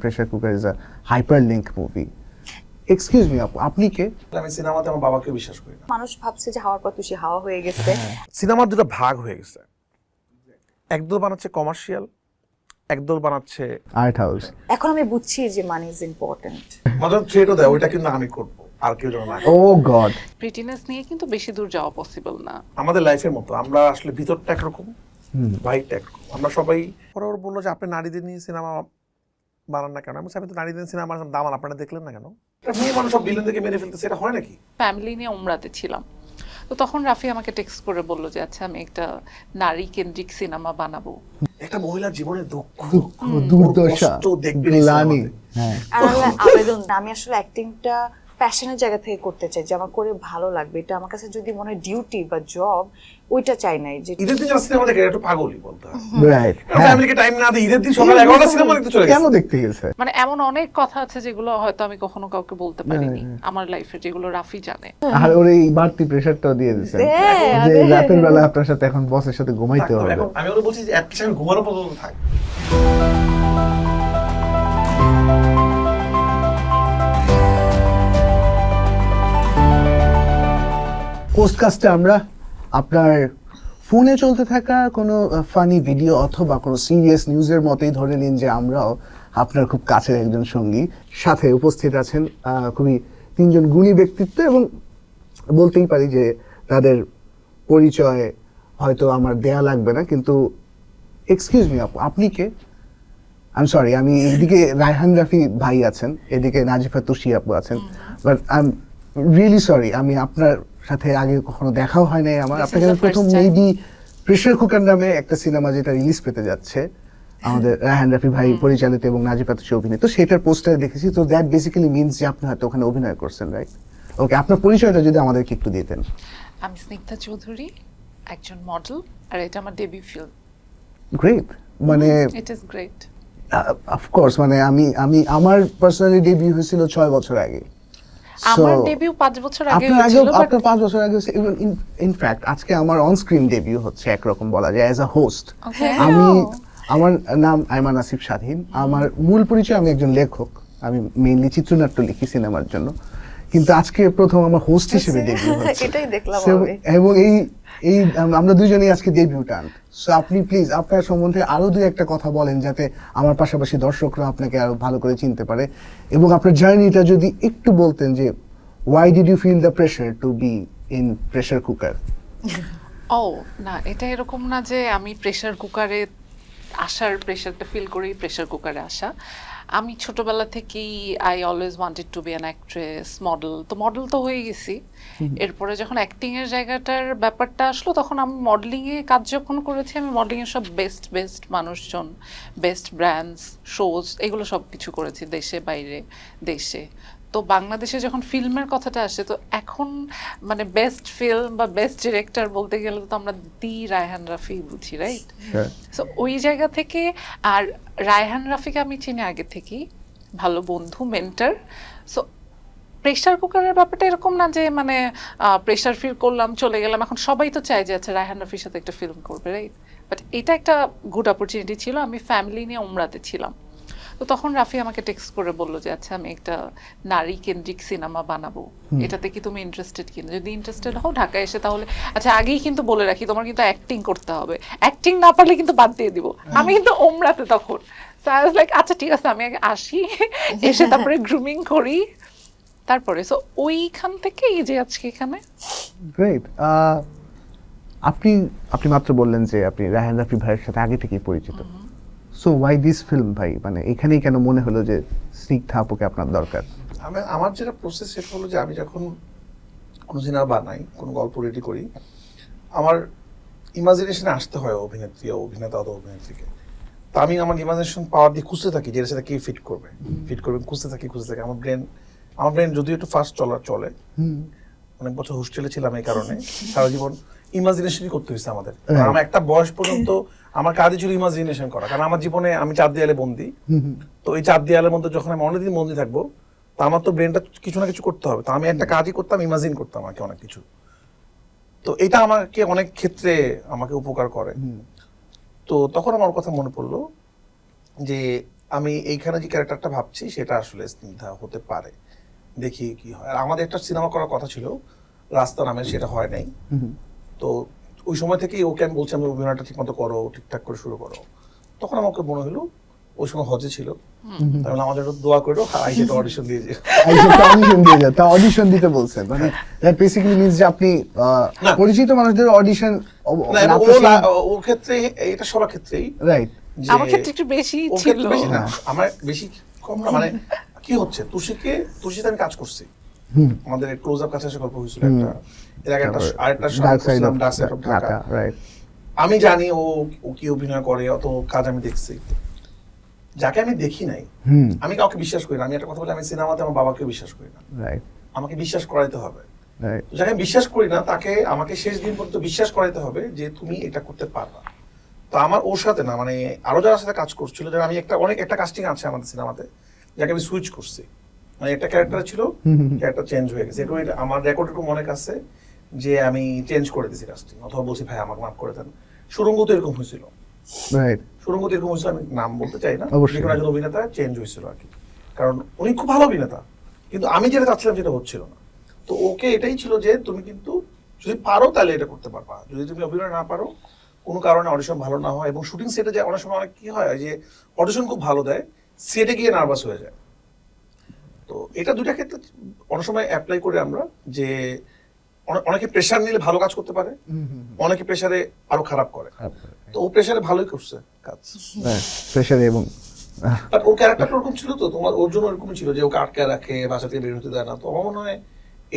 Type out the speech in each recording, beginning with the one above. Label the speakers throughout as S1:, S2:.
S1: Pressure cooker is a hyperlink movie. Excuse me আপু, আপনি কে?
S2: আমি সিনেমাতে আমার বাবাকে বিশ্বাস করি না।
S3: মানুষ ভাবছে যে হাওয়ার পর তুষি হাওয়া হয়ে গেছে।
S2: সিনেমার দুটো ভাগ হয়ে গেছে, একদল বানাচ্ছে কমার্শিয়াল, একদল বানাচ্ছে
S1: আর্ট হাউস।
S3: এখন আমি বুঝছি যে মানি ইজ ইম্পর্টেন্ট।
S2: মাঝে থ্রেটও দেয়, ওইটা কিন্তু আমি করবো, আর কেউ যেন না করে।
S1: ও গড,
S4: প্রিটিনেস নিয়ে কিন্তু বেশি দূর যাওয়া পসিবল না।
S2: আমাদের লাইফের মতো আমরা আসলে ভিতরটা একরকম, বাইরটা একরকম। আমরা সবাই পরে ওর বললো যে আপনি নারীদের নিয়ে সিনেমা বানান না কেন? আমি বলছি, আমি তো নারীদের সিনেমা দামান, আপনারা দেখলেন না কেন? মেয়ে মানুষ সব ভিলেন থেকে মেরে ফেলতেছে, এটা হয় নাকি?
S4: ফ্যামিলি নিয়ে উমরাতে ছিলাম, তো তখন রাফি আমাকে টেক্সট করে বলল যে আচ্ছা আমি একটা নারী কেন্দ্রিক সিনেমা বানাবো।
S2: একটা মহিলার জীবনের দুঃখ,
S1: দুর্দশা,
S2: কষ্ট দেখবে
S1: গ্লানি। হ্যাঁ,
S3: আবেদন, আমি আসলে অ্যাক্টিংটা প্যাশনের জায়গা থেকে করতে চাই, যে আমার করে ভালো লাগবে। এটা আমার কাছে যদি মনে হয় ডিউটি বা জব, ওইটা চাই নাই। যে
S2: ঈদের দিন যারা সিনেমা দেখে একটু পাগলই বলতে হয়।
S1: রাইট।
S2: ফ্যামিলিকে টাইম না দিয়ে ঈদের দিন সকাল 11টা সিনেমা দেখতে চলে
S1: কেন
S2: গেছে।
S1: দেখতে গেছে?
S4: মানে এমন অনেক কথা আছে যেগুলো হয়তো আমি কখনো কাউকে বলতে পারিনি আমার লাইফে, যেগুলো রাফি জানে।
S1: আর ওর এই বাড়তি প্রেসারটাও দিয়ে দিয়েছেন
S3: হ্যাঁ,
S1: যে রাতের বেলা আপনার সাথে এখন বসের সাথে ঘুমাইতে
S2: থাকতে হবে।
S1: হবে।
S2: এখন আমি ওরা বলছি যে অ্যাটলিস্ট আমি ঘুমানো পর্যন্ত থাক।
S1: পোস্টকাস্টে আমরা আপনার ফোনে চলতে থাকা কোনো ফানি ভিডিও অথবা কোনো সিরিয়াস নিউজের মতোই ধরে নিন যে আমরাও আপনার খুব কাছের একজন সঙ্গী। সাথে উপস্থিত আছেন খুবই তিনজন গুণী ব্যক্তিত্ব, এবং বলতেই পারি যে তাদের পরিচয় হয়তো আমার দেয়া লাগবে না, কিন্তু এক্সকিউজ মি আপু, আপনি কে? আই এম সরি, আমি এদিকে রায়হান রাফি ভাই আছেন, এদিকে নাজিফা তুষি আপু আছেন, but I am really sorry, আমি আপনার সাথে আগে কখনো দেখাও হয় নাই আমার।
S4: This
S1: আপনাকে
S4: is
S1: আমি
S4: the
S1: প্রথম
S4: first time.
S1: Maybe pressure cooker নামে একটা সিনেমা যেটা রিলিজ পেতে যাচ্ছে আমাদের রায়হান রাফি ভাই পরিচালিত এবং নাজিফা তুষি অভিনীত, সেটার পোস্টারে দেখেছি। তো দ্যাট বেসিক্যালি মিনস যে আপনি হয়তো ওখানে অভিনয় করছেন, রাইট? ওকে, আপনার পরিচয়টা যদি আমাদেরকে একটু দিতেন।
S4: আমি স্নিগ্ধা চৌধুরী, একজন মডেল, আর এটা আমার ডেবিউ ফিল্ম।
S1: গ্রেট, মানে
S4: ইট ইজ গ্রেট।
S1: অফকোর্স, মানে আমার পার্সোনালি ডেবিউ হয়েছিল 6 বছর আগে।
S4: আমার
S1: So,
S4: ডেবিউ 5 বছর আগে
S1: আপনার
S4: হয়েছিল, বাট
S1: আপনার 5 বছর আগে ইনফ্যাক্ট আজকে আমার অন স্ক্রিন ডেবিউ হচ্ছে একরকম বলা যায় অ্যাজ আ হোস্ট। আমি আমার নাম আইমান আসিফ স্বাধীন। আমার মূল পরিচয়, আমি একজন লেখক, আমি মেইনলি চিত্রনাট্য লিখি সিনেমার জন্য, কিন্তু আজকে প্রথম আমার হোস্ট হিসেবে ডেবিউ হচ্ছে।
S3: এটাই দেখলাম
S1: So,
S3: আমি।
S1: এবং এই আমরা দুজনেই আজকে ডেবিউটান্ট। সো আপনি প্লিজ আপনার সম্বন্ধে আরো দুই একটা কথা বলেন, যাতে আমার পাশাপাশি দর্শকরা আপনাকে আরো ভালো করে চিনতে পারে, এবং আপনার জার্নিটা যদি একটু বলতেন যে why did you feel the pressure to be in pressure cooker?
S4: ও না, এটা এরকম না যে আমি প্রেসার কুকারে আসার প্রেসারটা ফিল করেই প্রেসার কুকারে আসা। আমি ছোটবেলা থেকেই I always wanted to be an actress, model. তো মডেল তো হয়ে গেছি, এরপরে যখন অ্যাক্টিং এর জায়গাটার ব্যাপারটা আসলো, তখন আমি মডেলিং এ কাজ যখন করেছি, আমি মডেলিং এর সব বেস্ট মানুষজন, বেস্ট ব্র্যান্ডস, শোজ, এগুলো সব কিছু করেছি দেশে বাইরে দেশে। তো বাংলাদেশে যখন ফিল্মের কথাটা আসে, তো এখন মানে বেস্ট ফিল্ম বা বেস্ট ডিরেক্টর বলতে গেলে তো আমরা রায়হান রাফি বুঝি, রাইট? সো ওই জায়গা থেকে, আর রায়হান রাফিকে আমি চিনি আগে থেকেই, ভালো বন্ধু, মেন্টর। সো প্রেসার কুকারের ব্যাপারটা এরকম না যে মানে প্রেসার ফিল করলাম চলে গেলাম। এখন সবাই তো চায় যে আচ্ছা রায়হান রাফির সাথে একটা ফিল্ম করবে, রাইট? বাট এটা একটা গুড অপরচুনিটি ছিল। আমি ফ্যামিলি নিয়ে উমরাতে ছিলাম, তো তখন রাফি আমাকে টেক্সট করে বলল যে আচ্ছা আমি একটা নারী কেন্দ্রিক সিনেমা বানাবো, এটাতে কি তুমি ইন্টারেস্টেড কিনা? যদি ইন্টারেস্টেড হও ঢাকায় এসে তাহলে, আচ্ছা আগেই কিন্তু বলে রাখি তোমার কিন্তু অ্যাক্টিং করতে হবে, অ্যাক্টিং না পারলে কিন্তু বাদ দিয়ে দিব। আমি কিন্তু ওমরাতে তখন, সো আই ওয়াজ লাইক আচ্ছা ঠিক আছে, আমি আগে আসি, এসে তারপরে গ্রুমিং করি, তারপরে। সো ওইখান থেকে এই যে আজকে এখানে।
S1: গ্রেট। আপনি মাত্র বললেন যে আপনি রায়হান রাফি ভাইয়ের সাথে আগে থেকেই পরিচিত। সো ওয়াই দিস ফিল্ম ভাই, মানে এখানেই কেন মনে হলো যে স্নিগ্ধা আপুকে আপনার দরকার?
S2: আমার যেটা প্রসেস সেটা হলো যে আমি যখন কোনো সিনেমা বানাই, কোনো গল্প রেডি করি, আমার ইমাজিনেশনে আসতে হয় অভিনেত্রী ও অভিনেতা অথবা অভিনেত্রীকে। তো আমি আমার ইমাজিনেশন পাওয়ার দিয়ে খুঁজতে থাকি যে এর সাথে কে ফিট করবে, খুঁজতে থাকি। আমার ব্রেন যদিও একটু ফাস্ট চলে, অনেক বছর হোস্টেলে ছিলাম, এই কারণে সারা জীবন ইমাজিনেশনই করতে হয়েছে আমাদের। আমার একটা বয়স পর্যন্ত আমার কাজই ছিল ইমাজিনেশন করা, কারণ আমার জীবনে আমি 4 দেয়ালে বন্দি। তো এই 4 দেয়ালের মধ্যে যখন আমি অনেকদিন বন্দি থাকবো, তো আমার তো ব্রেনটা কিছু না কিছু করতে হবে। তো আমি একটা কাজই করতাম, ইমাজিন করতাম আমাকে অনেক কিছু। তো এটা আমাকে অনেক ক্ষেত্রে আমাকে উপকার করে। তো তখন আমার কথা মনে পড়লো যে আমি এইখানে যে ক্যারেক্টারটা ভাবছি সেটা আসলে স্নিগ্ধা হতে পারে, দেখি কি হয়। আর আমাদের একটা সিনেমা করার কথা ছিল রাস্তা নামে, সেটা হয় নাই। তো ওই সময় থেকেই ওকে আমি বলছি, আমি অভিনয়টা ঠিক মতো করো, ঠিকঠাক করে শুরু করো। তখন আমাকে মনে হলো, ওই সময় হজে ছিল, তাহলে আমাদের একটু দোয়া করো, আইসেটা অডিশন দিয়ে যে
S1: অডিশন দিয়ে যাও, তা অডিশন দিতে বলছেন, মানে দ্যাট বেসিক্যালি মিন্স যে আপনি
S2: না।
S1: পরিচিত মানুষদের অডিশন
S2: না, এবং ওর ক্ষেত্রে, এটা সবার ক্ষেত্রেই,
S1: রাইট
S2: যে
S4: আমার ক্ষেত্রে একটু বেশি
S2: ওর
S4: ছিল।
S2: ক্ষেত্রে বেশি না, আমার বেশি কম না। মানে কি হচ্ছে, তুষিতে আমি কাজ করছি, আমাদের ক্লোজ আপ কাছে এসে গল্প হয়েছিল একটা, এর আগে আরেকটা
S1: dark side of
S2: dark side of Dhaka.
S1: Right.
S2: আমি জানি ও কি অভিনয় করে, অত কাজ আমি দেখছি। যাকে আমি দেখি নাই, আমি কাউকে বিশ্বাস করি না। আমি একটা কথা বলি, আমি সিনেমাতে আমার বাবাকেও বিশ্বাস করি না,
S1: রাইট
S2: আমাকে বিশ্বাস করাইতে হবে।
S1: রাইট।
S2: তো যাকে আমি বিশ্বাস করি না, তাকে আমাকে শেষ দিন পর্যন্ত বিশ্বাস করাইতে হবে যে তুমি এটা করতে পারবা। তো আমার ওর সাথে না, মানে আরো যারা সাথে কাজ করছিল, যারা আমি একটা কাস্টিং আছে আমাদের সিনেমাতে, যাকে আমি সুইচ করছি, মানে একটা ক্যারেক্টার ছিল, ক্যারেক্টার চেঞ্জ হয়ে গেছে। এরকম আমার রেকর্ড এরকম অনেক আছে যে আমি চেঞ্জ করে দিয়েছি কাস্টিং, অথবা বলছি ভাই আমাকে মাফ করে দেন। সুরঙ্গ তো এরকম হয়েছিল,
S1: রাইট।
S2: সুরঙ্গ তো এরকম হয়েছিল, আমি নাম বলতে চাই না,
S1: অবশ্যই।
S2: যে কোনো একজন অভিনেতা চেঞ্জ হয়েছিল আর কি, কারণ উনি খুব ভালো অভিনেতা, কিন্তু আমি যেটা চাচ্ছিলাম সেটা হচ্ছিল না। তো ওকে এটাই ছিল যে তুমি কিন্তু যদি পারো তাহলে এটা করতে পারবা, যদি তুমি অভিনয় না পারো, কোনো কারণে অডিশন ভালো না হয়, এবং শুটিং সেটে যায় অনেক সময় অনেক কি হয় যে অডিশন খুব ভালো দেয়, সেটে গিয়ে নার্ভাস হয়ে যায়। তো এটা দুইটা ক্ষেত্রে অনেক সময় অ্যাপ্লাই করে আমরা, যে অনেকে প্রেশার নিলে ভালো কাজ করতে পারে, অনেকে প্রেশারে আরো খারাপ করে। তো ও প্রেশারে ভালোই করছে কাজ,
S1: প্রেশার এবং
S2: বাট ওর ক্যারেক্টারটা ওরকম ছিল, তো তোমার ওর জন্য এরকমই ছিল যে ওকে আটকে রাখে, বাসা থেকে বের হতে দেয় না। তো আমার মনে হয়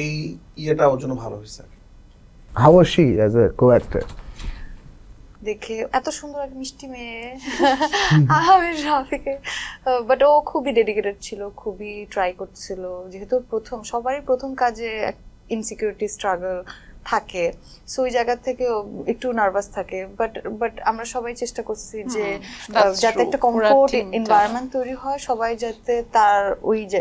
S2: এই ইয়েটা ওর জন্য ভালো হয়েছে।
S1: How was she as a co-actor?
S3: দেখে এত সুন্দর এক মিষ্টি মেয়ে আমি রাফিকে, বাট ও খুবই ডেডিকেটেড ছিল, খুবই ট্রাই করছিল। যেহেতু সবারই প্রথম কাজে ইনসিকিউরিটি স্ট্রাগল থাকে, সো ওই জায়গা থেকে একটু নার্ভাস থাকে, বাট আমরা সবাই চেষ্টা করছি যে যাতে একটা কমফোর্ট এনভায়রনমেন্ট তৈরি হয়, সবাই যাতে তার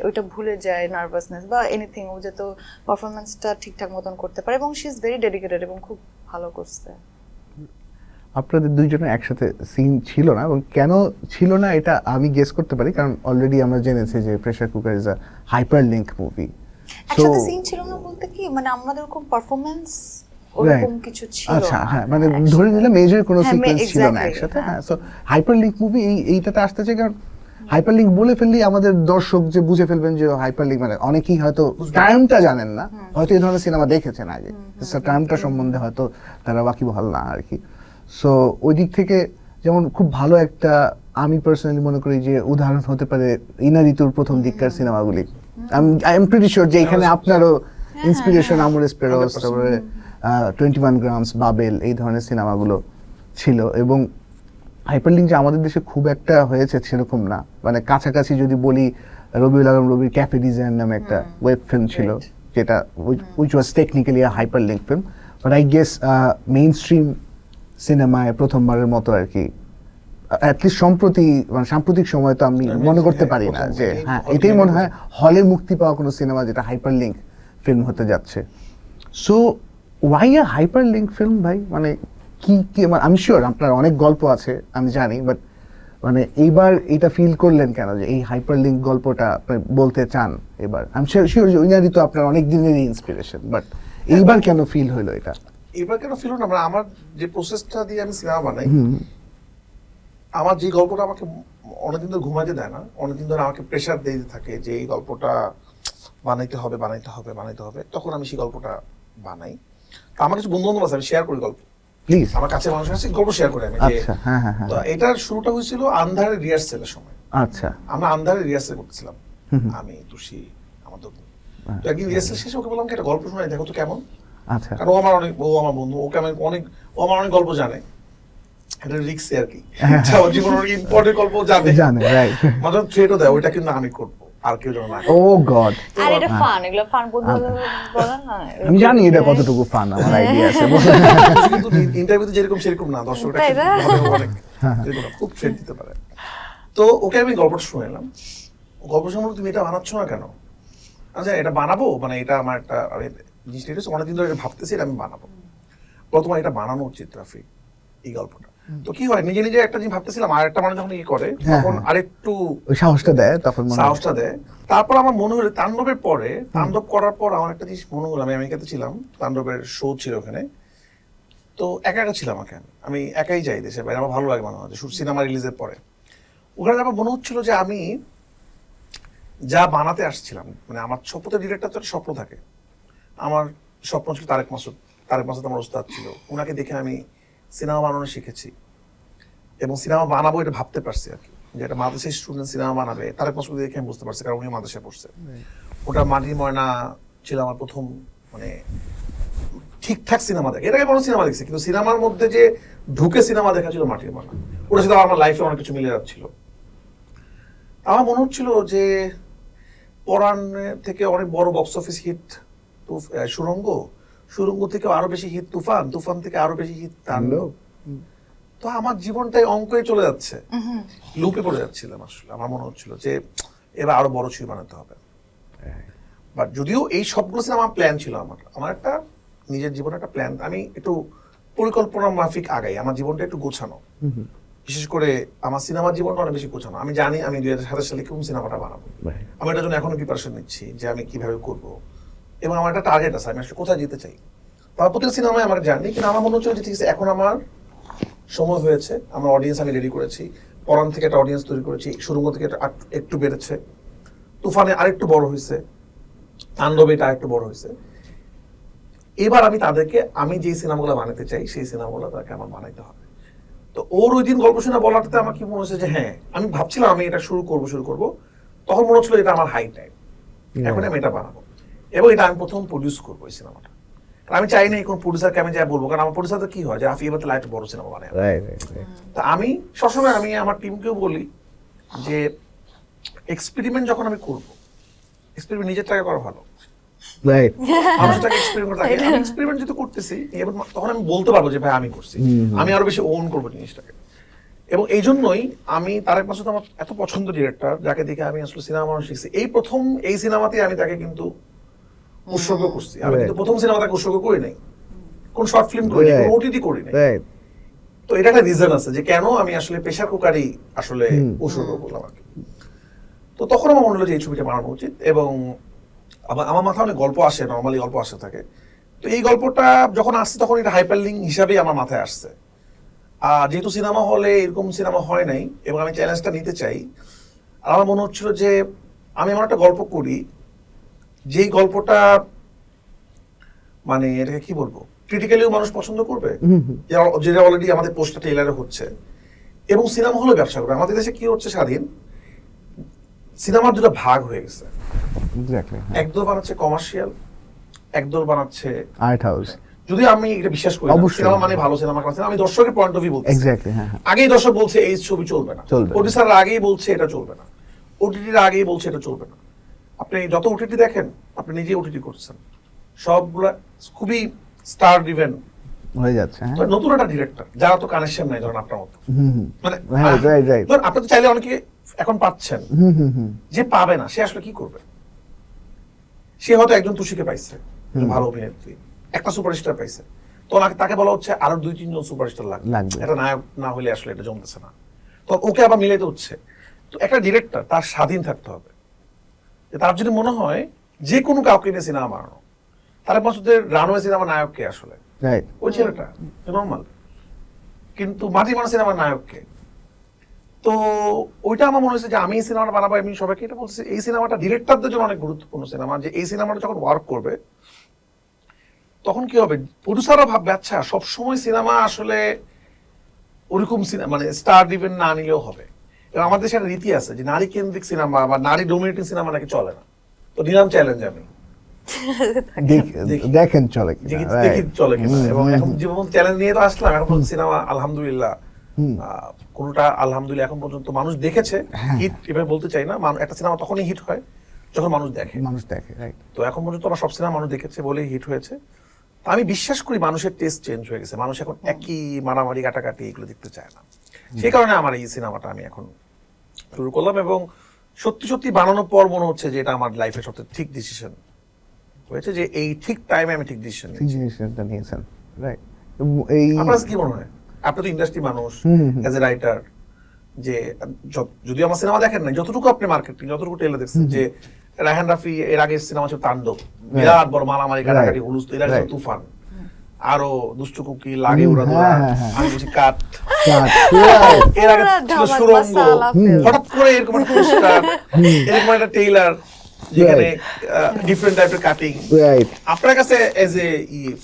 S3: ওইটা ভুলে যায়, নার্ভাসনেস বা এনিথিং, ও যাতে পারফরমেন্সটা ঠিকঠাক মতন করতে পারে, এবং শি ইজ ভেরি ডেডিকেটেড এবং খুব ভালো করছে।
S1: আপনাদের দুইজনের একসাথে সিন ছিল না, এবং কেন ছিল না এটা আমি গেস করতে পারি, কারণ অলরেডি আমরা জেনেছি যে pressure cooker is a hyper link movie.
S3: একসাথে সিন ছিল না বলতে কি, মানে আমাদের ওরকম পারফরমেন্স ওরকম কিছু ছিল না।
S1: আচ্ছা, হ্যাঁ, মানে ধরে নিলাম মেজর কোনো
S3: হ্যাঁ,
S1: সিকোয়েন্স ছিল না
S3: exactly,
S1: একসাথে।
S3: হ্যাঁ।
S1: হ্যাঁ, সো হাইপার লিঙ্ক মুভি এইটাতে আসতেছে, কারণ হাইপার লিঙ্ক বলে ফেললেই আমাদের দর্শক যে বুঝে ফেলবেন যে হাইপার লিঙ্ক, মানে অনেকেই হয়তো টার্মটা জানেন না, হয়তো এই ধরনের সিনেমা দেখেছেন আগে, টার্মটা সম্বন্ধে হয়তো তারা ওয়াকিবহাল না আর কি। সো ওই দিক থেকে যেমন খুব ভালো একটা, আমি পার্সোনালি মনে করি যে উদাহরণ হতে পারে ইনা ঋতুর প্রথম দিককার সিনেমাগুলি। আই এম প্রিটি শিওর যে এখানে আপনারও ইন্সপিরেশন আমোরেস পেরোস, তারপরে 21 গ্রামস, বাবেল, এই ধরনের সিনেমাগুলো ছিল। এবং হাইপারলিঙ্ক যে আমাদের দেশে খুব একটা হয়েছে সেরকম না, মানে কাছাকাছি যদি বলি, রবিউল আলম রবির ক্যাফে ডিজাইন নামে একটা ওয়েব ফিল্ম ছিল, যেটা which was technically a hyperlink film, but I guess main stream সিনেমায় প্রথমবারের মতো আর কি, অ্যাটলিস্ট সম্প্রতি, মানে সাম্প্রতিক সময় তো আমি মনে করতে পারি না যে, হ্যাঁ, এটাই মনে হয় হলে মুক্তি পাওয়া কোনো সিনেমা যেটা হাইপারলিঙ্ক ফিল্ম হতে যাচ্ছে। সো ওয়াই আ হাইপারলিঙ্ক ফিল্ম ভাই? মানে কি আমি শিওর আপনার অনেক গল্প আছে আমি জানি, বাট মানে এইবার এটা ফিল করলেন কেন যে এই হাইপারলিঙ্ক গল্পটা আপনি বলতে চান এবার? আমি শিওর যে উইনারি তো আপনার অনেক দিনেরই ইন্সপিরেশন, বাট এইবার কেন ফিল হলো এটা?
S2: এবার কেন ফিল না, মানে আমার যে প্রসেসটা দিয়ে আমি সিনেমা বানাই, আমার যে গল্পটা আমাকে অনেকদিন ধরে ঘুমাইতে দেয় না, অনেকদিন ধরে আমাকে প্রেশার দিতে থাকে যে এই গল্পটা বানাইতে হবে, তখন আমি সেই গল্পটা বানাই। তো আমার কিছু বন্ধু বান্ধব আছে, আমি শেয়ার করি গল্প,
S1: প্লিজ।
S2: আমার কাছে মানুষের কাছে গল্প শেয়ার করি আমি।
S1: আচ্ছা, হ্যাঁ হ্যাঁ হ্যাঁ।
S2: তো এটার শুরুটা হয়েছিল আন্ধারে রিহার্সেলের সময়।
S1: আচ্ছা,
S2: আমরা আন্ধারে রিহার্সেল করতেছিলাম, আমি, তুষি, আমার দোকান। তো একদিন রিহার্সেল শেষে ওকে বললাম একটা গল্প শোনাই, দেখো তো কেমন।
S1: আচ্ছা,
S2: কারণ ও আমার বন্ধু, ওকে আমি ও আমার অনেক গল্প জানে, এটা রিস্ক আর কি, আমার জীবনের অনেক ইম্পর্টেন্ট গল্প জানে,
S1: রাইট।
S2: মাঝে থ্রেটও দেয়, ওইটা কিন্তু আমি করবো, আর কেউ যেন না করে।
S1: ও গড,
S3: আর এটা ফান, এগুলো ফান বলতে বলেন না,
S1: আমি জানি এটা কতটুকু ফান, আমার আইডিয়া আছে।
S2: কিন্তু ইন্টারভিউতে যেরকম সেরকম না, দর্শকরা
S3: তাই না?
S2: অনেক এরকম না, খুব থ্রেট দিতে পারে। তো ওকে আমি গল্পটা শুনাইলাম, গল্প শুনলাম, তুমি এটা বানাচ্ছ না কেন? আচ্ছা, এটা বানাবো, মানে এটা আমার একটা জিনিসটা অনেকদিন ধরে ভাবতেছি, এটা আমি বানাবো। তোমার এটা বানানো উচিত রাফি, এই গল্পটা। তো কি হয়, নিজে নিজে একটা জিনিস ভাবতেছিলাম, আর একটা মানুষ যখন ই করে
S1: হ্যাঁ,
S2: তখন
S1: হ্যাঁ।
S2: আরেকটু
S1: ওই সাহসটা দেয় তখন মনে হয়।
S2: সাহসটা দেয়। তারপর আমার মনে হলো তাণ্ডবের পরে, তাণ্ডব করার পর আমার একটা জিনিস মনে হলো, আমি আমেরিকাতে ছিলাম, তাণ্ডবের শো ছিল ওখানে, তো একা একা ছিলাম, আমি একাই যাই দেশে বাইরে, আমার ভালো লাগে মনে হয় সিনেমা রিলিজের পরে। ওখানে আমার মনে হচ্ছিল যে আমি যা বানাতে আসছিলাম, মানে আমার প্রত্যেক ডিরেক্টর তো একটা স্বপ্ন থাকে। আমার স্বপ্ন ছিল তারেক মাসুদ আমার ওস্তাদ ছিল, ওনাকে দেখে আমি সিনেমা বানানো শিখেছি এবং সিনেমা বানাবো এটা ভাবতে পারছি আর কি, যে একটা মাদ্রাসার স্টুডেন্ট সিনেমা বানাবে, তারেক মাসুদ দেখে আমি বুঝতে পারছি, কারণ উনি মাদ্রাসায় পড়ছে। ওটা মাটির ময়না ছিল আমার প্রথম মানে ঠিকঠাক সিনেমা দেখে, এর আগে বড় সিনেমা দেখছি, কিন্তু সিনেমার মধ্যে যে ঢুকে সিনেমা দেখা ছিল মাটির ময়না, ওটার সাথে আমার লাইফে অনেক কিছু মিলে যাচ্ছিল। আমার মনে হচ্ছিল যে পরাণ থেকে অনেক বড় বক্স অফিস হিট সুরঙ্গ থেকে আরো বেশি হিট তুফান থেকে আরো বেশি হিট তাণ্ডব। তো আমার জীবনটাই অঙ্কই চলে যাচ্ছে, লুপে পড়ে যাচ্ছিলাম আসলে। আমার মনে হচ্ছিল যে এবার আরো বড় ছবি বানাতে হবে। বাট যদিও এই সবগুলো সিনেমা প্ল্যান ছিল, আমার একটা নিজের জীবনে একটা প্ল্যান, আমি একটু পরিকল্পনা মাফিক আগাই, আমার জীবনটা একটু গোছানো। বিশেষ করে আমার সিনেমার জীবনটা অনেক বেশি গোছানো। আমি জানি আমি 2027 সালে কোন সিনেমাটা বানাবো, আমি এটার জন্য এখনো প্রিপারেশন নিচ্ছি যে আমি কিভাবে করব, এবং আমার একটা টার্গেট আছে, আমি আসলে কোথায় যেতে চাই। তার প্রত্যেক সিনেমায় আমার জানি, কিন্তু আমার মনে হচ্ছে যে ঠিক আছে, এখন আমার সময় হয়েছে, আমার অডিয়েন্স আমি রেডি করেছি, পরাণ থেকে একটা অডিয়েন্স তৈরি করেছি, সুরঙ্গ থেকে একটু বেড়েছে, তুফানে আরেকটু বড় হয়েছে, তাণ্ডবে এটা আরেকটু বড় হয়েছে। এবার আমি তাদেরকে, আমি যে সিনেমাগুলো বানাতে চাই সেই সিনেমাগুলো তাকে আমার বানাইতে হবে। তো ওর ওই দিন গল্প শুনে বলাটাতে আমার কি মনে হচ্ছে যে হ্যাঁ, আমি ভাবছিলাম আমি এটা শুরু করব, তখন মনে হচ্ছিল এটা আমার হাই টাইম, এখন আমি এটা বানাবো এবং এটা আমি প্রথম প্রডিউস করবো এই সিনেমাটা। আমি চাই না কোন প্রডিউসারকে আমি যা বলবো, কারণ আমার প্রডিউসার কি হয় যে আফি এবার লাইট বড় সিনেমা বানায়। তা আমি সবসময় আমি আমার টিমকেও বলি যে এক্সপেরিমেন্ট যখন আমি করবো, এক্সপেরিমেন্ট নিজের টাকা করা ভালো, মানুষটাকে এক্সপেরিমেন্ট থাকে। আমি এক্সপেরিমেন্ট যেহেতু করতেছি, এবং তখন আমি বলতে পারবো যে ভাই আমি করছি, আমি আরো বেশি ওন করবো জিনিসটাকে। এবং এই জন্যই আমি তারেক মাসুদ আমার এত পছন্দ ডিরেক্টর, যাকে দেখে আমি আসলে সিনেমা বানানো শিখছি। এই প্রথম এই সিনেমাতে আমি তাকে কিন্তু উৎসর্গ করছি। আমি কিন্তু প্রথম সিনেমা তাকে উৎসর্গ করি নাই, কোন শর্ট ফিল্ম করি নাই, কোন ওটিটি করি নাই। তো এটা একটা রিজন আছে যে কেন আমি আসলে প্রেসার কুকারই আসলে উৎসর্গ করলাম আর কি। তো তখন আমার মনে হলো যে এই ছবিটা বানানো উচিত, এবং আমার মাথায় অনেক গল্প আসে, নর্মালি গল্প আসে থাকে। তো এই গল্পটা যখন আসছে তখন এটা হাইপারলিঙ্ক হিসাবেই আমার মাথায় আসছে। আর যেহেতু সিনেমা হলে এরকম সিনেমা হয় নাই এবং আমি চ্যালেঞ্জটা নিতে চাই, আর আমার মনে হচ্ছিল যে আমি এমন একটা গল্প করি যেই গল্পটা মানে এটাকে কি বলবো, ক্রিটিক্যালিও মানুষ পছন্দ করবে, যেটা অলরেডি আমাদের পোস্টার ট্রেইলারে হচ্ছে, এবং সিনেমা হলে ব্যবসা করবে। আমাদের দেশে কি হচ্ছে, স্বাধীন সিনেমার দুটো ভাগ হয়ে গেছে, একদল বানাচ্ছে কমার্শিয়াল, একদল বানাচ্ছে আর্ট হাউস। যদি আমি এটা বিশ্বাস করি সিনেমা মানে ভালো সিনেমা, আমি দর্শকের পয়েন্ট অফ ভিউ বলছি। আগেই দর্শক বলছে এই ছবি চলবে না, প্রডিউসাররা আগেই বলছে এটা চলবে না, ওটিটিরা আগেই বলছে এটা চলবে না। আপনি যত ওটিটি দেখেন, আপনি নিজেই ওটিটি করছেন, সবগুলা খুবই স্টার ড্রিভেন হয়ে যাচ্ছে। নতুন একটা ডিরেক্টর যারা তো কানেকশন নাই, ধরেন আপনার মতো, মানে আপনি তো চাইলে অনেকে এখন পাচ্ছেন, যে পাবে না সে আসলে কি করবে? সে হয়তো একজন তুষিকে পাইছে, ভালো অভিনেত্রী, একটা সুপারস্টার পাইছে, তো তাকে বলা হচ্ছে আরো 2-3 জন সুপারস্টার লাগবে, এটা নায়ক না হলে আসলে এটা জমতেছে না, তো ওকে আবার মিলাইতে হচ্ছে। তো একটা ডিরেক্টর তার স্বাধীন থাকতে হবে, তার যদি মনে হয় যে কোনো কাউকে নিয়ে সিনেমা বানানো, তারেক মাসুদের রানওয়ে সিনেমা নায়ক কে আসলে? ওই ছেলেটা নর্মাল, কিন্তু মাটি মানা সিনেমার নায়ক কে? তো ওইটা আমার মনে হয়েছে যে আমি এই সিনেমাটা বানাবো। আমি সবাইকে এটা বলছি, এই সিনেমাটা ডিরেক্টরদের জন্য অনেক গুরুত্বপূর্ণ সিনেমা, যে এই সিনেমাটা যখন ওয়ার্ক করবে তখন কি হবে, প্রডিউসাররা ভাববে আচ্ছা সবসময় সিনেমা আসলে ওরকম সিনেমা মানে স্টার ড্রিভেন না নিলেও হবে। এবং আমাদের দেশে একটা রীতি আছে যে নারী কেন্দ্রিক সিনেমা বা নারী ডোমিনেটিং সিনেমা নাকি চলে না। তো নিলাম চ্যালেঞ্জ, আমি দেখেন চলে কিনা। এবং এখন যেমন চ্যালেঞ্জ নিয়ে তো আসলাম, এখন সিনেমা আলহামদুলিল্লাহ কোনটা আলহামদুলিল্লাহ এখন পর্যন্ত মানুষ দেখেছে। হিট এভাবে বলতে চাই না, একটা সিনেমা তখনই হিট হয় যখন মানুষ দেখে। তো এখন পর্যন্ত আমার সব সিনেমা মানুষ দেখেছে বলেই হিট হয়েছে। আমি বিশ্বাস করি মানুষের টেস্ট চেঞ্জ হয়ে গেছে, মানুষ এখন একই মারামারি কাটাকাটি এগুলো দেখতে চায় না। সেই কারণে আমার এই সিনেমাটা আমি এখন শুরু করলাম, এবং সত্যি সত্যি বানানোর পর মনে হচ্ছে যে এটা আমার লাইফের সবচেয়ে ঠিক ডিসিশন হয়েছে, যে এই ঠিক টাইমে আমি ঠিক ডিসিশন নিয়েছেন। আপনার কি মনে হয়? আপনি তো ইন্ডাস্ট্রি মানুষ, অ্যাজ এ রাইটার, যে যদিও আমার সিনেমা দেখেন না, যতটুকু আপনি মার্কেটিং, যতটুকু ট্রেলার দেখছেন, যে রায়হান রাফি এর আগে সিনেমা ছিল তাণ্ডব, বিরাট বড় মারামারি কাটাকাটি হুলুস, এর আগে ছিল তুফান, আরো দুষ্টু কুকি, লাগে উড়াদুরা, আমি বলছি কাট, এর আগে ছিল সুরঙ্গ, হঠাৎ করে এরকম একটা পোস্টার, এরকম একটা ট্রেলার যেখানে ডিফারেন্ট টাইপের কাটিং, আপনার কাছে এজ এ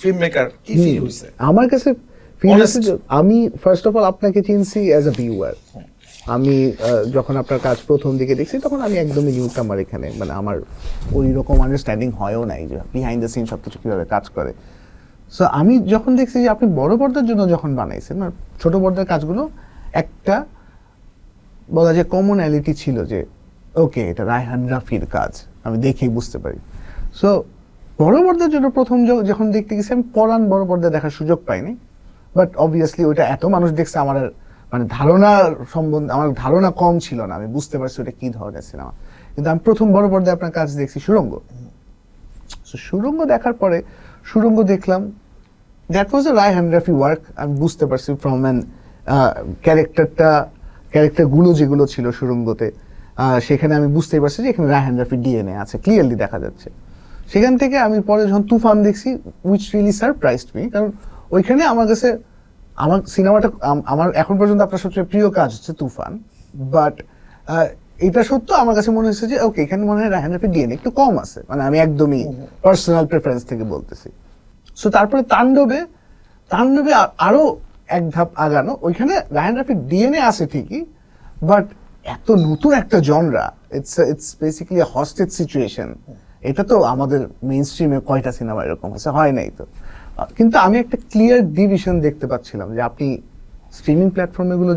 S2: ফিল্ম মেকার কি ফিল হইছে?
S1: আমার কাছে ফিল হচ্ছে আমি ফার্স্ট অফ অল আপনাকে চিনছি অ্যাজ আ ভিউয়ার। আমি যখন আপনার কাজ প্রথম দিকে দেখছি তখন আমি একদমই নিউ কামার এখানে, মানে আমার ওই রকম আন্ডারস্ট্যান্ডিং হয়ও নাই যে বিহাইন্ড দ্য সিন সবকিছু কিভাবে কাজ করে। সো আমি যখন দেখছি যে আপনি বড় পর্দার জন্য যখন বানাইছেন, মানে ছোট পর্দার কাজগুলো একটা বলা যায় কমনঅ্যালিটি ছিল যে ওকে এটা রায়হান রাফির কাজ, আমি দেখেই বুঝতে পারি। সো বড় পর্দার জন্য প্রথম যখন দেখতে গেছি আমি পরান বড় পর্দা দেখার সুযোগ পাইনি, বাট অবভিয়াসলি ওইটা এত মানুষ দেখছে আমার মানে ধারণা সম্বন্ধে আমার ধারণা কম ছিল না, আমি বুঝতে পারছি ওটা কি ধরনের সিনেমা। কিন্তু আমি প্রথম বড় পর্দায় আপনার কাজ দেখছি সুড়ঙ্গ। সো সুড়ঙ্গ দেখার পরে সুড়ঙ্গ দেখলাম that was A Raihan Rafi work. আমি বুঝতে পারছি ফ্রম অ্যান ক্যারেক্টারগুলো যেগুলো ছিল সুড়ঙ্গতে, সেখানে আমি বুঝতেই পারছি যে এখানে রায়হান রাফি ডিএনএ আছে, ক্লিয়ারলি দেখা যাচ্ছে। সেখান থেকে আমি পরে যখন তুফান দেখছি, উইচ রিয়েলি সারপ্রাইজড মি, কারণ ওইখানে আমার কাছে আমার সিনেমাটা আমার এখন পর্যন্ত আপনার সবচেয়ে প্রিয় কাজ হচ্ছে তুফান, বাট এটা সত্য আমার কাছে মনে হচ্ছে যে ওকে এখানে মনে হয় রায়হান রাফির ডিএনএ একটু কম আছে, মানে আমি একদমই পার্সোনাল প্রেফারেন্স থেকে বলতেছি। সো তারপরে তাণ্ডবে আরো এক ধাপ আগানো, ওইখানে রায়হান রাফির ডিএনএ আছে ঠিকই, বাট এত নতুন একটা genre, it's basically a hostage situation. এটা তো আমাদের মেইন স্ট্রিমে কয়টা সিনেমা এরকম হচ্ছে, হয় নাই তো। কিন্তু আমি একটা ক্লিয়ার ডিভিশন দেখতে পাচ্ছিলাম যে আপনি স্ট্রিমিং প্ল্যাটফর্মগুলো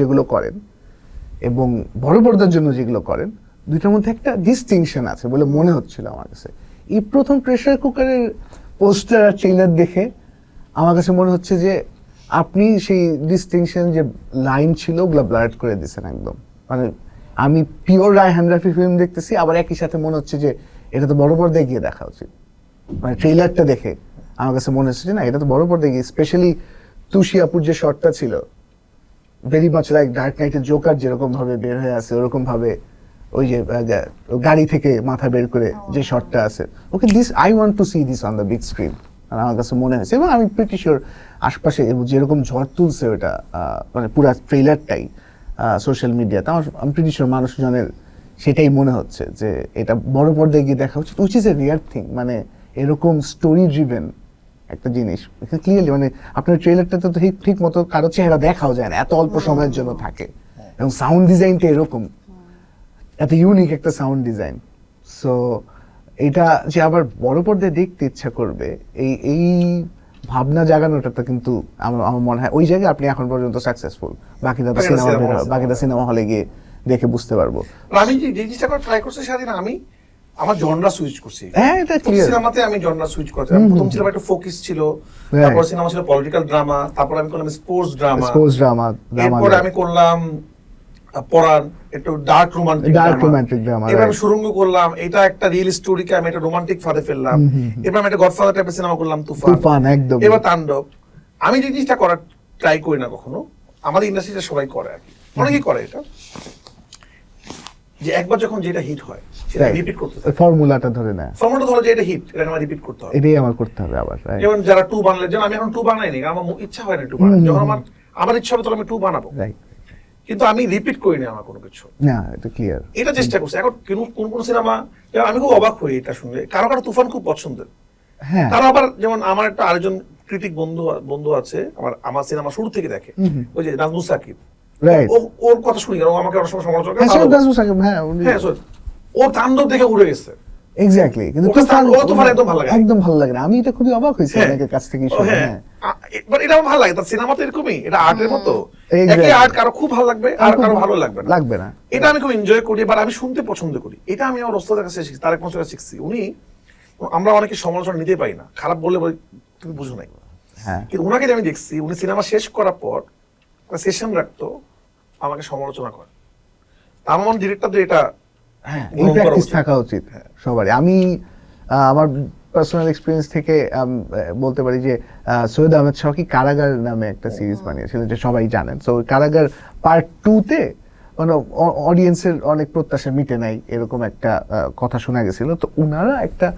S1: যেগুলো করেন এবং বড় পর্দার জন্য যেগুলো করেন, দুইটার মধ্যে একটা ডিস্টিংশন আছে বলে মনে হচ্ছিল আমার কাছে। এই প্রথম প্রেসার কুকারের পোস্টার আর ট্রেলার দেখে আমার কাছে মনে হচ্ছে যে আপনি সেই ডিস্টিংশন যে লাইন ছিল ওগুলো ব্লার্ড করে দিয়েছেন একদম। মানে আমি পিওর রায়হান রাফি ফিল্ম দেখতেছি, আবার একই সাথে মনে হচ্ছে যে এটা তো বড় পর্দায় গিয়ে দেখা উচিত। মানে ট্রেলারটা দেখে আমার কাছে মনে হচ্ছে যে না, এটা তো বড় পর্দায় গিয়ে, স্পেশালি তুষি আপুর যে শটটা ছিল, ভেরি মাচ লাইক ডার্ক নাইটের জোকার যেরকম ভাবে বের হয়ে আছে ওরকম ভাবে ওই যে গাড়ি থেকে মাথা বের করে যে শটটা আছে, okay this I want to see this on the big screen. আর আমার কাছে মনে হয়েছে, এবং আমি প্রিটি শিওর আশপাশে যেরকম ঝড় তুলছে ওটা, মানে পুরা ট্রেলারটাই সোশ্যাল মিডিয়াতে, আমি প্রিটি শিওর মানুষজনের সেটাই মনে হচ্ছে যে এটা বড় পর্দায় গিয়ে দেখা উচিত, which is a rear thing. মানে এরকম স্টোরি ড্রিভেন একটা জিনিস ক্লিয়ারলি, মানে আপনার ট্রেলারটাতে তো ঠিক মতো কারো চেহারা দেখাও যায় না, এত অল্প সময়ের জন্য থাকে, এবং সাউন্ড ডিজাইনটা এরকম এত ইউনিক একটা সাউন্ড ডিজাইন। সো এটা যে আবার বড় পর্দায় দেখতে ইচ্ছা করবে, এই ভাবনা জাগানোটা তো কিন্তু আমার মনে হয় ওই জায়গায় আপনি এখন পর্যন্ত সাকসেসফুল। বাকিটা সিনেমা হলে গিয়ে দেখে বুঝতে পারবো।
S2: আমি যে জিনিসটা করে ট্রাই করছি স্বাধীন, আমি আমার জনরা সুইচ করছি।
S1: হ্যাঁ, এটা ক্লিয়ার।
S2: সিনেমাতে আমি জনরা সুইচ করছি। প্রথম ছিল একটা ফোকাস ছিল, তারপর সিনেমা ছিল পলিটিক্যাল ড্রামা, তারপর আমি করলাম স্পোর্টস ড্রামা, এরপর আমি করলাম পরাণ, একটু ডার্ক রোমান্টিক ড্রামা, এবার আমি সুরঙ্গ করলাম, এটা একটা রিয়েল স্টোরিকে আমি একটা রোমান্টিক ফাঁদে ফেললাম, এবার আমি একটা গডফাদার টাইপের সিনেমা করলাম তুফান,
S1: একদম।
S2: এবার তাণ্ডব। আমি যে জিনিসটা করার ট্রাই করি না কখনো, আমাদের ইন্ডাস্ট্রিতে সবাই করে আর কি, অনেকেই করে এটা, যে একবার যখন যেটা হিট হয় সেটা রিপিট করতে হবে,
S1: ফর্মুলাটা ধরে না,
S2: ফর্মুলা ধরে যে এটা হিট, এটা আমার রিপিট করতে হবে,
S1: এটাই আমার করতে হবে আবার।
S2: যেমন যারা 2 বানালে, যেমন আমি এখন 2 বানাইনি, আমার ইচ্ছা হয় না 2 বানাতে, যখন আমার ইচ্ছা হবে তখন আমি 2 বানাবো, কিন্তু আমি রিপিট করিনি আমার কোনো কিছু
S1: না, এটা ক্লিয়ার।
S2: এটা চেষ্টা করছি। এখন কোন সিনেমা, যেমন আমি খুব অবাক হই এটা শুনলে, কারো তুফান খুব পছন্দের,
S1: হ্যাঁ,
S2: তারা আবার যেমন আমার একটা আরেকজন ক্রিটিক বন্ধু আছে, আমার সিনেমা শুরু থেকে দেখে, ওই যে নাজমুল সাকিব, ওর কথা শুনি, ও আমাকে অনেক সময় সমালোচনা করে, ও তাণ্ডব দেখে উড়ে গেছে।
S1: এক্স্যাক্টলি, কিন্তু
S2: তুফান একদম ভালো লাগে,
S1: একদম ভালো লাগে না। আমি এটা খুবই অবাক হইছি অনেকের কাছ থেকে শুনে।
S2: বাট এটা আমার ভালো লাগে, তার সিনেমা তো এরকমই, এটা আর্টের মতো, একই আর্ট কারো খুব ভালো লাগবে আর কারো ভালো লাগবে না। এটা আমি খুব এনজয় করি, বাট আমি শুনতে পছন্দ করি। এটা আমি আমার ওস্তাদের কাছে শিখছি, তারেক মাসুদের কাছে শিখছি। আমরা অনেকে সমালোচনা নিতে পারি না, খারাপ বললে তুমি বুঝো নাই, কিন্তু ওনাকে আমি দেখছি, উনি সিনেমা শেষ করার পর সেশন রাখতো, আমাকে সমালোচনা করে। আমার মনে ডিরেক্টরদের এটা
S1: এই প্র্যাকটিস থাকা উচিত সবারই। আমি আমার পার্সোনাল এক্সপিরিয়েন্স থেকে বলতে পারি যে সৈয়দ আহমেদ শওকী কারাগার নামে একটা সিরিজ বানিয়েছিলেন, যে সবাই জানেন। সো কারাগার পার্ট 2-তে মানে অডিয়েন্সের অনেক প্রত্যাশা মিটে নাই, এরকম একটা কথা শোনা গেছিল। তো উনারা একটা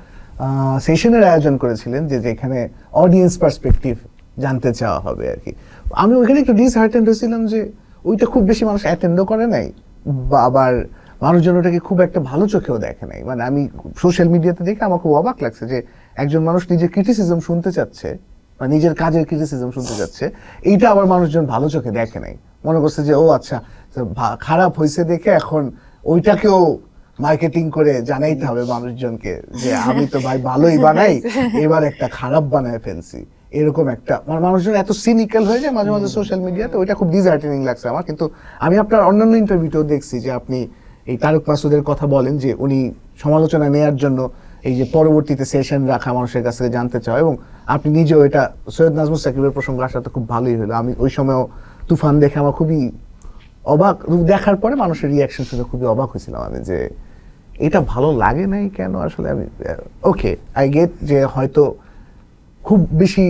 S1: সেশনের আয়োজন করেছিলেন যেখানে অডিয়েন্স পার্সপেক্টিভ জানতে চাওয়া হবে আর কি। আমি ওইখানে একটু ডিসহার্টেন্ড হয়েছিলাম যে ওইটা খুব বেশি মানুষ অ্যাটেন্ডও করে নাই, বা আবার মানুষজন ওটাকে খুব একটা ভালো চোখেও দেখে নাই। মানে আমি সোশ্যাল মিডিয়াতে দেখে আমার খুব অবাক লাগছে যে একজন মানুষ নিজের ক্রিটিসিজম শুনতে চাচ্ছে বা নিজের কাজের ক্রিটিসিজম শুনতে চাচ্ছে, এইটা আবার মানুষজন ভালো চোখে দেখে নাই। মনে করছে যে ও আচ্ছা খারাপ হয়েছে দেখে এখন ওইটাকেও মার্কেটিং করে জানাইতে হবে মানুষজনকে যে আমি তো ভাই ভালোই বানাই, এবার একটা খারাপ বানায় ফেলছি। এরকম একটা মানুষজন এত সিনিক্যাল হয়ে যায় মাঝে মাঝে সোশ্যাল মিডিয়াতে, ওইটা খুব ডিসহার্টেনিং লাগছে আমার। কিন্তু আমি আপনার অন্যান্য ইন্টারভিউতেও দেখছি যে আপনি এই তারক মাসুদের কথা বলেন যে উনি সমালোচনা নেয়ার জন্য এই যে পরবর্তীতে সেশন রাখা, মানুষের কাছ থেকে জানতে চাও, এবং আপনি নিজেও এটা সৈয়দ নাজমুস সাকিবের প্রসঙ্গ আসাতে খুব ভালোই হলো। আমি ওই সময়ও তুফান দেখে আমার খুবই অবাক, দেখার পরে মানুষের রিয়াকশন শুনে খুবই অবাক হয়েছিলাম আমি যে এটা ভালো লাগে নাই কেন আসলে। আমি ওকে আই গেট যে হয়তো খুব বেশি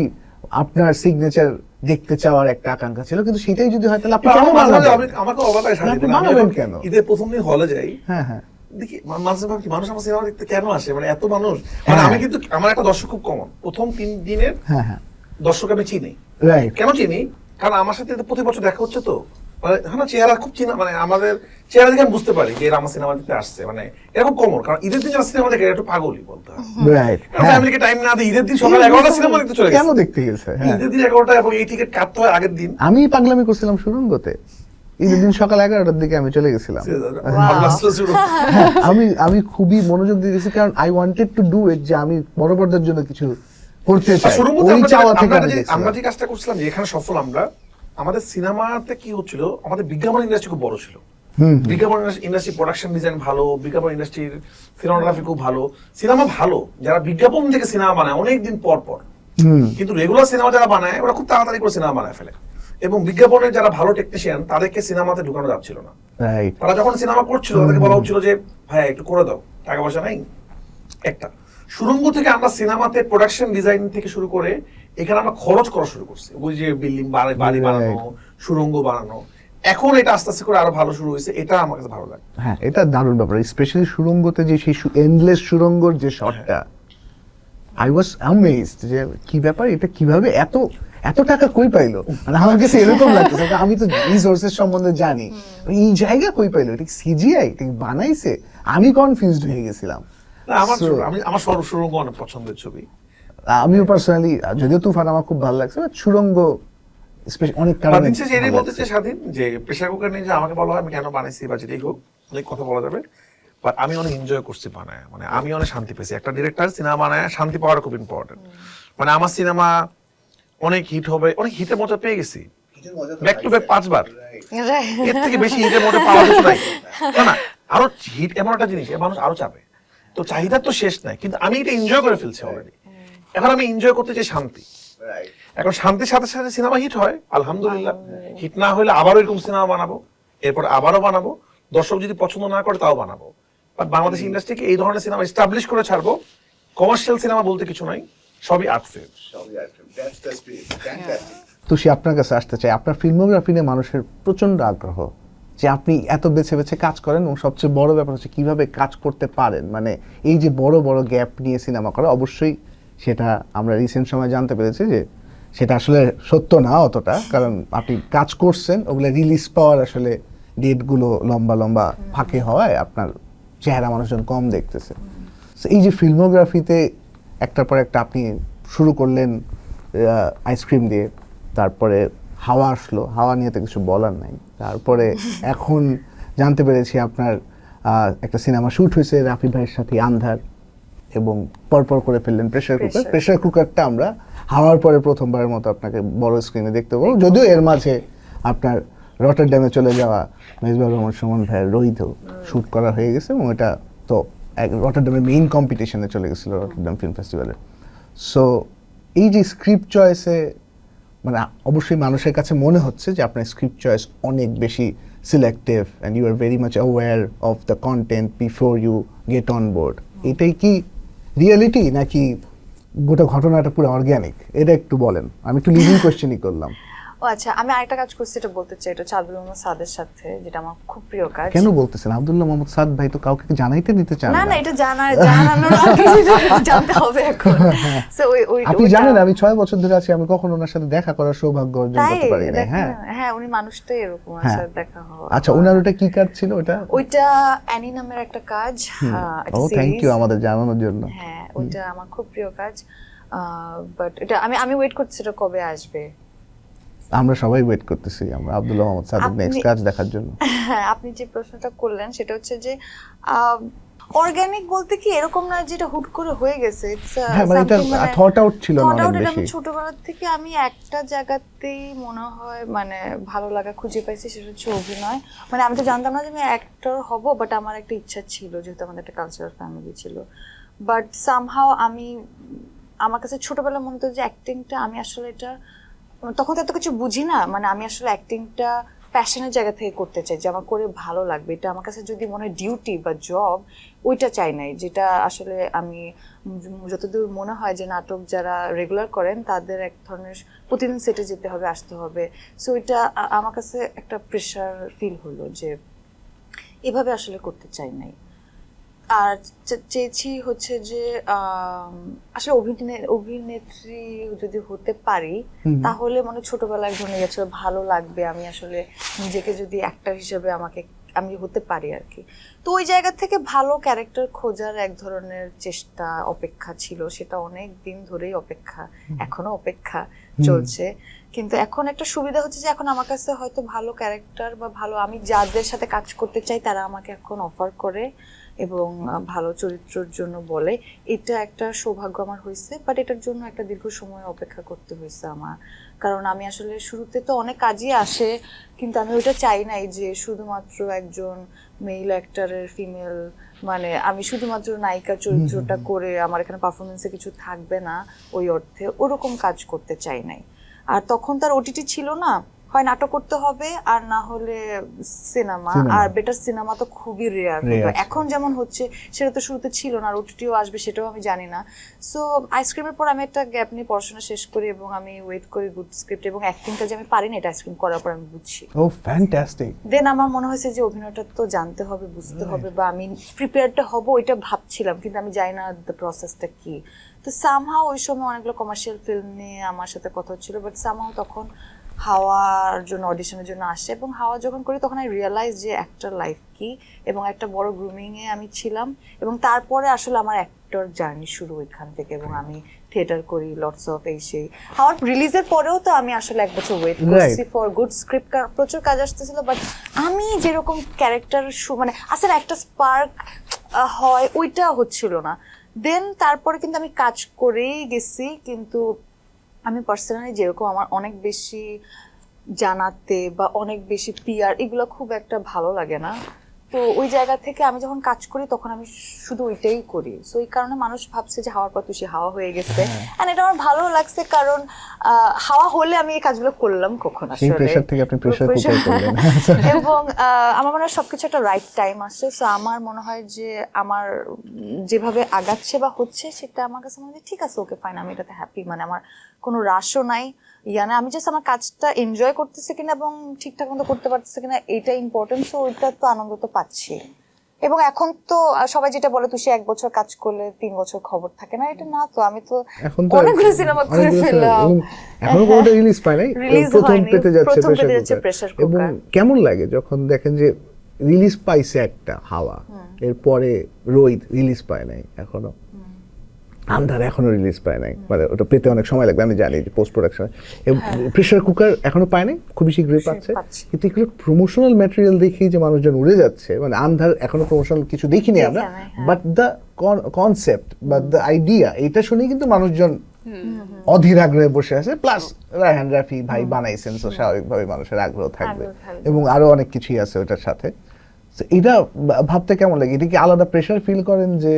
S1: আপনার সিগনেচার দেখতে চাওয়ার একটা আকাঙ্ক্ষা ছিল, কিন্তু সেটাই যদি হয় তাহলে আপনি কেন বানাবেন?
S2: আমাকে অবাক লাগে
S1: আপনি বানাবেন কেন?
S2: ঈদের প্রথম দিন হলে যাই,
S1: হ্যাঁ হ্যাঁ
S2: দেখি মানুষ আমার সিনেমা দেখতে কেন আসে, মানে এত মানুষ। মানে আমি কিন্তু আমার একটা দর্শক খুব কমন, প্রথম 3 দিনের
S1: হ্যাঁ হ্যাঁ
S2: দর্শক আমি চিনি।
S1: রাইট।
S2: কেন চিনি? কারণ আমার সাথে প্রতি বছর দেখা হচ্ছে, তো মানে হ্যাঁ চেহারা খুব চিনা, মানে আমাদের চেহারা দেখে আমি বুঝতে পারি যে এরা আমার সিনেমা দেখতে আসছে। মানে এরকম কমন, কারণ ঈদের দিন যারা সিনেমা দেখে একটু পাগলই বলতে হয়।
S1: রাইট।
S2: ফ্যামিলিকে টাইম না দিয়ে ঈদের দিন সকাল 11টা সিনেমা দেখতে চলে
S1: কেন
S2: গেছে।
S1: দেখতে গেছে? হ্যাঁ
S2: ঈদের দিন 11টা, এবং এই টিকিট কাটতে হয় আগের দিন।
S1: আমি পাগলামি করছিলাম সুরঙ্গতে, ঈদের দিন সকাল 11টার দিকে আমি চলে গেছিলাম। আমি খুবই মনোযোগ দিয়ে গেছি, কারণ I wanted to do it, যে আমি বড় পর্দার জন্য কিছু করতে চাই। ওই চাওয়া থেকে
S2: আমরা যে কাজটা করছিলাম, যে এখানে সফল আমরা, আমাদের সিনেমাতে কি হচ্ছিল, আমাদের বিজ্ঞাপন ইন্ডাস্ট্রি খুব বড় ছিল। বিজ্ঞাপন ইন্ডাস্ট্রি প্রোডাকশন ডিজাইন ভালো, বিজ্ঞাপন ইন্ডাস্ট্রির সিনেমাটোগ্রাফি খুব ভালো, সিনেমা ভালো। যারা বিজ্ঞাপন থেকে সিনেমা বানায় অনেকদিন পর পর, কিন্তু রেগুলার সিনেমা যারা বানায় ওরা খুব তাড়াতাড়ি করে সিনেমা বানায় ফেলে। এবং বিজ্ঞাপনের যারা ভালো টেকনিশিয়ান তাদেরকে সিনেমাতে ঢুকানো যাচ্ছিল না। তারা যখন সিনেমা করছিল তাদেরকে বলা হচ্ছিল যে ভাই একটু করে দাও, টাকা পয়সা নাই। একটা সুরঙ্গ থেকে আমরা সিনেমাতে প্রোডাকশন ডিজাইন থেকে শুরু করে এখানে আমরা খরচ করা শুরু করছি, ওই যে বিল্ডিং বাড়ি বানানো, সুরঙ্গ বানানো। এখন এটা আস্তে আস্তে করে আরো ভালো শুরু হয়েছে, এটা আমার কাছে ভালো লাগে।
S1: হ্যাঁ এটা দারুণ ব্যাপার, স্পেশালি সুরঙ্গতে যে সেই এন্ডলেস সুরঙ্গর যে শটটা, আই ওয়াজ অ্যামেজড যে কি ব্যাপার, এটা কিভাবে এত টাকা কই পাইলো। মানে আমার কাছে এরকম লাগতেছে, আমি তো রিসোর্সেস সম্বন্ধে জানি, এই জায়গা কই পাইলো, এটা সিজিআই বানাইছে, আমি কনফিউজড হয়ে গেছিলাম।
S2: আমার সুরঙ্গ অনেক পছন্দের ছবি।
S1: আমিও পার্সোনালি, যদিও তুফান আমার খুব ভালো লাগছে, সুরঙ্গ অনেক কারণে
S2: বলতে চাই স্বাধীন যে প্রেসার কুকার নিয়ে যে আমাকে বলা হয় আমি কেন বানাইছি বা যেটাই হোক, অনেক কথা বলা যাবে, বাট আমি অনেক এনজয় করছি বানায়। মানে আমি অনেক শান্তি পেয়েছি। একটা ডিরেক্টর সিনেমা বানায় শান্তি পাওয়াটা খুব ইম্পর্টেন্ট। মানে আমার সিনেমা অনেক হিট হবে, অনেক হিটের মজা পেয়ে গেছি, ব্যাক টু ব্যাক 5 বার। এর থেকে বেশি হিটের মজা পাওয়া কিছু নাই। না আরো হিট এমন একটা জিনিস, মানুষ আরো চাবে, তো চাহিদা তো শেষ নাই। কিন্তু আমি এটা এনজয় করে ফেলছি অলরেডি, এখন আমি এনজয় করতে চাই শান্তি। এখন শান্তির সাথে সাথে সিনেমা হিট হয় আলহামদুলিল্লাহ, হিট না হলে আবারও এরকম সিনেমা বানাবো, এরপর আবারও বানাবো, দর্শক যদি পছন্দ না করে তাও বানাবো। বাট বাংলাদেশ ইন্ডাস্ট্রিকে এই ধরনের সিনেমা এস্টাবলিশ করে ছাড়বো। কমার্শিয়াল সিনেমা বলতে কিছু নাই, সবই আর্ট ফিল্ম।
S1: তো সে আপনার কাছে আসতে চাই, আপনার ফিল্মোগ্রাফি নিয়ে মানুষের প্রচন্ড আগ্রহ, যে আপনি এত বেছে বেছে কাজ করেন, এবং সবচেয়ে বড় ব্যাপার হচ্ছে কিভাবে কাজ করতে পারেন। মানে এই যে বড় বড় গ্যাপ নিয়ে সিনেমা করা, অবশ্যই সেটা আমরা রিসেন্ট সময় জানতে পেরেছি যে সেটা আসলে সত্য না অতটা, কারণ আপনি কাজ করছেন, ওগুলো রিলিজ পাওয়ার আসলে ডেটগুলো লম্বা লম্বা ফাঁকে হওয়ায় আপনার চেহারা মানুষজন কম দেখতেছে। এই যে ফিল্মোগ্রাফিতে একটার পর একটা আপনি শুরু করলেন আইসক্রিম দিয়ে, তারপরে হাওয়া আসলো, হাওয়া নিয়ে তো কিছু বলার নাই, তারপরে এখন জানতে পেরেছি আপনার একটা সিনেমা শুট হয়েছে রাফি ভাইয়ের সাথে আন্ধার, এবং পরপর করে ফেললেন প্রেসার কুকার। প্রেসার কুকারটা আমরা হাওয়ার পরে প্রথমবারের মতো আপনাকে বড় স্ক্রিনে দেখতে পাবো, যদিও এর মাঝে আপনার রটারড্যামে চলে যাওয়া মেজবাহুর রহমান সুমন ভাইয়ের রোহিত শুট করা হয়ে গেছে, এবং এটা তো রটারড্যামের মেইন কম্পিটিশনে চলে গেছিলো, রটারড্যাম ফিল্ম ফেস্টিভ্যালে। সো এই যে স্ক্রিপ্ট চয়েসে, মানে অবশ্যই মানুষের কাছে মনে হচ্ছে যে আপনার স্ক্রিপ্ট চয়েস অনেক বেশি selective and you are very much aware of the content before you get on board. এটাই কি রিয়েলিটি নাকি গোটা ঘটনাটা পুরো অর্গানিক, এটা একটু বলেন। আমি একটু লিডিং কোয়েশ্চেনই করলাম।
S3: ও আচ্ছা, আমি আরেকটা কাজ করছি, এটা বলতে চাই, এটা হচ্ছে আব্দুল মোহাম্মদ সাদের সাথে, যেটা আমার খুব প্রিয় কাজ।
S1: কেন বলতেছেন? আব্দুল্লাহ মোহাম্মদ সাদ ভাই তো কাউকে জানাইতে দিতে চান
S3: না
S1: না।
S3: না, এটা জানানোর আগে যেটা জানতে হবে এখন। So,
S1: আপনি
S3: ওইটা-
S1: জানেন আমি 6 বছর ধরে আছি, আমি কখনো ওনার সাথে দেখা করার সৌভাগ্য অর্জন
S3: তাই
S1: করতে পারি না।
S3: দেখেন,
S1: হ্যাঁ
S3: হ্যাঁ উনি মানুষটাই এরকম,
S1: হ্যাঁ।
S3: আসলে দেখা হওয়া।
S1: আচ্ছা, ওনার ওটা কি কাজ ছিল ওটা?
S3: ওইটা অ্যানি নামের একটা কাজ, একটা
S1: ও থ্যাংক
S3: series।
S1: ইউ আমাদের জানানোর জন্য।
S3: হ্যাঁ, ওইটা আমার খুব প্রিয় কাজ, বাট এটা আমি ওয়েট করছি এটা কবে আসবে।
S1: আমরা সবাই ওয়েট করতেছি, আমরা আব্দুল্লাহ মোহাম্মদ সাদের
S3: আপনি-
S1: নেক্সট কাজ দেখার জন্য।
S3: হ্যাঁ, আপনি যে প্রশ্নটা করলেন সেটা হচ্ছে যে অর্গানিক বলতে কি এরকম না যেটা হুট করে হয়ে গেছে।
S1: হ্যাঁ মানে এটা থট আউট ছিল না অনেক বেশি।
S3: আমি ছোটবেলা থেকে আমি একটা জায়গাতেই মনে হয় মানে ভালো লাগা খুঁজে পাইছি, সেটা হচ্ছে অভিনয়। মানে আমি তো জানতাম না যে আমি অ্যাক্টর হব, বাট আমার একটা ইচ্ছা ছিল, যেহেতু আমাদের একটা কালচারাল ফ্যামিলি ছিল। বাট সামহাও আমার কাছে ছোটবেলায় মনে হতো যে অ্যাক্টিংটা আমি আসলে এটা, তখন তো এত কিছু বুঝি না, মানে আমি আসলে অ্যাক্টিংটা প্যাশনের জায়গা থেকে করতে চাই, যে আমার করে ভালো লাগবে। এটা আমার কাছে যদি মনে হয় ডিউটি বা জব, ওইটা চাই নাই। যেটা আসলে আমি যতদূর মনে হয় যে নাটক যারা রেগুলার করেন তাদের এক ধরনের প্রতিদিন সেটে যেতে হবে, আসতে হবে। সো এটা আমার কাছে একটা প্রেশার ফিল হলো যে এভাবে আসলে করতে চাই নাই। আর চেয়েছি হচ্ছে যে আসলে অভিনেত্রী যদি হতে পারি তাহলে মানে ছোটবেলায় ঘুরে গেছে, ভালো লাগবে। আমি আসলে নিজেকে যদি অ্যাক্টর হিসেবে আমি হতে পারি আর কি। তো ওই জায়গা থেকে ভালো ক্যারেক্টার খোঁজার এক ধরনের চেষ্টা, অপেক্ষা ছিল। সেটা অনেক দিন ধরেই অপেক্ষা, এখনো অপেক্ষা চলছে। কিন্তু এখন একটা সুবিধা হচ্ছে যে এখন আমার কাছে হয়তো ভালো ক্যারেক্টার বা ভালো, আমি যাদের সাথে কাজ করতে চাই তারা আমাকে এখন অফার করে এবং ভালো চরিত্রের জন্য বলে। এটা একটা সৌভাগ্য আমার হয়েছে, বাট এটার জন্য একটা দীর্ঘ সময় অপেক্ষা করতে হয়েছে আমার। কারণ আমি আসলে শুরুতে তো অনেক কাজই আসে, কিন্তু আমি ওইটা চাই নাই যে শুধুমাত্র একজন মেল অ্যাক্টরের ফিমেল, মানে আমি শুধুমাত্র নায়িকা চরিত্রটা করে আমার এখানে পারফরমেন্সে কিছু থাকবে না ওই অর্থে, ওরকম কাজ করতে চাই নাই। আর তখন তার ওটিটি ছিল না, হয় নাটক করতে হবে আর না হলে সিনেমা, আর বেটার সিনেমা তো খুবই রেয়ার হতো। এখন যেমন হচ্ছে সেটা তো শুরুতে ছিল না, আর ওটিটিও আসবে সেটাও আমি জানি না। সো আইসক্রিমের পর আমি একটা গ্যাপ নিয়ে পড়াশোনা শেষ করি এবং আমি ওয়েট করি গুড স্ক্রিপ্ট, এবং অ্যাক্টিংটা যে আমি পারি না এটা আইসক্রিম করার পর আমি বুঝছি।
S1: ও ফ্যান্টাস্টিক।
S3: দেন আমার মনে হয়েছে যে অভিনয়টা তো জানতে হবে, বুঝতে হবে, বা আমি প্রিপেয়ারটা হব, ওইটা ভাবছিলাম, কিন্তু আমি জানি না দ্য প্রসেসটা কি। তো সামহাও ওই সময় অনেকগুলো কমার্শিয়াল ফিল্ম নিয়ে আমার সাথে কথা হচ্ছিল, বাট সামহাও তখন হাওয়ার জন্য অডিশনের জন্য আসে, এবং হাওয়া যখন করি তখন আমি রিয়েলাইজ যে অ্যাক্টর লাইফ কি, এবং একটা বড় গ্রুমিংয়ে আমি ছিলাম, এবং তারপরে আসলে আমার অ্যাক্টর জার্নি শুরু ওইখান থেকে, এবং আমি থিয়েটার করি লটস অফ এই সেই। হাওয়ার রিলিজের পরেও তো আমি আসলে 1 বছর ওয়েট করছি ফর গুড স্ক্রিপ্ট, প্রচুর কাজ আসতেছিল, বাট আমি যেরকম ক্যারেক্টার মানে আসলে একটা স্পার্ক হয় ওইটা হচ্ছিল না। দেন তারপরে কিন্তু আমি কাজ করেই গেছি, কিন্তু আমি পার্সোনালি যেরকম আমার অনেক বেশি জানাতে বা অনেক বেশি পিআর এগুলো খুব একটা ভালো লাগে না। তো ওই জায়গা থেকে আমি যখন কাজ করি তখন আমি শুধু ওইটাই করি। সো এই কারণে মানুষ ভাবছে যে হাওয়ার পর তুষি হাওয়া হয়ে গেছে, এন্ড এটা আমার ভালো লাগছে, কারণ হাওয়া হলে আমি এই কাজগুলো করলাম কখন আসলে
S1: সেই প্রেসার থেকে আপনি প্রেসার কুকার করলেন।
S3: এবং আমার মনে হয় সবকিছু একটা রাইট টাইম আসছে। সো আমার মনে হয় যে আমার যেভাবে আগাচ্ছে বা হচ্ছে সেটা আমার কাছে মনে হয় ঠিক আছে, ওকে ফাইন, আমি এটাতে হ্যাপি, মানে আমার কোনো রাশও নাই না, আমি জাস্ট আমার কাজটা এনজয় করতেছি কিনা এবং ঠিকঠাক মতো করতে পারতেছি কিনা এটা ইম্পর্টেন্ট। সো ওইটা তো আনন্দ তো পাচ্ছি। এবং এখন তো সবাই যেটা বলে তুই 1 বছর কাজ করলে 3 বছর খবর থাকে না, এটা না তো, আমি তো অনেকগুলো সিনেমা করে ফেললাম,
S1: এখনো কোনোটা রিলিজ পায় নাই, প্রথম পেতে যাচ্ছে
S3: প্রেসার
S1: কুকার। এবং কেমন লাগে যখন দেখেন যে রিলিজ পাইছে একটা হাওয়া, এরপরে রোহিত রিলিজ পায় নাই, এখনো আন্ধার এখনো রিলিজ পায় নাই, মানে ওটা পেতে অনেক সময় লাগবে আমি জানি, পোস্ট প্রোডাকশন। প্রেসার কুকার এখনো পায় নাই, খুবই শীঘ্রই পাচ্ছে। কিন্তু এগুলো প্রমোশনাল ম্যাটেরিয়াল দেখি যে মানুষজন উড়ে যাচ্ছে, মানে আন্ধার এখনো প্রমোশনাল কিছু দেখিনি আমরা, বাট দ্য কনসেপ্ট বা দ্য আইডিয়া এটা শুনেই কিন্তু মানুষজন অধীর আগ্রহে বসে আছে। প্লাস রায়হান রাফি ভাই বানাইছেন, তো স্বাভাবিকভাবে মানুষের আগ্রহ থাকবে, এবং আরো অনেক কিছুই আছে ওটার সাথে। এটা ভাবতে কেমন লাগে? এটা কি আলাদা প্রেসার ফিল করেন যে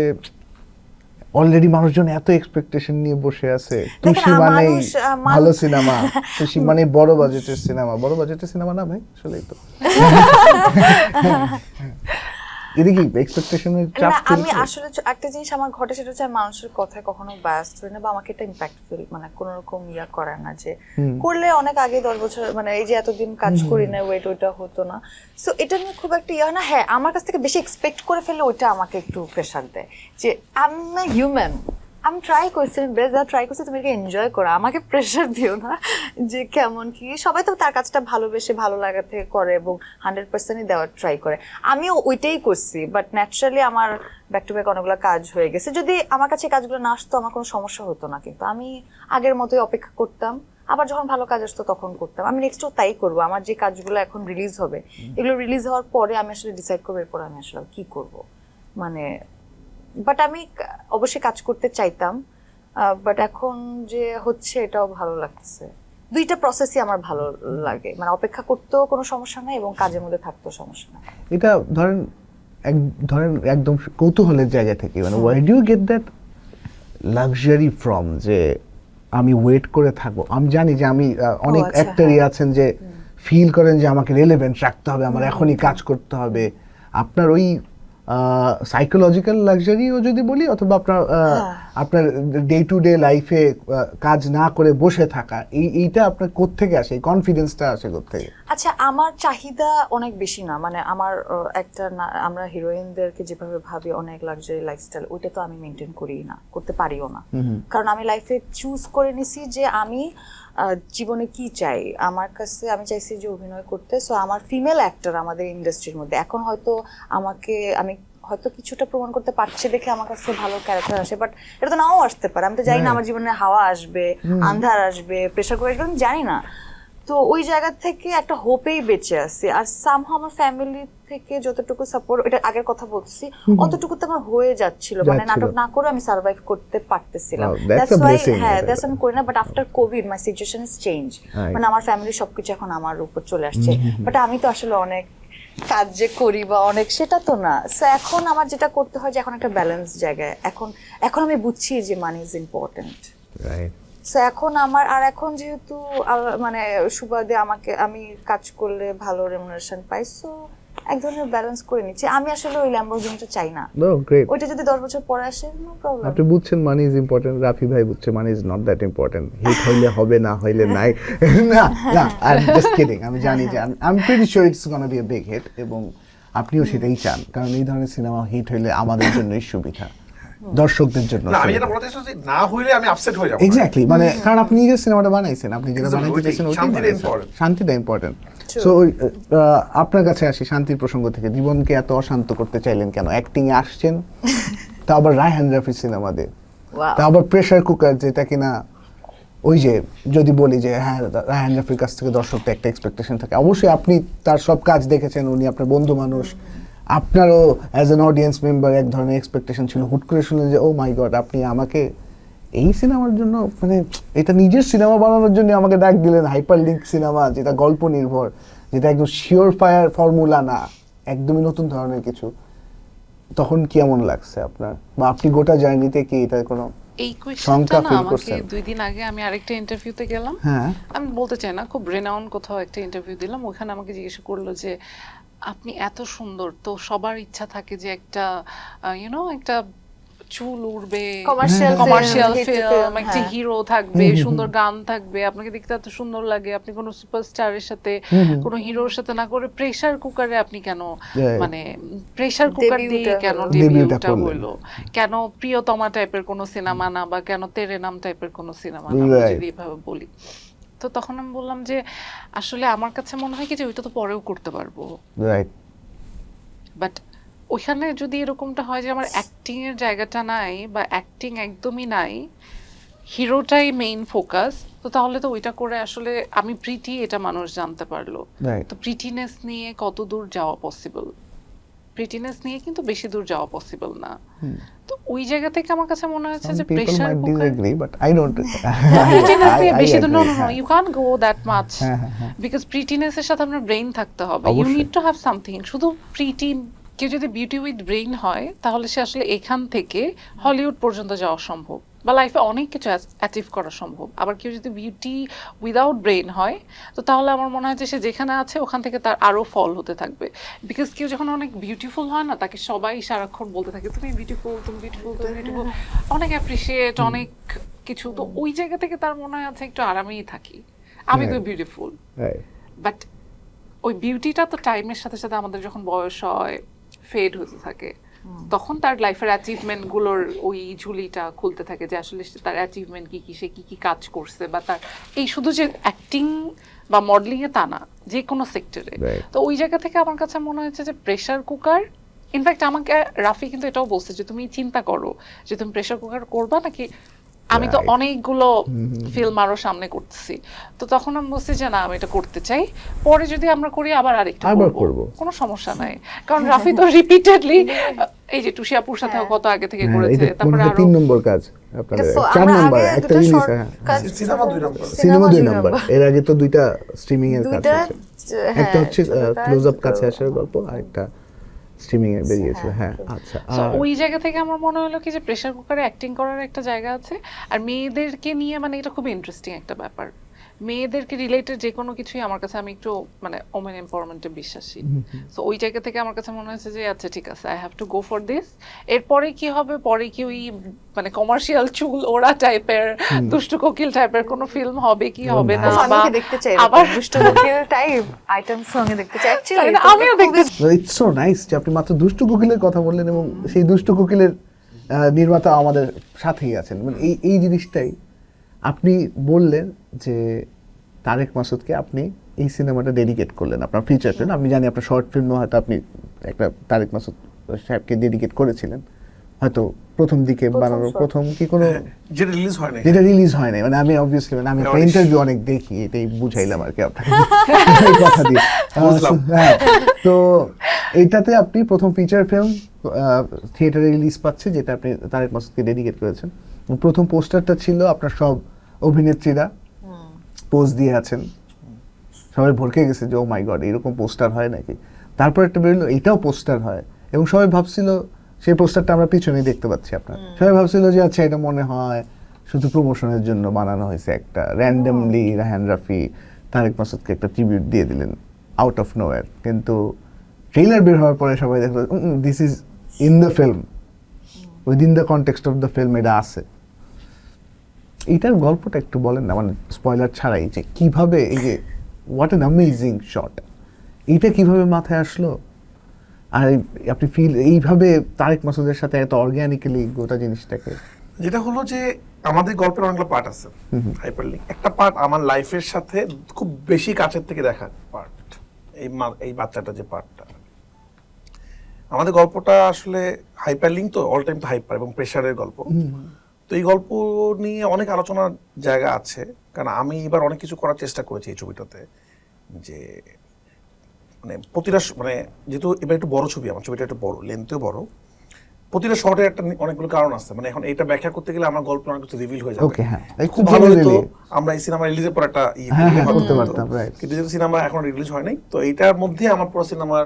S1: অলরেডি মানুষজন এত এক্সপেকটেশন নিয়ে বসে আছে? তুষি মানে ভালো সিনেমা, তুষি মানে বড় বাজেটের সিনেমা, বড় বাজেটের সিনেমা না ভাই আসলেই তো। এটা কি এক্সপেকটেশনের চাপ
S3: না
S1: feel
S3: আমি
S1: করেন?
S3: আসলে একটা জিনিস আমার ঘটে, সেটা হচ্ছে আমি মানুষের কথায় কখনো বায়াস করি না, বা আমাকে এটা ইম্প্যাক্ট ফিল মানে কোনো রকম করে না যে করলে অনেক আগে 10 বছর মানে এই যে এতদিন কাজ করি না ওয়েট ওইটা হতো না। সো এটা নিয়ে খুব একটা না, হ্যাঁ আমার কাছ থেকে বেশি এক্সপেক্ট করে ফেললে ওইটা আমাকে একটু প্রেশার দেয় যে আমি না হিউম্যান, আমি ট্রাই করছি, আমি বেশ যা ট্রাই করছি তুমি এনজয় করো, আমাকে প্রেশার দিও না যে কেমন কি। সবাই তো তার কাজটা ভালোবেসে ভালো লাগা থেকে করে এবং 100%ই দেওয়ার ট্রাই করে, আমিও ওইটাই করছি। বাট ন্যাচারালি আমার ব্যাক টু ব্যাক অনেকগুলো কাজ হয়ে গেছে, যদি আমার কাছে কাজগুলো না আসতো আমার কোনো সমস্যা হতো না, কিন্তু আমি আগের মতোই অপেক্ষা করতাম, আবার যখন ভালো কাজ আসতো তখন করতাম। আমি নেক্সটও তাই করবো, আমার যে কাজগুলো এখন রিলিজ হবে এগুলো রিলিজ হওয়ার পরে আমি আসলে ডিসাইড করবো এরপর আমি আসলে কি করব মানে। বাট আমি অবশ্যই কাজ করতে চাইতাম, বাট এখন যে হচ্ছে এটাও ভালো লাগছে। দুইটা প্রসেসই আমার ভালো লাগে, মানে অপেক্ষা করতেও কোনো সমস্যা নাই এবং কাজের মধ্যে থাকতেও সমস্যা নাই।
S1: এটা ধরেন একদম কৌতূহলের জায়গা থেকে, মানে where do you get that luxury from যে আমি ওয়েট করে থাকবো? আমি জানি যে আমি অনেক
S3: আচ্ছা,
S1: অ্যাক্টরই আছেন যে ফিল করেন যে আমাকে রেলেভেন্ট রাখতে হবে, আমার এখনই কাজ করতে হবে। আপনার ওই সাইকোলজিক্যাল লাক্সারিও যদি বলি, অথবা আপনার ডে টু ডে লাইফে কাজ না করে বসে থাকা, এইটা আপনার কোত্থেকে আসে, এই কনফিডেন্সটা আসে কোত্থেকে?
S3: আচ্ছা, আমার চাহিদা অনেক বেশি না, মানে আমার আমরা হিরোইনদেরকে যেভাবে ভাবি অনেক লাক্সারি লাইফস্টাইল, ওইটা তো আমি মেনটেন করি না, করতে পারিও না। কারণ আমি লাইফে চুজ করে নিছি যে আমি জীবনে কি চাই। আমার কাছে আমি চাইছি যে অভিনয় করতে। সো আমার ফিমেল অ্যাক্টর আমাদের ইন্ডাস্ট্রির মধ্যে এখন হয়তো আমি হয়তো কিছুটা প্রমাণ করতে পারছি দেখে আমার কাছে ভালো ক্যারেক্টার আসে, বাট এটা তো নাও আসতে পারে। আমি তো জানি না আমার জীবনে হাওয়া আসবে, আন্ধার আসবে, প্রেশার করে আসবে, আমি জানি না। তো ওই জায়গা থেকে একটা হোপেই বেঁচে আছি। আর সামহাও আমার ফ্যামিলি থেকে যতটুকু সাপোর্ট, এটা আগের কথা বলছি, অতটুকু তো আমার হয়ে যাচ্ছিল, মানে নাটক না করে আমি সার্ভাইভ করতে পারতেছিলাম। দ্যাটস ওয়াই দ্যাটস আমি করি না। But after Covid my situation is change, মানে আমার ফ্যামিলির সবকিছু এখন আমার উপর চলে আসছে। বাট আমি তো আসলে অনেক কাজ যে করি বা অনেক, সেটা তো না। সো এখন আমার যেটা করতে হয় যে এখন একটা ব্যালেন্স জায়গায়, এখন আমি বুঝছি যে মানি ইজ ইম্পর্টেন্ট। সো এখন এখন যেহেতু মানে সুবাদে আমি কাজ করলে ভালো রেমুনারেশন পাই, সো এক ধরনের ব্যালেন্স করে নিচ্ছি। আমি আসলে ওই ল্যাম্বরগিনিটা চাই না, ওইটা যদি 10 বছর পরে আসে নো প্রবলেম।
S1: আপনি বুঝছেন মানি ইজ ইম্পর্টেন্ট, রাফি ভাই বুঝছে money is not that important. Hit হইলে হবে, না হইলে নাই। না আই এম জাস্ট কিডিং। আমি জানি যে I am pretty sure it's gonna be a big hit, এবং আপনিও সেটাই চান, কারণ এই ধরনের সিনেমা হিট হইলে আমাদের জন্যই সুবিধা, দর্শকদের জন্য।
S2: না, আমি যেটা বলতে চাইছি যে না হইলে আমি আপসেট হয়ে যাব।
S1: এক্স্যাক্টলি, মানে কারণ আপনি যে সিনেমাটা বানাইছেন, আপনি যেটা বানাইতে চাইছেন শান্তিটা ইম্পর্টেন্ট। সো আপনার কাছে আসি শান্তির প্রসঙ্গ থেকে। জীবনকে এত অশান্ত করতে চাইলেন কেন? অ্যাক্টিং এ আসছেন, তা আবার রায়হান রাফির সিনেমাতে, তা আবার প্রেসার কুকার, যেটা কিনা ওই যে যদি বলি যে হ্যাঁ রায়হান রাফির কাছ থেকে দর্শকদের একটা এক্সপেকটেশন থাকে। অবশ্যই আপনি তার সব কাজ দেখেছেন, উনি আপনার বন্ধু মানুষ, আপনারও অ্যাজ অ্যান অডিয়েন্স মেম্বার এক ধরনের এক্সপেকটেশন ছিল। হুট করে শুনলেন যে ও মাই গড, আপনি আমাকে এই সিনেমার জন্য, মানে এটা নিজের সিনেমা বানানোর জন্য আমাকে ডাক দিলেন, হাইপার লিঙ্ক সিনেমা, যেটা গল্প নির্ভর, যেটা একদম শিওর ফায়ার ফর্মুলা না, একদমই নতুন ধরনের কিছু। তখন কেমন লাগছে আপনার, বা আপনি গোটা জার্নিতে কি এটা কোনো
S4: এই কোয়েশ্চেনটা
S1: শঙ্কা
S4: না
S1: ফিল
S4: আমাকে
S1: করছেন?
S4: 2 দিন আগে আমি আরেকটা ইন্টারভিউতে গেলাম,
S1: হ্যাঁ,
S4: আমি বলতে চাই না, খুব রেনাউন্ড কোথাও একটা ইন্টারভিউ দিলাম। ওখানে আমাকে জিজ্ঞেস করলো যে আপনি এত সুন্দর, তো সবার ইচ্ছা থাকে যে একটা একটা চুল উড়বে, কমার্শিয়াল ফিল্ম, একটা হিরো থাকবে, সুন্দর গান থাকবে, আপনাকে দেখতে এত সুন্দর লাগে, আপনি কোনো সুপারস্টারের সাথে কোনো হিরোর সাথে না করে প্রেসার কুকারে আপনি কেন, মানে প্রেসার কুকার দিয়ে কেন ডেবিউটা হলো, কেন প্রিয়তমা টাইপের কোনো সিনেমা না, বা কেন তেরে নাম টাইপের কোনো সিনেমা না, যদি এভাবে বলি। তো তখন আমি বললাম যে আসলে আমার কাছে মনে হয় কি যে ওইটা তো পরেও করতে পারবো,
S1: রাইট,
S4: বাট ওইখানে যদি এরকমটা হয় যে আমার অ্যাক্টিং এর জায়গাটা নাই, বা অ্যাক্টিং একদমই নাই, হিরোটাই মেইন ফোকাস, তো তাহলে তো ওইটা করে আসলে আমি প্রিটি, এটা মানুষ জানতে পারলো। তো প্রিটিনেস নিয়ে কত দূর যাওয়া পসিবল? প্রিটিনেস নিয়ে কিন্তু বেশি দূর যাওয়া পসিবল না। তো ওই জায়গা থেকে আমার কাছে মনে হচ্ছে যে pressure cooker,
S1: but I don't,
S4: prettiness নিয়ে বেশি দূর, no you can go that much, because প্রিটিনেসের সাথে আপনার ব্রেইন থাকতে হবে, you need to have something. শুধু প্রিটি, কেউ যদি বিউটি উইথ ব্রেইন হয় তাহলে সে আসলে এখান থেকে হলিউড পর্যন্ত যাওয়া সম্ভব। বা লাইফে অনেক কিছু অ্যাচিভ করা সম্ভব। আবার কেউ যদি বিউটি উইদাউট ব্রেন হয় তো তাহলে আমার মনে হয় যে সে যেখানে আছে ওখান থেকে তার আরো ফল হতে থাকবে। বিকজ কেউ যখন অনেক বিউটিফুল হয় না, তাকে সবাই সারাক্ষণ বলতে থাকে তুমি বিউটিফুল, তুমি বিউটিফুল, তুমি বিউটিফুল, অনেক অ্যাপ্রিসিয়েট, অনেক কিছু। তো ওই জায়গা থেকে তার মনে হয় আছে একটু আরামেই থাকি, আমি তো বিউটিফুল। বাট ওই বিউটিটা তো টাইমের সাথে সাথে আমাদের যখন বয়স হয় ফেড হতে থাকে, তখন তার লাইফের অ্যাচিভমেন্ট গুলোর ওই ঝুলিটা খুলতে থাকে যে আসলে তার অ্যাচিভমেন্ট কি কি, সে কি কি কাজ করছে, বা তার এই শুধু যে অ্যাক্টিং বা মডেলিং এ তা না, যে কোনো সেক্টরে। তো ওই জায়গা থেকে আমার কাছে মনে হয়েছে যে প্রেসার কুকার, ইনফ্যাক্ট আমাকে রাফি কিন্তু এটাও বলছে যে তুমি চিন্তা করো যে তুমি প্রেসার কুকার করবা নাকি, আমি তো অনেকগুলো ফিল্ম আরো সামনে করতেছি। তো তখন আমি বলছি যে না, আমি এটা করতে চাই, পরে যদি আমরা করি আবার আরেকটু করব, কোনো সমস্যা নাই। কারণ রাফি তো রিপিটেডলি এই যে টুসি আপুর সাথে কত আগে থেকে করেছে, তারপরে আরো
S1: 3 নম্বর কাজ আপনাদের, 4 নম্বর একটা রিলিজ,
S2: সিনেমা 2 নম্বর,
S1: সিনেমা 2 নম্বর। এর আগে তো 2টা স্ট্রিমিং এর কাজ আছে, একটা হচ্ছে ক্লোজ আপ কাছে আসার গল্প, আর একটা স্ট্রিমিং এ বেরিয়েছিল। হ্যাঁ, আচ্ছা।
S4: So, ওই জায়গা থেকে আমার মনে হলো কি যে প্রেসার কুকারে অ্যাক্টিং করার একটা জায়গা আছে। আর মেয়েদেরকে নিয়ে মানে এটা খুব ইন্টারেস্টিং একটা ব্যাপার, মেয়েদেরকে রিলেটেড যে কোনো কিছুই আমার কাছে, আমি একটু মানে ওমেন এম্পাওয়ারমেন্টে বিশ্বাসী। সো ওই জায়গা থেকে আমার কাছে মনে হয়েছে যে আচ্ছা ঠিক আছে, I have to go for this. এরপরে কি হবে, পরে কি ওই মানে কমার্শিয়াল চুল ওরা টাইপের, দুষ্টু কোকিল টাইপের কোনো ফিল্ম হবে কি হবে না, বা
S3: আমি দেখতে চাই
S4: আবার
S3: দুষ্টু কোকিল টাইপ আইটেম সং এ দেখতে চাই অ্যাকচুয়ালি।
S4: আমিও দেখতে
S1: ইটস সো নাইস যে আপনি মাত্র দুষ্টু কোকিলের কথা বললেন, এবং সেই দুষ্টু কোকিলের নির্মাতা আমাদের সাথেই আছেন। মানে এই জিনিসটাই আপনি বললেন যে তারেক মাসুদকে আপনি এই সিনেমাটা ডেডিকেট করলেন, আপনার ফিচার ফিল্ম। আমি জানি আপনার শর্ট ফিল্মও হয়তো আপনি একটা তারেক মাসুদ সাহেবকে ডেডিকেট করেছিলেন, হয়তো প্রথম দিকে বানানোর প্রথম কি কোনো
S2: যেটা রিলিজ হয় না,
S1: যেটা রিলিজ হয় নাই। মানে আমি অবভিয়াসলি, মানে আমি একটা ইন্টারভিউ অনেক দেখি, এটাই বুঝাইলাম আর কি আপনাকে এই কথা দিয়ে। হ্যাঁ, তো এইটাতে আপনি প্রথম ফিচার ফিল্ম থিয়েটারে রিলিজ পাচ্ছে, যেটা আপনি তারেক মাসুদকে ডেডিকেট করেছেন। প্রথম পোস্টারটা ছিল আপনার সব অভিনেত্রীরা পোজ দিয়ে আছেন, সবাই ভরকে গেছে যে ও মাই গড, এরকম পোস্টার হয় নাকি। তারপর একটা বেরোলো এটাও পোস্টার হয়, এবং সবাই ভাবছিল, সেই পোস্টারটা আমরা পিছনেই দেখতে পাচ্ছি আপনার, সবাই ভাবছিল যে আচ্ছা এটা মনে হয় শুধু প্রমোশনের জন্য বানানো হয়েছে, একটা র্যান্ডমলি রায়হান রাফি তারেক মাসুদকে একটা ট্রিবিউট দিয়ে দিলেন আউট অফ নোওয়্যার। কিন্তু ট্রেইলার বের হওয়ার পরে সবাই দেখলো this is in the film, within the context of the film এটা আছে। এইটার গল্পটা একটু বলেন না, মানে স্পয়লার ছাড়াই, যে কিভাবে এই যে হোয়াট অ্যান অ্যামেজিং শট, এইটা কিভাবে মাথায় আসলো, আর আপনি ফিল এইভাবে তারেক মাসুদের সাথে এত অর্গানিক্যালি গোটা জিনিসটাকে।
S2: যেটা হলো যে আমাদের গল্পের অনেকগুলো পার্ট আছে, হাইপারলিংক একটা পার্ট আমার লাইফের সাথে খুব বেশি কাছের থেকে দেখা পার্ট, এই বাচ্চাটা যে পার্টটা। আমাদের গল্পটা আসলে হাইপারলিংক তো অল টাইম তো হাইপার এবং প্রেশারের গল্প। তো এই গল্প নিয়ে অনেক আলোচনার জায়গা আছে, কারণ আমি এবার অনেক কিছু করার চেষ্টা করেছি এই ছবিটাতে, যে মানে প্রতিটা মানে যেহেতু এবার একটু বড় ছবি, আমার ছবিটা একটু বড়, লেন্থেও বড়, প্রতিটা শর্টের একটা অনেকগুলো কারণ আছে। মানে এখন এটা ব্যাখ্যা করতে গেলে আমার গল্প অনেক কিছু রিভিল হয়ে যাবে।
S1: ওকে, হ্যাঁ,
S2: খুব ভালো হতো আমরা এই সিনেমা রিলিজের পর একটা
S1: করতে পারতাম, রাইট।
S2: কিন্তু যেহেতু সিনেমা এখন রিলিজ হয় নাই, তো এইটার মধ্যে আমার পুরো সিনেমার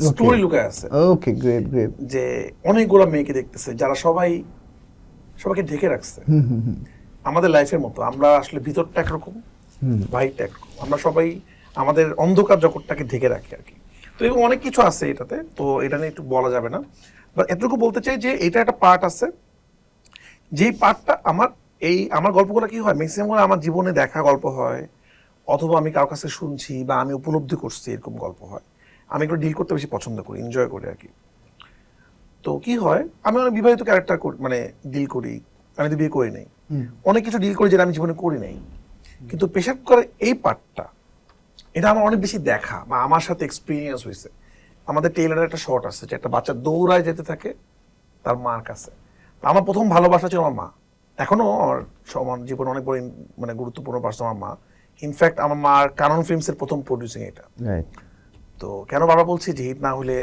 S2: স্টোরি লুকায় আছে।
S1: ওকে, গ্রেট গ্রেট।
S2: যে অনেকগুলো মেয়েকে দেখতেছে যারা সবাইকে ঢেকে রাখছে, আমাদের লাইফের মতো। আমরা আসলে ভিতরটা একরকম, বাইরটা একরকম, আমরা সবাই আমাদের অন্ধকার জগৎটাকে ঢেকে রাখি আর কি। তো এরকম অনেক কিছু আছে এটাতে, তো এটা নিয়ে একটু বলা যাবে না, বাট এতটুকু বলতে চাই যে এটা একটা পার্ট আছে, যেই পার্টটা আমার গল্পগুলো কি হয় ম্যাক্সিমাম আমার জীবনে দেখা গল্প হয়, অথবা আমি কারোর কাছে শুনছি বা আমি উপলব্ধি করছি এরকম গল্প হয়। আমি এগুলো ডিল করতে বেশি পছন্দ করি, এনজয় করি আর কি। তো কি হয়, আমি অনেক বিবাহিত ক্যারেক্টার মানে ডিল করি, আমি তো বিয়ে করি নাই, অনেক কিছু ডিল করি যেটা আমি জীবনে করি নাই। কিন্তু প্রেশার কুকারের এই পার্টটা, এটা আমার অনেক বেশি দেখা বা আমার সাথে এক্সপিরিয়েন্স হয়েছে। আমাদের টেইলারের একটা শর্ট আছে যে একটা বাচ্চা দৌড়ায় যেতে থাকে তার মার কাছে। আমার প্রথম ভালোবাসা ছিল আমার মা, এখনো আমার জীবনে অনেক বড় মানে গুরুত্বপূর্ণ পার্সন আমার মা। ইনফ্যাক্ট আমার মার কানন ফিল্মসের প্রথম প্রডিউসিং এটা। তো কেন বারবার বলছি যে হিট না হলে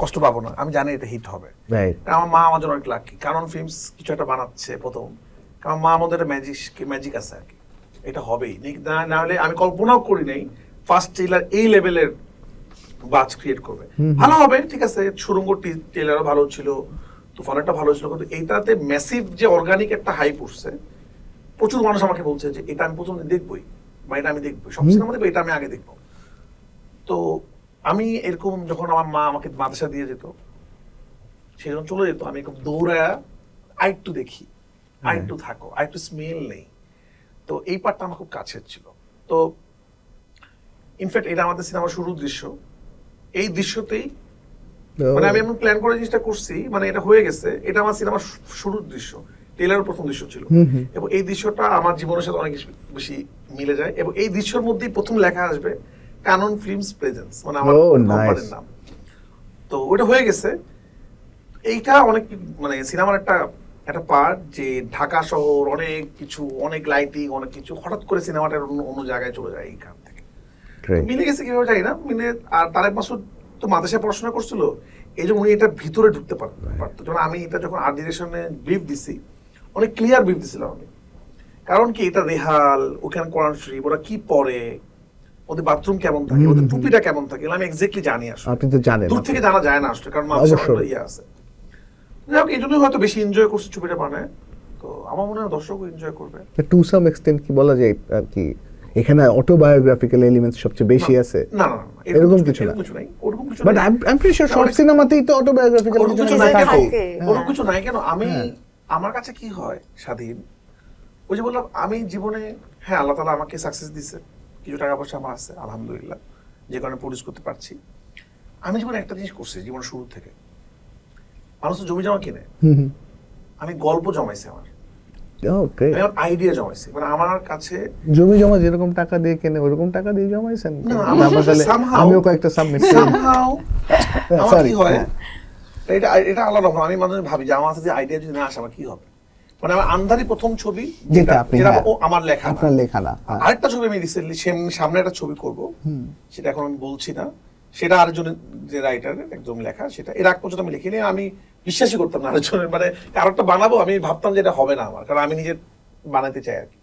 S2: কষ্ট পাবো না, আমি জানি এটা হিট হবে। আমার মা আমাদের অনেক লাকি, কানন ফিল্মস কিছু একটা বানাচ্ছে প্রথম, কারণ মা আমাদের ম্যাজিক আছে আর কি, এটা হবেই। না হলে আমি কল্পনাও করি নাই ফার্স্ট ট্রেলার এই লেভেলের বাজ ক্রিয়েট করবে। ভালো হবে, ঠিক আছে, সুরঙ্গ ট্রেলারও ভালো ছিল, তুফানেরটা ভালো ছিল, কিন্তু এইটাতে ম্যাসিভ যে অর্গানিক একটা হাইপ উঠছে, প্রচুর মানুষ আমাকে বলছে যে এটা আমি প্রথম দিন দেখবই, বা এটা আমি দেখবো, সব সিনেমা দেখবো, এটা আমি আগে দেখবো। তো আমি এরকম যখন আমার মা আমাকে মাদ্রাসা দিয়ে যেত, সে যখন চলে যেত, আমি খুব দৌড়ায়া আরেকটু দেখি, আরেকটু থাকো, আরেকটু স্মেল নেই। তো এই পার্টটা আমার খুব কাছের ছিল। তো ইনফ্যাক্ট এটা আমাদের সিনেমার শুরুর দৃশ্য। এই দৃশ্যতেই মানে আমি এমন প্ল্যান করে জিনিসটা করছি, মানে এটা হয়ে গেছে, এটা আমার সিনেমার শুরুর দৃশ্য, টেইলারের প্রথম দৃশ্য ছিল, এবং এই দৃশ্যটা আমার জীবনের সাথে অনেক বেশি মিলে যায়, এবং এই দৃশ্যের মধ্যেই প্রথম লেখা আসবে কানন ফিল্মস প্রেজেন্স, মানে আমার কোম্পানির নাম। তো ওটা হয়ে গেছে। এইটা অনেক মানে সিনেমার একটা পার্ট, যে ঢাকা শহর, অনেক কিছু, অনেক লাইটিং, অনেক কিছু, হঠাৎ করে সিনেমাটা অন্য জায়গায় চলে যায় এইখান থেকে। মিলে গেছে কিভাবে জানি না, মিলে। আর তারেক মাসুদ তো মাদ্রাসায় পড়াশোনা করছিল, এই জন্য উনি এটা ভিতরে ঢুকতে পারতো। যেমন আমি এটা যখন আর্ট ডিরেকশনে ব্রিফ দিছি, অনেক ক্লিয়ার ব্রিফ দিছিলাম আমি, কারণ কি এটা রেহাল, ওখানে কোরআন শরীফ, ওরা কি পড়ে, ওদের বাথরুম কেমন থাকে, ওদের টুপিটা কেমন থাকে, আমি এক্স্যাক্টলি জানি। আসলে
S1: আপনি তো জানেন,
S2: দূর থেকে জানা যায় না আসলে, কারণ মাদ্রাসায় ইয়ে আছে। যাই হোক, এই জন্যই হয়তো বেশি এনজয় করছে ছবিটা বানায়। তো আমার মনে হয় দর্শকও এনজয় করবে।
S1: টু সাম এক্সটেন্ট কি বলা যায় আর কি, এখানে অটোবায়োগ্রাফিক্যাল এলিমেন্টস সবচেয়ে বেশি আছে?
S2: না,
S1: এরকম কিছু নাই। But I am pretty sure short সিনেমাতেই তো অটোবায়োগ্রাফিক্যাল কিছু নাই কেন?
S2: ওরকম কিছু নাই কেন? আমি আমার কাছে কি হয় স্বাধীন, ওই যে বললাম, আমি জীবনে, হ্যাঁ, আল্লাহ তাআলা আমাকে সাকসেস দিয়েছে, কিছু টাকা পয়সা আমার আছে আলহামদুলিল্লাহ, যে কারণে প্রডিউস করতে পারছি। আমি জীবনে একটা জিনিস করছি, জীবনের শুরু থেকে, মানুষ তো জমি জমা কিনে, আমি গল্প জমাইছি, আমার আইডিয়া জমাইছি, মানে আমার কাছে
S1: জমি জমা যেরকম টাকা দিয়ে কেনে ওরকম টাকা দিয়ে জমাইছেন?
S2: আমিও
S1: কয়েকটা সাবমিট
S2: আমার কি হয়, এটা আলাদা রকম। আমি মাঝে ভাবি যে আমার কাছে যে আইডিয়া যদি না আসে আমার কি হবে, মানে আমার আন্ধারি প্রথম ছবি,
S1: যেটা আপনি
S2: আমার লেখা,
S1: আপনার লেখা না।
S2: আরেকটা ছবি আমি রিসেন্টলি সামনে একটা ছবি করব, সেটা এখন আমি বলছি না, সেটা আরেকজনের যে রাইটার একদম লেখা, সেটা এর আগ পর্যন্ত আমি লিখিনি, আমি বিশ্বাসই করতাম না আরেকজনের, মানে কারোরটা বানাবো আমি ভাবতাম যে এটা হবে না আমার, কারণ আমি নিজে বানাতে চাই আর কি।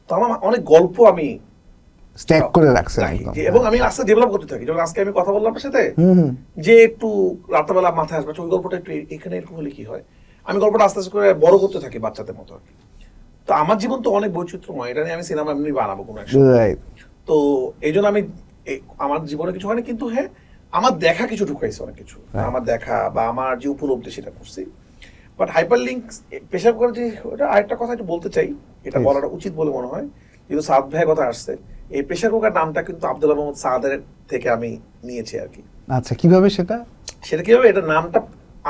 S2: তো আমার অনেক গল্প আমি
S1: স্ট্যাক করে রাখছেন একদম,
S2: এবং আমি আস্তে ডেভেলপ করতে থাকি। যেমন আজকে আমি কথা বললাম আপনার সাথে, যে একটু রাত্রেবেলা মাথায় আসবে ওই গল্পটা একটু এখানে এরকম হলে কি হয়, আমি গল্পটা আস্তে আস্তে করে বড় করতে থাকি বাচ্চাদের মতো আর কি। তো আমার জীবন তো অনেক বৈচিত্র্যময়, এটা নিয়ে আমি সিনেমা এমনি বানাবো কোনো একটা। তো এই জন্য আমি আমার জীবনে কিছু হয়নি, কিন্তু হ্যাঁ আমার দেখা কিছু ঢুকাইছে, অনেক কিছু আমার দেখা বা আমার যে উপলব্ধি সেটা করছি। বাট হাইপার লিঙ্ক পেশা করে যে ওটা আরেকটা কথা একটু বলতে চাই, এটা বলাটা উচিত বলে মনে হয়, যেহেতু সাদ ভাইয়ের কথা আসছে। এই প্রেসার কুকার নামটা কিন্তু আব্দুল্লাহ মোহাম্মদ সাদের থেকে আমি নিয়েছি আর কি।
S1: আচ্ছা, কিভাবে সেটা
S2: কিভাবে এটা নামটা,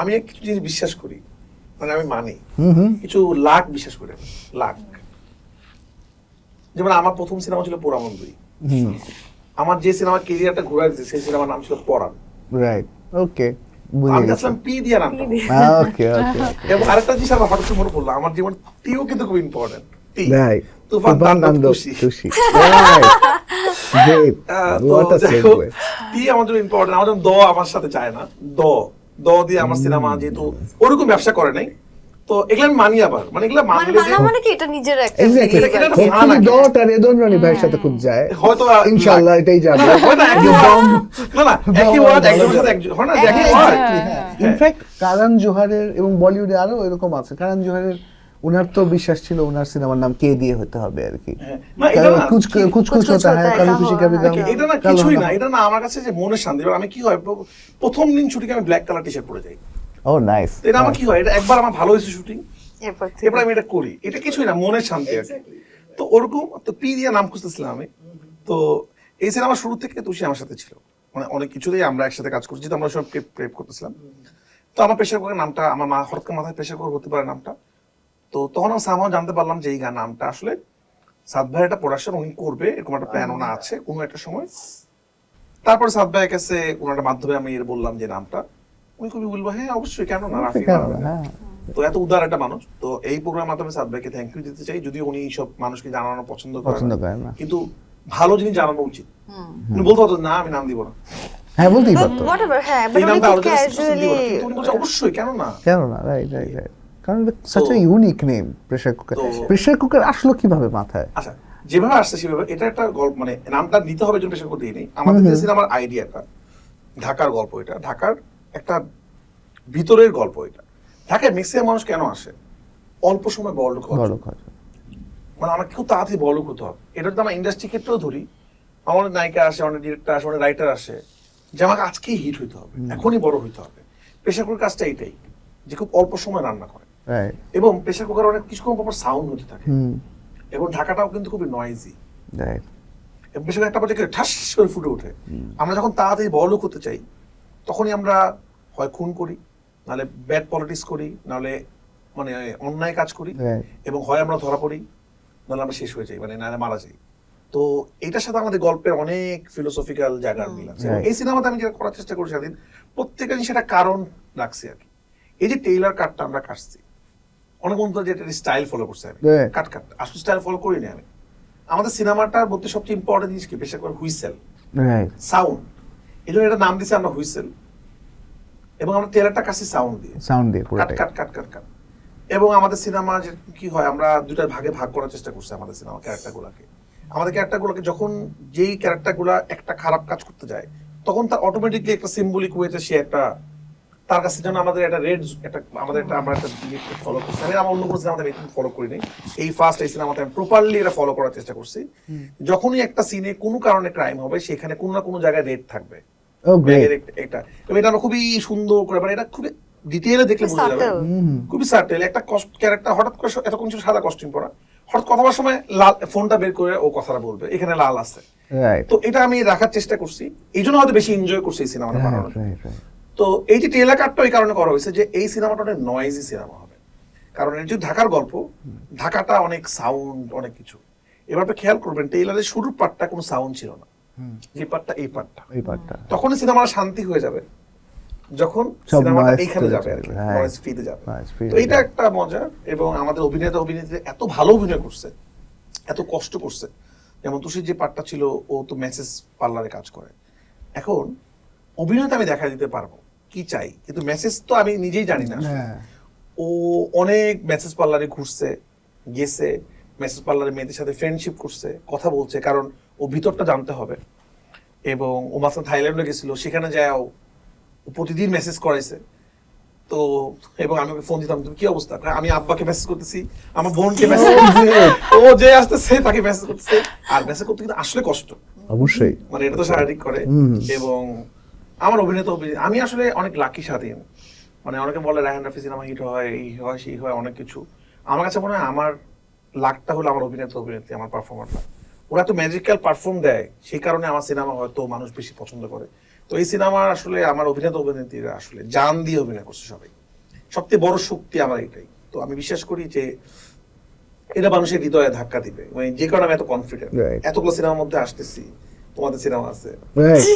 S2: আমি কিছু জিনিস বিশ্বাস করি, মানে আমি মানি কিছু লাখ বিশ্বাস করি, লাখ। যেমন আমার প্রথম সিনেমা ছিল পোড়ামন্দুই, আমার যে সিনেমা ক্যারিয়ারটা ঘুরাই দিয়েছে সেই সিনেমার নাম ছিল পরাণ।
S1: রাইট, ওকে,
S2: আমি আসলাম পি দিয়া নামটা।
S1: ওকে ওকে।
S2: এবং আরেকটা জিনিস আমার হঠাৎ মনে পড়লো, আমার জীবন টিও কিন্তু খুব ইম্পর্টেন্ট। টি
S1: রাইট,
S2: তুফান তাণ্ডব খুশি।
S1: Right, great, what a segue.
S2: টি আমার জন্য ইম্পর্টেন্ট। আমার জন্য দ আমার সাথে চায় না, দ দিয়ে আমার সিনেমা যেহেতু ওরকম ব্যবসা করে নাই, তো এগুলো আমি মানি। আবার মানে এগুলো মানলে যে
S3: মানে কি এটা নিজের একটা
S1: এক্স্যাক্টলি ডট আর এদনরানি ভাইয়ের সাথে খুব যায়,
S2: হয়তো
S1: ইনশাআল্লাহ এটাই যাবে।
S2: না একই ওয়ার্ড একজনের সাথে একজন হয় না, একই ওয়ার্ড।
S1: ইনফ্যাক্ট কারণ জোহারের এবং বলিউডে আরো এরকম আছে, কারণ জোহারের উনার তো বিশ্বাস ছিল উনার সিনেমার নাম কে দিয়ে হতে হবে আর কি, কুছ কুছ হতা হ্যায়, কাবি খুশি কাবি গম।
S2: এটা না কিছুই না, এটা না আমার কাছে যে মনের শান্তি। আমি কি হয়, প্রথম দিন শুটিং আমি ব্ল্যাক কালার টি শার্ট পরে যাই।
S1: ও নাইস।
S2: এটা আমার কি হয়, এটা একবার আমার ভালো হয়েছে শুটিং, এরপর আমি এটা করি, এটা কিছুই না, মনের শান্তি আর কি। তো ওরকম তো পি দিয়ে নাম খুঁজতেছিলাম আমি। তো এই সিনেমা শুরু থেকে তুষি আমার সাথে ছিল, মানে অনেক কিছুতেই আমরা একসাথে কাজ করছি, তো আমরা সব প্রেপ করতেছিলাম। তো আমার প্রেশার কুকার নামটা, আমার মা হঠাৎ মাথায় প্রেশার কুকার হতে পারে নামটা। তো তখন আমি সামাও জানতে পারলাম যে এই নামটা আসলে সাদ ভাই একটা প্রোডাকশন উনি করবে, এরকম একটা প্ল্যান ওনা আছে কোনো একটা সময়। তারপর সাদ ভাইয়ের কাছে কোনো একটা মাধ্যমে আমি বললাম যে নামটা, উনি খুবই বলবো হ্যাঁ অবশ্যই, কেন না, রাফি। তো এত উদার একটা মানুষ। তো এই প্রোগ্রাম মাধ্যমে সাদ ভাইকে থ্যাংক ইউ দিতে চাই, যদিও উনি সব মানুষকে জানানো পছন্দ করেন না, কিন্তু ভালো জিনিস জানানো উচিত। উনি বলতে পারতো না আমি নাম দিব না,
S1: হ্যাঁ বলতেই পারতো,
S2: অবশ্যই কেন না,
S1: রাইট রাইট রাইট, কারণ such a unique name pressure cooker. Pressure cooker আসলো কিভাবে মাথায়?
S2: আচ্ছা, যেভাবে আসছে সেভাবে, এটা একটা গল্প, মানে নামটা নিতে হবে জন্য প্রেসার কুকার দিয়ে নেই। আমাদের যে সিনেমার আইডিয়াটা ঢাকার গল্প, এটা ঢাকার একটা ভিতরের গল্প। এটা ঢাকায় ম্যাক্সিমাম মানুষ কেন আসে? অল্প সময় বড়লোক হওয়ার
S1: বড়
S2: জন্য।
S1: কথা।
S2: মানে আমাকে খুব তাড়াতাড়ি বড়লোক হতে হবে। এটা তো আমার ইন্ডাস্ট্রি ক্ষেত্রেও ধরি, আমার অনেক নায়িকা আসে, অনেক ডিরেক্টর আসে, অনেক রাইটার আসে, যে আমাকে আজকেই হিট হইতে হবে, এখনই বড় হইতে হবে। প্রেশার কুকার কাজটা এইটাই, যে খুব অল্প সময় রান্না করে,
S1: রাইট।
S2: এবং প্রেশার কুকার অনেক কিছুক্ষণ পর সাউন্ড হতে থাকে,
S1: হুম।
S2: এবং ঢাকাটাও কিন্তু খুবই নয়েজি,
S1: রাইট।
S2: এবং প্রেশার একটা পর্যায়ে ঠাস করে ফুটে ওঠে। আমরা যখন তাড়াতাড়ি বড়লোক হতে চাই, তখনই আমরা হয় খুন করি, নাহলে ব্যাড পলিটিক্স করি, নাহলে মানে অন্যায় কাজ করি,
S1: Right.
S2: এবং হয় আমরা ধরা পড়ি, নাহলে আমরা শেষ হয়ে যাই, মানে নাহলে মারা যাই। তো এটার সাথে আমাদের গল্পের অনেক ফিলোসফিক্যাল জায়গার মিল আছে। এবং
S1: Right.
S2: এই সিনেমাতে আমি যেটা করার চেষ্টা করি স্বাধীন, প্রত্যেকটা জিনিস একটা কারণ রাখছি আর কি। এই যে টেইলার কাটটা আমরা কাটছি, অনেক বন্ধু যেটা স্টাইল ফলো করছে, আমি
S1: Right.
S2: কাট আসল স্টাইল ফলো করিনি আমি। আমাদের সিনেমাটার মধ্যে সবচেয়ে ইম্পর্টেন্ট জিনিস কি, বিশেষ করে হুইসেল,
S1: রাইট।
S2: সাউন্ড। এই জন্য এটা নাম দিছি আমরা হুইসেল, এবং আমরা টেলারটা কাছে সাউন্ড দিয়ে
S1: সাউন্ড দিয়ে
S2: কাট
S1: পুরোটাই।
S2: কাট কাট কাট কাট। এবং আমাদের সিনেমা যে কি হয়, আমরা দুটা ভাগে ভাগ করার চেষ্টা করছি আমাদের সিনেমা ক্যারেক্টারগুলোকে। আমাদের ক্যারেক্টারগুলোকে যখন যেই ক্যারেক্টারগুলো একটা খারাপ কাজ করতে যায়, তখন তার অটোমেটিকলি একটা সিম্বলিক ওয়েতে সে একটা, তার কাছে যেন আমাদের একটা রেড, একটা আমাদের একটা, আমরা একটা ফলো করছি। আমি আমার অন্য কোনো সিনেমাতে ফলো করিনি, এই ফার্স্ট এই সিনেমাতে আমি প্রপারলি এটা ফলো করার চেষ্টা করছি। যখনই একটা সিনে কোনো কারণে ক্রাইম হবে, সেখানে কোনো না কোনো জায়গায় রেড থাকবে।
S1: ও গ্রেট।
S2: এটা এবং এটা আমরা খুবই সুন্দর করে, মানে এটা খুবই ডিটেইলে দেখলে বোঝা যাবে, খুবই সার্টেল একটা ক্যারেক্টার। হঠাৎ করে এতক্ষণ ছিল সাদা কস্টিউম পরা, হঠাৎ কথা বলার সময় লাল ফোনটা বের করে ও কথাটা বলবে, এখানে লাল আছে।
S1: রাইট।
S2: তো এটা আমি রাখার চেষ্টা করছি, এই জন্য হয়তো বেশি এনজয় করছি এই সিনেমাটা বানানোর।
S1: রাইট। রাইট।
S2: তো এই যে টেলার কাটটা ওই কারণে করা হয়েছে যে এই সিনেমাটা অনেক নয়েজি সিনেমা হবে, কারণ এর যে ঢাকার গল্প, ঢাকাটা অনেক সাউন্ড, অনেক কিছু। এবার আপনি খেয়াল করবেন টেইলারের শুরুর পার্টটা কোনো সাউন্ড ছিল না, যে পার্টটা এই পার্টটা,
S1: এই পার্টটা
S2: তখনই সিনেমাটা শান্তি হয়ে যাবে, যখন
S1: সব
S2: সিনেমাটা
S1: noise
S2: এইখানে
S1: চলে
S2: যাবে আর কি,
S1: যাবে, হ্যাঁ।
S2: নয়েজ ফ্রিতে যাবে।
S1: Noise free
S2: তো
S1: হয়ে
S2: এটা
S1: যাবে।
S2: একটা মজা। এবং আমাদের অভিনেত্রী এত ভালো অভিনয় করছে, এত কষ্ট করছে। যেমন তুষির যে পার্টটা ছিল, ও তো মেসেজ পার্লারে কাজ করে। এখন অভিনয়টা আমি দেখা দিতে পারবো কি চাই, কিন্তু মেসেজ তো আমি নিজেই জানি না আসলে।
S1: হ্যাঁ।
S2: ও অনেক মেসেজ পার্লারে ঘুরছে, গেছে, মেসেজ পার্লারে মেয়েদের সাথে ফ্রেন্ডশিপ করছে, কথা বলছে, কারণ ও ভিতরটা জানতে হবে। এবং ও মাত্র থাইল্যান্ডে গেছিল, সেখানে যায় ও প্রতিদিন মেসেজ করাইছে। তো এবং আমি ওকে ফোন দিতাম, তুমি কি অবস্থা, আমি আব্বাকে মেসেজ করতেছি, আমার বোনকে মেসেজ করতেছি, ও যে আসতেছে তাকে মেসেজ করতেছে। আর মেসেজ করতে কিন্তু আসলে কষ্ট,
S1: অবশ্যই।
S2: মানে এটা তো শারীরিক করে। এবং আমার আমি আসলে অনেক লাকি স্বাধীন। মানে অনেকে বলে রায়হান রাফি সিনেমা হিট হয়, এই হয় সেই হয়, অনেক কিছু। আমার কাছে মনে হয় আমার লাকটা হলো আমার অভিনেত্রী, আমার পারফর্মারটা। ওরা তো ম্যাজিক্যাল পারফর্ম দেয়, সেই কারণে আমার সিনেমা হয়তো মানুষ বেশি পছন্দ করে। তো এই সিনেমা আসলে আমার অভিনেত্রীরা আসলে জান দিয়ে অভিনয় করছে সবাই। সবচেয়ে বড় শক্তি আমার এটাই। তো আমি বিশ্বাস করি যে এটা মানুষের হৃদয়ে ধাক্কা দিবে, মানে যে কারণে আমি এত কনফিডেন্ট।
S1: Right.
S2: এতগুলো সিনেমার মধ্যে আসতেছি, তোমাদের সিনেমা আছে,
S1: রাইট।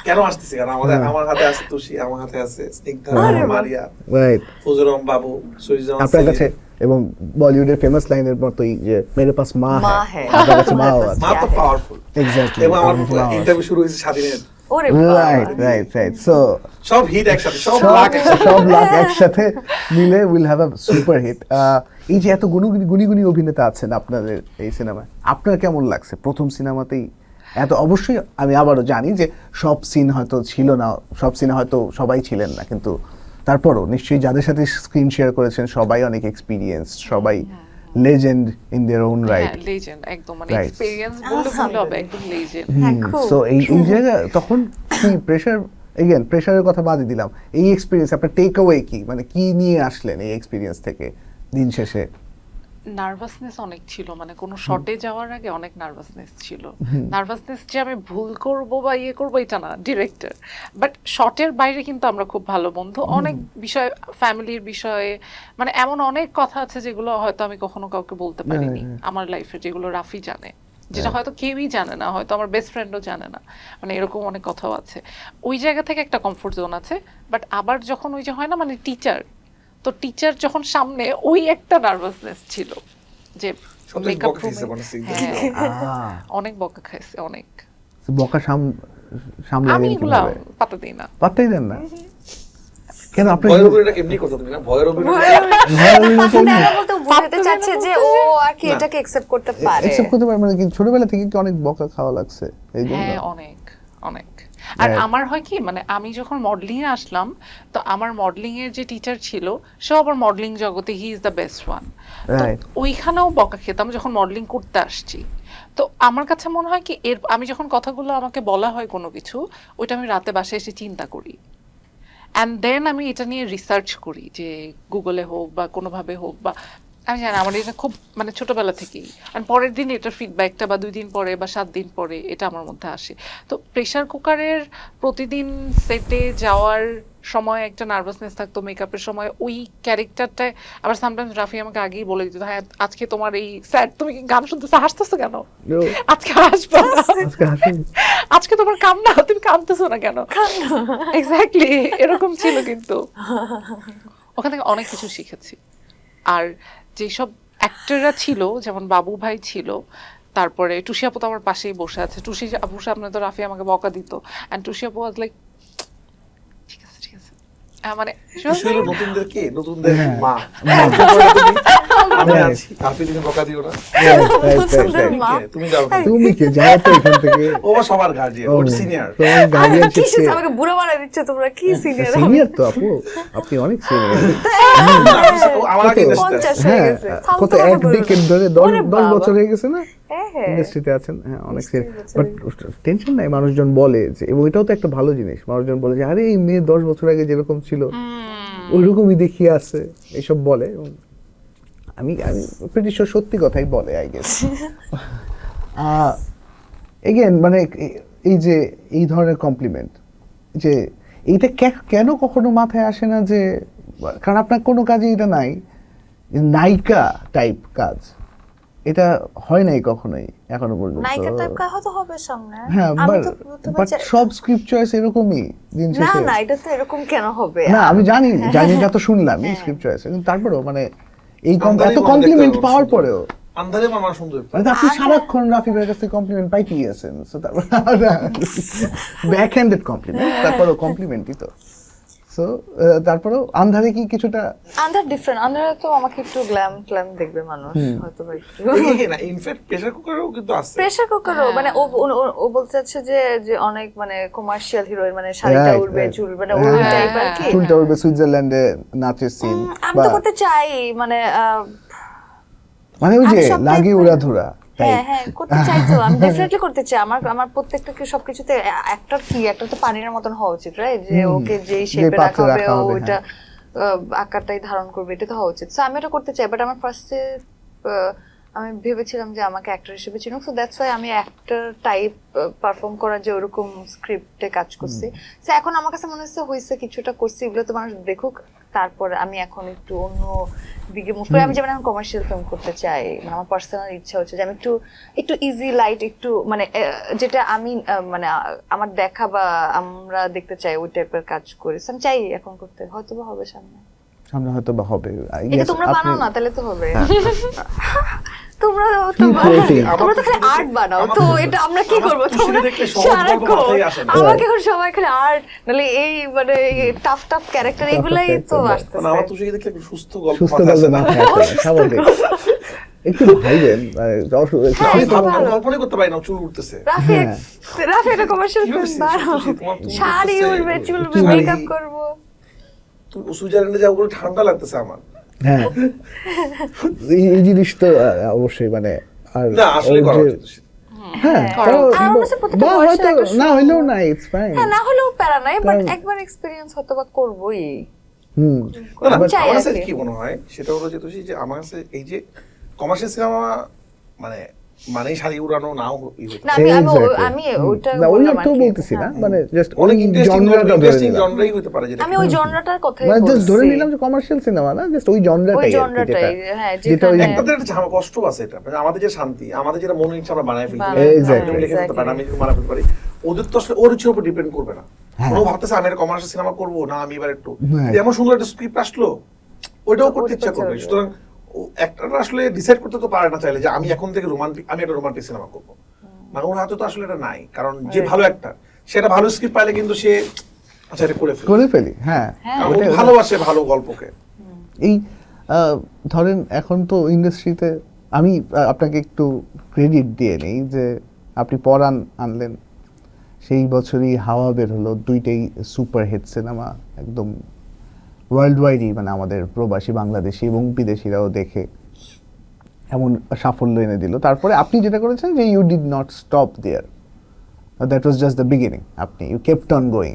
S2: কেন আসতেছি, কারণ আমার হাতে আছে তুষি, আমার হাতে আছে স্নিগ্ধা, মারিয়া,
S1: রাইট।
S2: ফজলম বাবু, সৈয়দ
S1: আপনার কাছে এবং বলিউডের ফেমাস লাইনের মতোই যে মেরে পাস মা
S3: মা
S1: হ্যায়,
S3: হ্যায়।
S1: আপনার কাছে মাও আছে।
S2: মা তো পাওয়ারফুল।
S1: এক্স্যাক্টলি।
S2: এবং আমার ইন্টারভিউ শুরু হয়েছে স্বাধীনের,
S3: ওরে
S1: রাইট রাইট রাইট। সো
S2: সব হিট একসাথে, সব লাখ একসাথে।
S1: সব লাখ একসাথে মিলে will have a super hit. এই যে এত গুণী অভিনেতা আছেন আপনাদের এই সিনেমায়, আপনার কেমন লাগছে প্রথম সিনেমাতেই এত? অবশ্যই আমি আবারও জানি যে সব সিন হয়তো ছিল না, সব সিনে হয়তো সবাই ছিলেন না, কিন্তু তারপরও নিশ্চয়ই যাদের সাথে স্ক্রিন শেয়ার করেছেন সবাই অনেক এক্সপিরিয়েন্স, সবাই legend in their own right.
S4: হ্যাঁ, legend, একদম মানে
S1: Right.
S4: এক্সপেরিয়েন্স বললে ভুল হবে, একদম লেজেন্ড।
S3: হ্যাঁ, খুব।
S1: সো এই জায়গায় তখন কি প্রেশার, এগেন প্রেশারের কথা বাদই দিলাম, এই এক্সপিরিয়েন্স আপনার টেক অ্যাওয়ে কি, মানে কি নিয়ে আসলেন এই এক্সপিরিয়েন্স থেকে দিন শেষে?
S4: নার্ভাসনেস অনেক ছিল, মানে কোনো শটে যাওয়ার আগে অনেক নার্ভাসনেস ছিল। নার্ভাসনেস যে আমি ভুল করব বা ইয়ে করবো এটা না, ডিরেক্টর। বাট শটের বাইরে কিন্তু আমরা খুব ভালো বন্ধু, অনেক বিষয়, ফ্যামিলির বিষয়ে, মানে এমন অনেক কথা আছে যেগুলো হয়তো আমি কখনো কাউকে বলতে পারিনি আমার লাইফে, যেগুলো রাফি জানে, যেটা হয়তো কেউই জানে না, হয়তো আমার বেস্ট ফ্রেন্ডও জানে না, মানে এরকম অনেক কথাও আছে। ওই জায়গা থেকে একটা কমফোর্ট জোন আছে। বাট আবার যখন ওই যে হয় না, মানে টিচার, তো টিচার যখন সামনে, ওই একটা নার্ভাসনেস ছিল যে
S2: সবচেয়ে
S4: মেকআপ
S2: বকা খাইছে মানে scene টা।
S4: হ্যাঁ, অনেক বকা খাইছে, অনেক।
S1: বকা সামনে
S4: আমি এগুলা পাতা দিই না।
S1: পাত্তাই দেন না কেন? আপনি
S2: ভয়ের অভিনয়টা কেমনি করতো তুমি না, ভয়ের অভিনয়
S3: এখন এরা বলতে বোঝাতে চাচ্ছে যে ও আর কি এটাকে একসেপ্ট করতে পারে।
S1: অ্যাকসেপ্ট করতে পারে, মানে কি ছোটবেলা থেকে কি অনেক বকা খাওয়া লাগছে এই জন্য?
S4: হ্যাঁ, অনেক অনেক। আর
S1: Right.
S4: আমার হয় কি মানে আমি যখন মডেলিং এ আসলাম তো আমার মডেলিং এর যে টিচার ছিল সে আবার মডেলিং জগতে he is the best one. তো
S1: Right.
S4: ওইখানেও বকা খেতাম যখন মডেলিং করতে আসছি। তো আমার কাছে মনে হয় কি আমি যখন কথাগুলো আমাকে বলা হয় কোনো কিছু ওইটা আমি রাতে বাসায় এসে চিন্তা করি অ্যান্ড দেন আমি এটা নিয়ে রিসার্চ করি যে গুগলে হোক বা কোনোভাবে হোক বা আমি জানি আমার এটা খুব মানে ছোটবেলা থেকেই আর পরের দিন এটার ফিডব্যাকটা বা 2 দিন পরে বা 7 দিন পরে এটা আমার মধ্যে আসে। তো প্রেসার কুকারের প্রতিদিন সেটে যাওয়ার সময় একটা নার্ভাসনেস থাকতো, মেকআপের সময় ওই ক্যারেক্টারটায় আবার সামটাইমস রাফি আমাকে আগেই বলে দিত হ্যাঁ আজকে তোমার এই স্যার তুমি কি গান শুনতেছো হাসতেছো কেন,
S1: No,
S4: আজকে হাসবো না,
S1: আজকে হাসি।
S4: আজকে তোমার কান্না তুমি কাঁদতেছো না কেন, এক্স্যাক্টলি এরকম ছিল। কিন্তু ওখান থেকে অনেক কিছু শিখেছি। আর যেসব অ্যাক্টররা ছিল যেমন বাবু ভাই ছিল, তারপরে টুসি আপু তো আমার পাশেই বসে আছে, টুসি আপুর সামনে তো রাফি আমাকে বকা দিত অ্যান্ড টুসি আপু ওয়াজ লাইক ঠিক আছে ঠিক আছে মানে
S2: আসলে নতুনদের
S1: হ্যাঁ।
S2: মা আমি আছি আপনি তুমি বকা দিও না
S1: Right, right, right.
S3: মা।
S2: তুমি যাও না।
S1: তুমি কে যাও তো এখান থেকে।
S2: ও সবার গার্জিয়ান ও সিনিয়র
S1: তোমার guardianship
S3: কিসে
S1: কে?
S3: আমাকে বুড়ো বানাই দিচ্ছ তোমরা, কি সিনিয়র?
S1: Senior তো আপু, আপনি অনেক সিনিয়র।
S2: আমার আগে
S1: কত?
S3: 50 হয়ে
S1: হ্যাঁ,
S3: গেছে।
S1: কত
S3: ফালতু
S1: এক
S3: কথা বলবে
S1: decade
S3: না।
S1: ধরে
S3: ওরে
S1: 10
S3: বাবা।
S1: বছর হয়ে গেছে না
S3: হ্যাঁ, হ্যাঁ।
S1: ইন্ডাস্ট্রিতে আছেন, হ্যাঁ অনেক
S3: 20
S1: সিনিয়র।
S3: বছর
S1: বাট টেনশন নাই, মানুষজন বলে যে, এবং এটাও তো একটা ভালো জিনিস, মানুষজন বলে যে আরে এই মেয়ে 10 বছর আগে যেরকম ছিল ওইরকমই দেখিয়ে আছে, এইসব বলে। এবং আমি প্রিটি শিওর সত্যি কথাই বলে, আই গেস। এগেন মানে এই যে এই ধরনের কমপ্লিমেন্ট, যে এইটা কেন কখনো মাথায় আসে না যে, কারণ আপনার কোনো কাজে এটা নাই, যে নায়িকা টাইপ কাজ, এটা হয় নাই কখনোই এখনো পর্যন্ত।
S3: নায়িকা টাইপ হয়তো হবে সামনে।
S1: হ্যাঁ,
S3: আমি
S1: বাট
S3: তো প্রথমে
S1: বাট সব স্ক্রিপ্ট চয়েস এরকমই দিন
S3: না
S1: শেষে।
S3: না এটা তো এরকম কেন হবে?
S1: না আমি জানি এটা তো শুনলাম স্ক্রিপ্ট চয়েস, কিন্তু তারপরেও মানে এই
S2: আমদানি
S1: এত
S2: মনে
S1: কমপ্লিমেন্ট
S2: দেখতে
S1: পাওয়ার
S2: হবে।
S1: পরেও
S2: আন্ধারে আমার সুন্দর
S1: মানে তো আপনি সারাক্ষণ রাফি ভাইয়ের কাছ থেকে কমপ্লিমেন্ট পাইতেই আছেন, সো তারপর ব্যাক হ্যান্ডেড কমপ্লিমেন্ট, তারপরেও কমপ্লিমেন্টই তো। সো তারপরেও আন্ধারে কি কিছুটা
S3: আন্ধার ডিফারেন্ট, আন্ধার তো আমাকে একটু গ্ল্যাম দেখবে মানুষ হয়তো বা একটু।
S2: না ইনফ্যাক্ট প্রেসার কুকারও কিন্তু আছে
S3: প্রেসার কুকারও মানে ও বলতে চাচ্ছে যে অনেক মানে কমার্শিয়াল হিরোইন, মানে শাড়িটা
S1: Right,
S3: উড়বে
S1: right.
S3: চুল মানে ওই
S1: হ্যাঁ,
S3: টাইপ আর কি।
S1: চুলটা উঠবে, সুইজারল্যান্ডে নাচের সিন,
S3: আমি তো করতে চাই মানে
S1: মানে ওই যে
S3: আমি সব
S1: লাগে
S3: type-এর-
S1: উড়াধুরা
S3: হ্যাঁ হ্যাঁ করতে চাই তো, আমি ডেফিনেটলি করতে চাই। আমার প্রত্যেকটা সবকিছুতে একটা তো পানির মতন হওয়া উচিত, রাইট? যে ওকে যেই শেপে
S1: পাত্রে
S3: রাখা হবে
S1: রাখা
S3: ও
S1: হবে,
S3: ওইটা আকারটাই ধারণ করবে, এটা তো হওয়া উচিত। সো আমি এটা করতে চাই, বাট আমার ফার্স্টে আমি ভেবেছিলাম যে আমাকে অ্যাক্টর হিসেবে চিনুক, সো দ্যাটস ওয়াই আমি অ্যাক্টর টাইপ পারফর্ম করার যে ওরকম স্ক্রিপ্টে কাজ করছি। সো এখন আমার কাছে মনে হচ্ছে কিছুটা করছি, এগুলো তো মানুষ দেখুক, তারপরে আমি এখন একটু অন্য দিকে মুভ করি। আমি যেমন এখন কমার্শিয়াল ফিল্ম করতে চাই, মানে আমার পার্সোনাল ইচ্ছা হচ্ছে যে আমি একটু ইজি লাইট, একটু মানে যেটা আমি মানে আমার দেখা বা আমরা দেখতে চাই ওই টাইপের কাজ করি। So আমি চাই এখন করতে, হয়তো বা হবে সামনে।
S1: সামনে হয়তো বা হবে।
S3: এটা
S1: Yes,
S3: তোমরা
S1: আপনি-
S3: বানাও না, তাহলে তো হবে। তোমরা
S1: কি creative?
S3: তোমরা তো খালি আর্ট বানাও, তো এটা আমরা কি করবো? তোমরা
S2: দেখলে সহজ গল্প
S3: সারাক্ষণ
S2: মাথায় আসে না।
S3: আমাকে এখন সবাই খালি আর্ট, নাহলে এই মানে টাফ ক্যারেক্টার এগুলাই তো
S1: character,
S3: আসতেছে।
S2: মানে আমার তো দেখলে একটু সুস্থ গল্প
S1: সুস্থ
S2: মাথায় আসে
S1: গল্পে
S2: না।
S1: মাথায় আসে না, স্বাভাবিক। একটু ভাইবেন, মানে
S3: হ্যাঁ,
S2: আমি
S3: এটা ভালো।
S2: কল্পনাই করতে পারি না চুল উঠতেছে
S3: রাফি এটা কমার্শিয়াল
S2: কিভাবে
S3: ফিল্ম বানাও,
S2: তোমার
S3: শাড়ি
S2: উঠতেছে,
S3: উঠবে, চুল উঠবে,
S2: শাড়ি-
S3: মেকআপ করবো।
S2: তুমি সুইজারল্যান্ডে যাও বলে ঠান্ডা লাগতেছে আমার।
S1: হ্যাঁ এই জিনিস তো অবশ্যই মানে, আর
S2: না আসলে
S1: ওই
S2: করা
S1: যে-
S2: উচিত।
S1: হ্যাঁ
S4: করা
S1: করো,
S3: আর আমার কাছে প্রত্যেকটা
S1: বা
S3: বয়সের
S1: হয়তো
S3: একটা
S1: না
S3: সময়-
S1: হইলেও না, ইটস ফাইন।
S3: হ্যাঁ, না হলেও প্যারা নাই, বাট
S1: কারণ-
S3: একবার এক্সপেরিয়েন্স হয়তো বা করবোই।
S1: হুম,
S2: না, না,
S3: চাই
S2: আমার
S3: আর
S2: কাছে
S3: কি।
S2: কি মনে হয় সেটা হলো যে তুই যে আমার কাছে এই যে কমার্শিয়াল সিনেমা মানে শাড়ি উড়ানো নাও হইতে
S3: না
S2: পারে।
S1: Exactly.
S3: আমি ওইটা
S1: না ওই
S3: বললাম
S1: অর্থ
S3: আর কি।
S1: বলতেছি না,
S3: হ্যাঁ।
S1: মানে জাস্ট ওই
S2: অনেক ইন্টারেস্টিং
S1: জনরাটা ধরে নিলাম,
S2: জনরাই হতে পারে যেটা
S3: আমি ওই জনরাটার কথাই
S1: মানে জাস্ট ধরে
S3: বলছি।
S1: নিলাম যে কমার্শিয়াল সিনেমা না, জাস্ট ওই
S3: ওই
S1: জনরাটাই
S3: জনরাটাই, হ্যাঁ,
S1: যেটা ওই
S3: যেখানে-
S2: একটাদের একটা ঝামেলা কষ্ট আছে এটা মানে আমাদের যে শান্তি আমাদের যেটা মনে ইচ্ছা আমরা বানাই ফেলতে পারি
S3: বানাই,
S1: Exactly.
S2: আমি লিখে ফেলতে পারি আমি বানাই ফেলতে পারি ওদের তো আসলে ওর ইচ্ছার উপর ডিপেন্ড করবে না
S1: হ্যাঁ।
S2: ও ভাবতেছে আমি একটা কমার্শিয়াল সিনেমা করবো না আমি এবার একটু
S1: হ্যাঁ।
S2: এমন সুন্দর একটা স্ক্রিপ্ট আসলো ওইটাও করতে
S3: ওটা
S2: ইচ্ছা করবে
S3: করতে
S2: সুতরাং একটা আসলে ডিসাইড করতে তো পারে না চাইলে যে আমি এখন থেকে আমি একটা রোমান্টিক সিনেমা করবো মানে ওর হাতে তো আসলে এটা নাই কারণ যে ভালো একটা সেটা ভালো স্ক্রিপ্ট পাইলে কিন্তু সে আচ্ছা এটা করে ফেলে
S1: করে ফেলি। হ্যাঁ
S2: কারণ ও ভালোবাসে ভালো গল্পকে
S1: এই ধরেন এখন তো ইন্ডাস্ট্রিতে আমি আপনাকে একটু ক্রেডিট দিয়ে নেই যে আপনি পড়ান আনলেন, সেই বছরই হাওয়া বের হলো, দুইটাই সুপার হিট সিনেমা, একদম ওয়ার্ল্ড ওয়াইডই, মানে আমাদের প্রবাসী বাংলাদেশি এবং বিদেশিরাও দেখে এমন সাফল্য এনে দিল। তারপরে আপনি যেটা করেছেন যে you did not stop there, that was just the beginning, আপনি ইউ কেপ্ট অন গোয়িং।